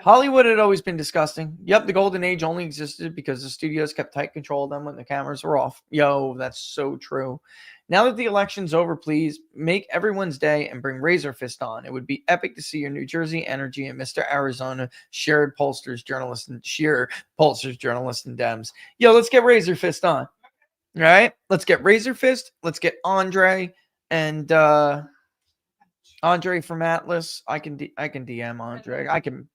Hollywood had always been disgusting. Yep, the golden age only existed because the studios kept tight control of them when the cameras were off. Yo, that's so true. Now that the election's over, please make everyone's day and bring Razor Fist on. It would be epic to see your New Jersey energy and Mr. Arizona sheer pollsters, journalists, and Dems. Yo, let's get Razor Fist on. All right, let's get Razor Fist. Let's get Andre and Andre from Atlas. I can DM Andre. I can.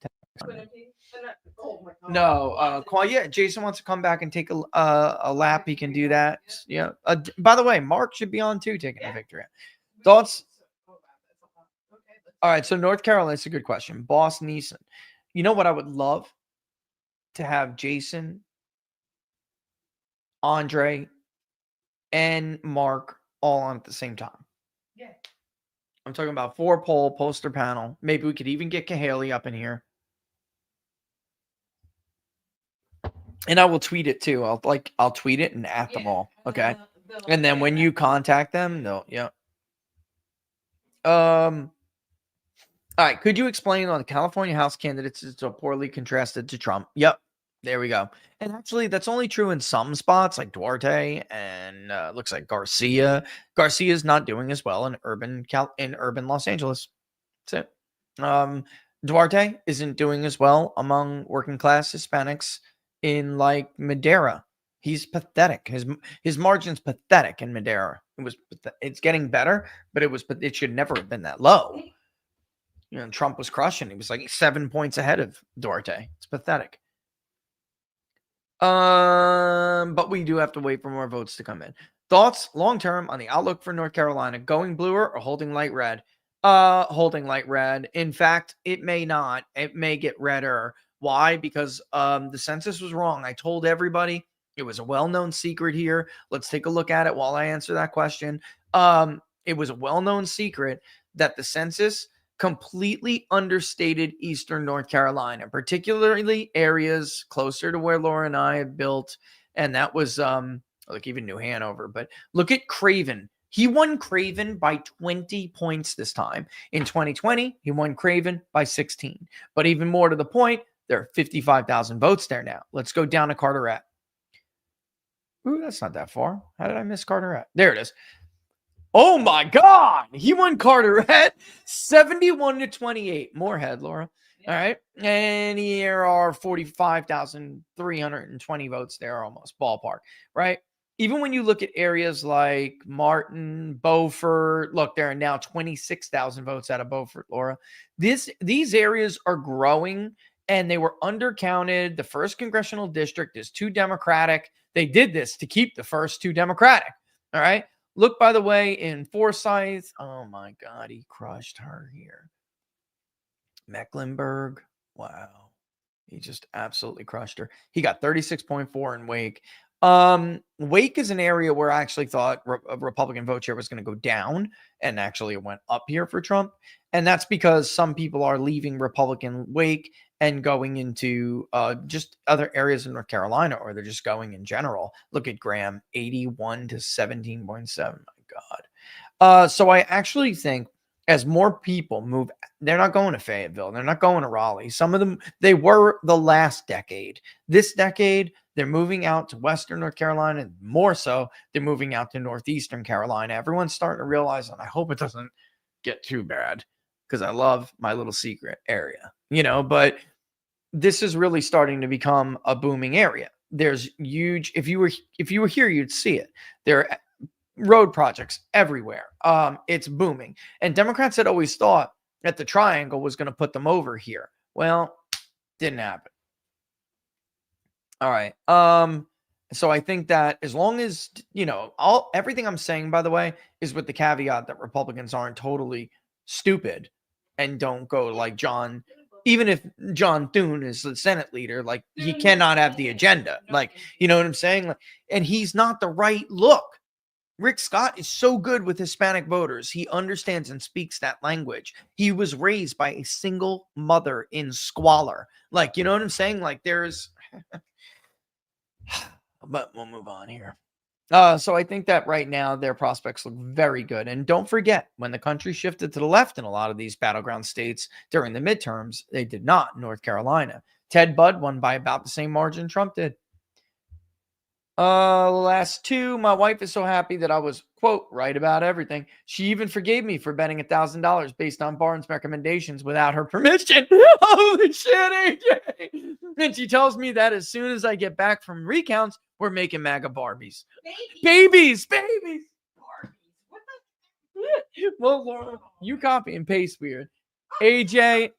No, yeah. Jason wants to come back and take a lap. He can do that. Yeah. By the way, Mark should be on too, taking a victory. Thoughts? All right. So North Carolina is a good question. Boss Neeson. You know what I would love to have Jason, Andre, and Mark all on at the same time. Yeah. I'm talking about 4-poll poster panel. Maybe we could even get Cahaley up in here. And I will tweet it too. I'll tweet it and at them all. Okay. And then when you contact them, they'll, yeah. All right. Could you explain on the California House candidates is so poorly contrasted to Trump? Yep. There we go. And actually, that's only true in some spots like Duarte and looks like Garcia. Garcia's not doing as well in urban Los Angeles. That's it. Duarte isn't doing as well among working class Hispanics in like Madera. He's pathetic. His margin's pathetic in Madera. It's getting better, but it should never have been that low. You know, Trump was crushing. He was like 7 points ahead of Duarte. It's pathetic. But we do have to wait for more votes to come in. Thoughts long term on the outlook for North Carolina, going bluer or holding light red? Holding light red. In fact, it may not. It may get redder. Why? Because the census was wrong. I told everybody it was a well-known secret here. Let's take a look at it while I answer that question. It was a well-known secret that the census completely understated Eastern North Carolina, particularly areas closer to where Laura and I had built. And that was, like even New Hanover. But look at Craven. He won Craven by 20 points this time. In 2020, he won Craven by 16. But even more to the point, there are 55,000 votes there now. Let's go down to Carteret. Ooh, that's not that far. How did I miss Carteret? There it is. Oh my God. He won Carteret 71-28. Moorhead, Laura. All right. And here are 45,320 votes there, almost ballpark, right? Even when you look at areas like Martin, Beaufort, look, there are now 26,000 votes out of Beaufort, Laura. These areas are growing and they were undercounted. The first congressional district is too Democratic. They did this to keep the first two Democratic. All right. Look, by the way, in Forsyth. Oh my God, he crushed her here. Mecklenburg. Wow. He just absolutely crushed her. He got 36.4 in Wake. Wake is an area where I actually thought a Republican vote share was going to go down, and actually it went up here for Trump. And that's because some people are leaving Republican Wake and going into just other areas in North Carolina, or they're just going in general. Look at Graham, 81 to 17.7. My God. So I actually think as more people move, they're not going to Fayetteville. They're not going to Raleigh. Some of them, they were the last decade. This decade, they're moving out to Western North Carolina. And more so, they're moving out to Northeastern Carolina. Everyone's starting to realize, and I hope it doesn't get too bad, because I love my little secret area, but this is really starting to become a booming area. There's huge, if you were here, you'd see it. There are road projects everywhere. It's booming. And Democrats had always thought that the triangle was going to put them over here. Well, didn't happen. All right. So I think that as long as, everything I'm saying, by the way, is with the caveat that Republicans aren't totally stupid and don't go like John. Even if John Thune is the Senate leader, like he cannot have the agenda. Like, you know what I'm saying? Like, and he's not the right look. Rick Scott is so good with Hispanic voters. He understands and speaks that language. He was raised by a single mother in squalor. Like, you know what I'm saying? Like there's, but we'll move on here. So I think that right now their prospects look very good. And don't forget, when the country shifted to the left in a lot of these battleground states during the midterms, they did not in North Carolina. Ted Budd won by about the same margin Trump did. Last two, my wife is so happy that I was, quote, right about everything. She even forgave me for betting $1,000 based on Barnes' recommendations without her permission. Holy shit, AJ. And she tells me that as soon as I get back from recounts, we're making MAGA Barbies. Babies. Barbies. What the? Well, Laura, you copy and paste weird. AJ,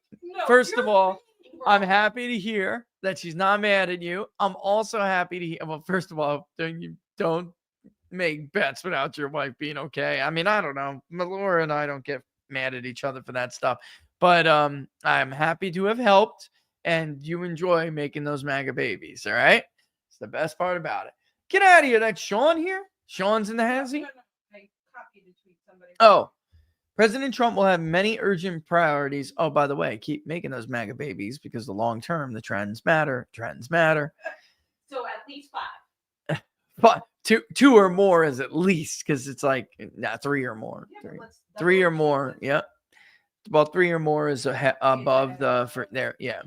first of all, I'm happy to hear that she's not mad at you. I'm also happy to hear, well, first of all, don't make bets without your wife being okay. I mean, I don't know. Laura and I don't get mad at each other for that stuff. But I'm happy to have helped, and you enjoy making those MAGA babies, all right? It's the best part about it. Get out of here. That's Sean here? Sean's in the hezzy? Oh. President Trump will have many urgent priorities. Oh, by the way, keep making those MAGA babies because the long term, the trends matter. Trends matter. So at least 5. But two or more is at least, because it's like 3 or more. Yeah, three or more. Yeah. Well, 3 or more is above the for there. Yeah.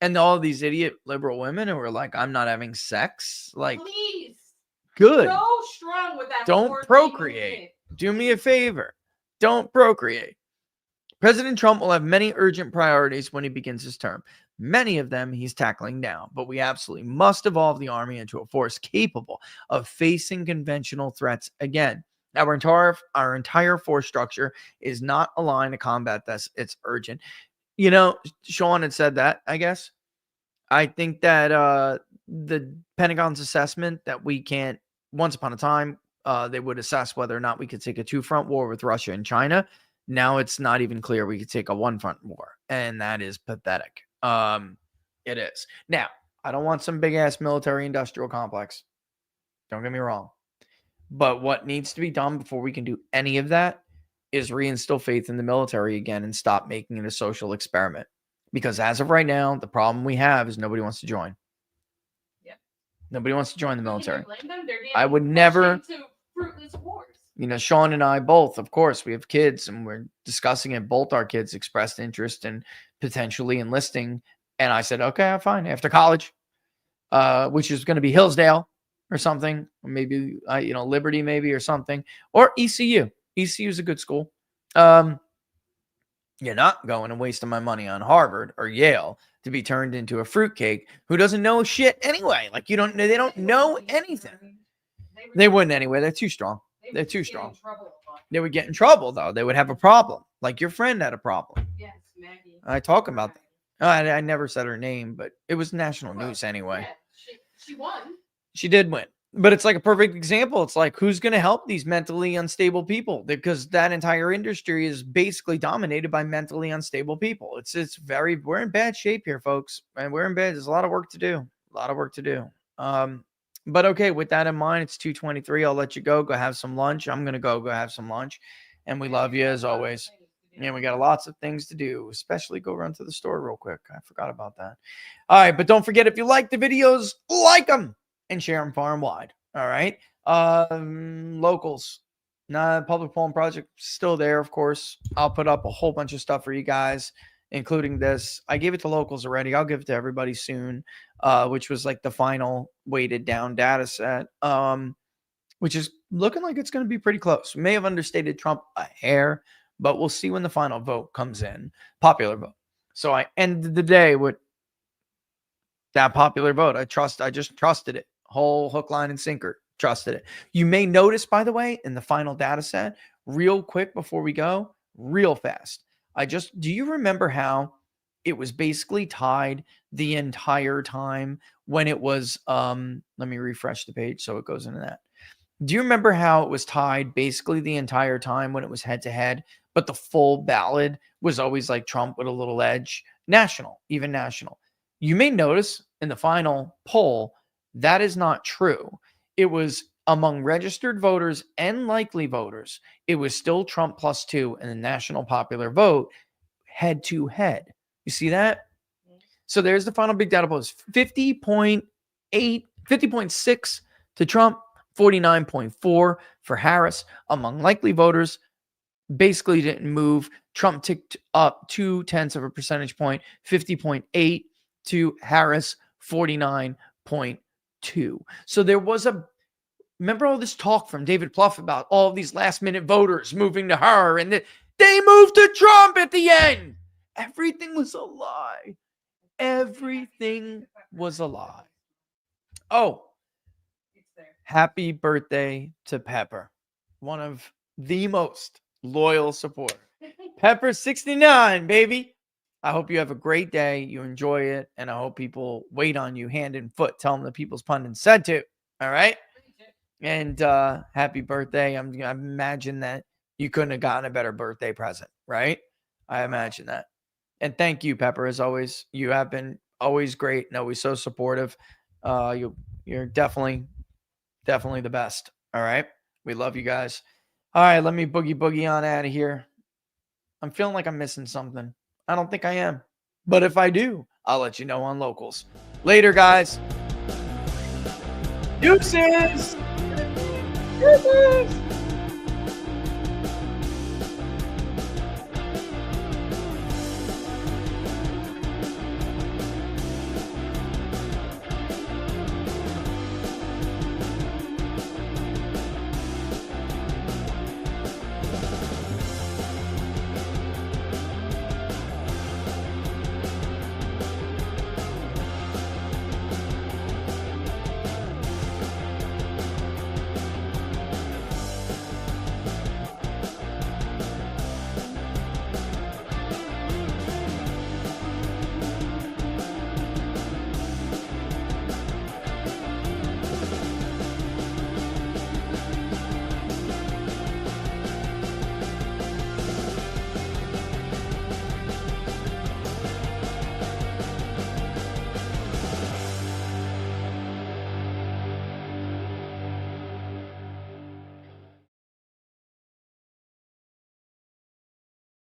And all these idiot liberal women who are like, I'm not having sex. Like, please. Good. So strong with that. Don't procreate. Do me a favor. Don't procreate. President Trump will have many urgent priorities when he begins his term. Many of them he's tackling now, but we absolutely must evolve the army into a force capable of facing conventional threats again. Our entire force structure is not aligned to combat this. It's urgent. Sean had said that, I guess. I think that the Pentagon's assessment that we can't, once upon a time, they would assess whether or not we could take a 2-front war with Russia and China. Now it's not even clear we could take a 1-front war, and that is pathetic. It is. Now, I don't want some big-ass military-industrial complex. Don't get me wrong. But what needs to be done before we can do any of that is reinstill faith in the military again and stop making it a social experiment. Because as of right now, the problem we have is nobody wants to join. Yeah. Nobody wants to join the military. I would never. You know, Sean and I both, of course, we have kids and we're discussing it. Both our kids expressed interest in potentially enlisting. And I said, okay, fine. After college, which is going to be Hillsdale or something, or maybe, Liberty maybe or something, or ECU. ECU is a good school. You're not going and wasting my money on Harvard or Yale to be turned into a fruitcake who doesn't know shit anyway. Like they don't know anything. They wouldn't anyway. They're too strong. They're too strong. They would get in trouble though. They would have a problem. Like your friend had a problem. Yes, Maggie. I talk about that. I never said her name, but it was national news anyway. Yeah, she won. She did win. But it's like a perfect example. It's like, who's going to help these mentally unstable people? Because that entire industry is basically dominated by mentally unstable people. We're in bad shape here, folks. And we're in bad. There's a lot of work to do. But okay, with that in mind, it's 2:23. I'll let you go. Go have some lunch. I'm going to go have some lunch. And we love you as always. And we got lots of things to do, especially go run to the store real quick. I forgot about that. All right. But don't forget, if you like the videos, like them and share them far and wide. All right. Locals. Public Polling Project still there, of course. I'll put up a whole bunch of stuff for you guys, including this. I gave it to locals already. I'll give it to everybody soon, which was like the final weighted down data set, which is looking like it's going to be pretty close. We may have understated Trump a hair, but we'll see when the final vote comes in. Popular vote. So I ended the day with that popular vote. I just trusted it. Whole hook, line, and sinker. Trusted it. You may notice, by the way, in the final data set, real quick before we go, real fast. Do you remember how it was basically tied the entire time when it was, let me refresh the page so it goes into that. Do you remember how it was tied basically the entire time when it was head to head, but the full ballot was always like Trump with a little edge? Even national. You may notice in the final poll, that is not true. It was among registered voters and likely voters. It was still Trump +2 in the national popular vote head to head. You see that? So there's the final big data post. 50.6 to Trump, 49.4 for Harris. Among likely voters, basically didn't move. Trump ticked up 0.2 of a percentage point, 50.8 to Harris, 49.2. So there was remember all this talk from David Plouffe about all these last minute voters moving to her and they moved to Trump at the end. Everything was a lie. Everything was a lie. Oh, happy birthday to Pepper, one of the most loyal supporters. Pepper 69, baby. I hope you have a great day. You enjoy it. And I hope people wait on you hand and foot. Tell them the People's Pundit said to. All right. And happy birthday. I imagine that you couldn't have gotten a better birthday present, right? I imagine that. And thank you, Pepper, as always. You have been always great and always so supportive. You're definitely the best. All right. We love you guys. All right. Let me boogie on out of here. I'm feeling like I'm missing something. I don't think I am. But if I do, I'll let you know on Locals. Later, guys. Deuces! Deuces!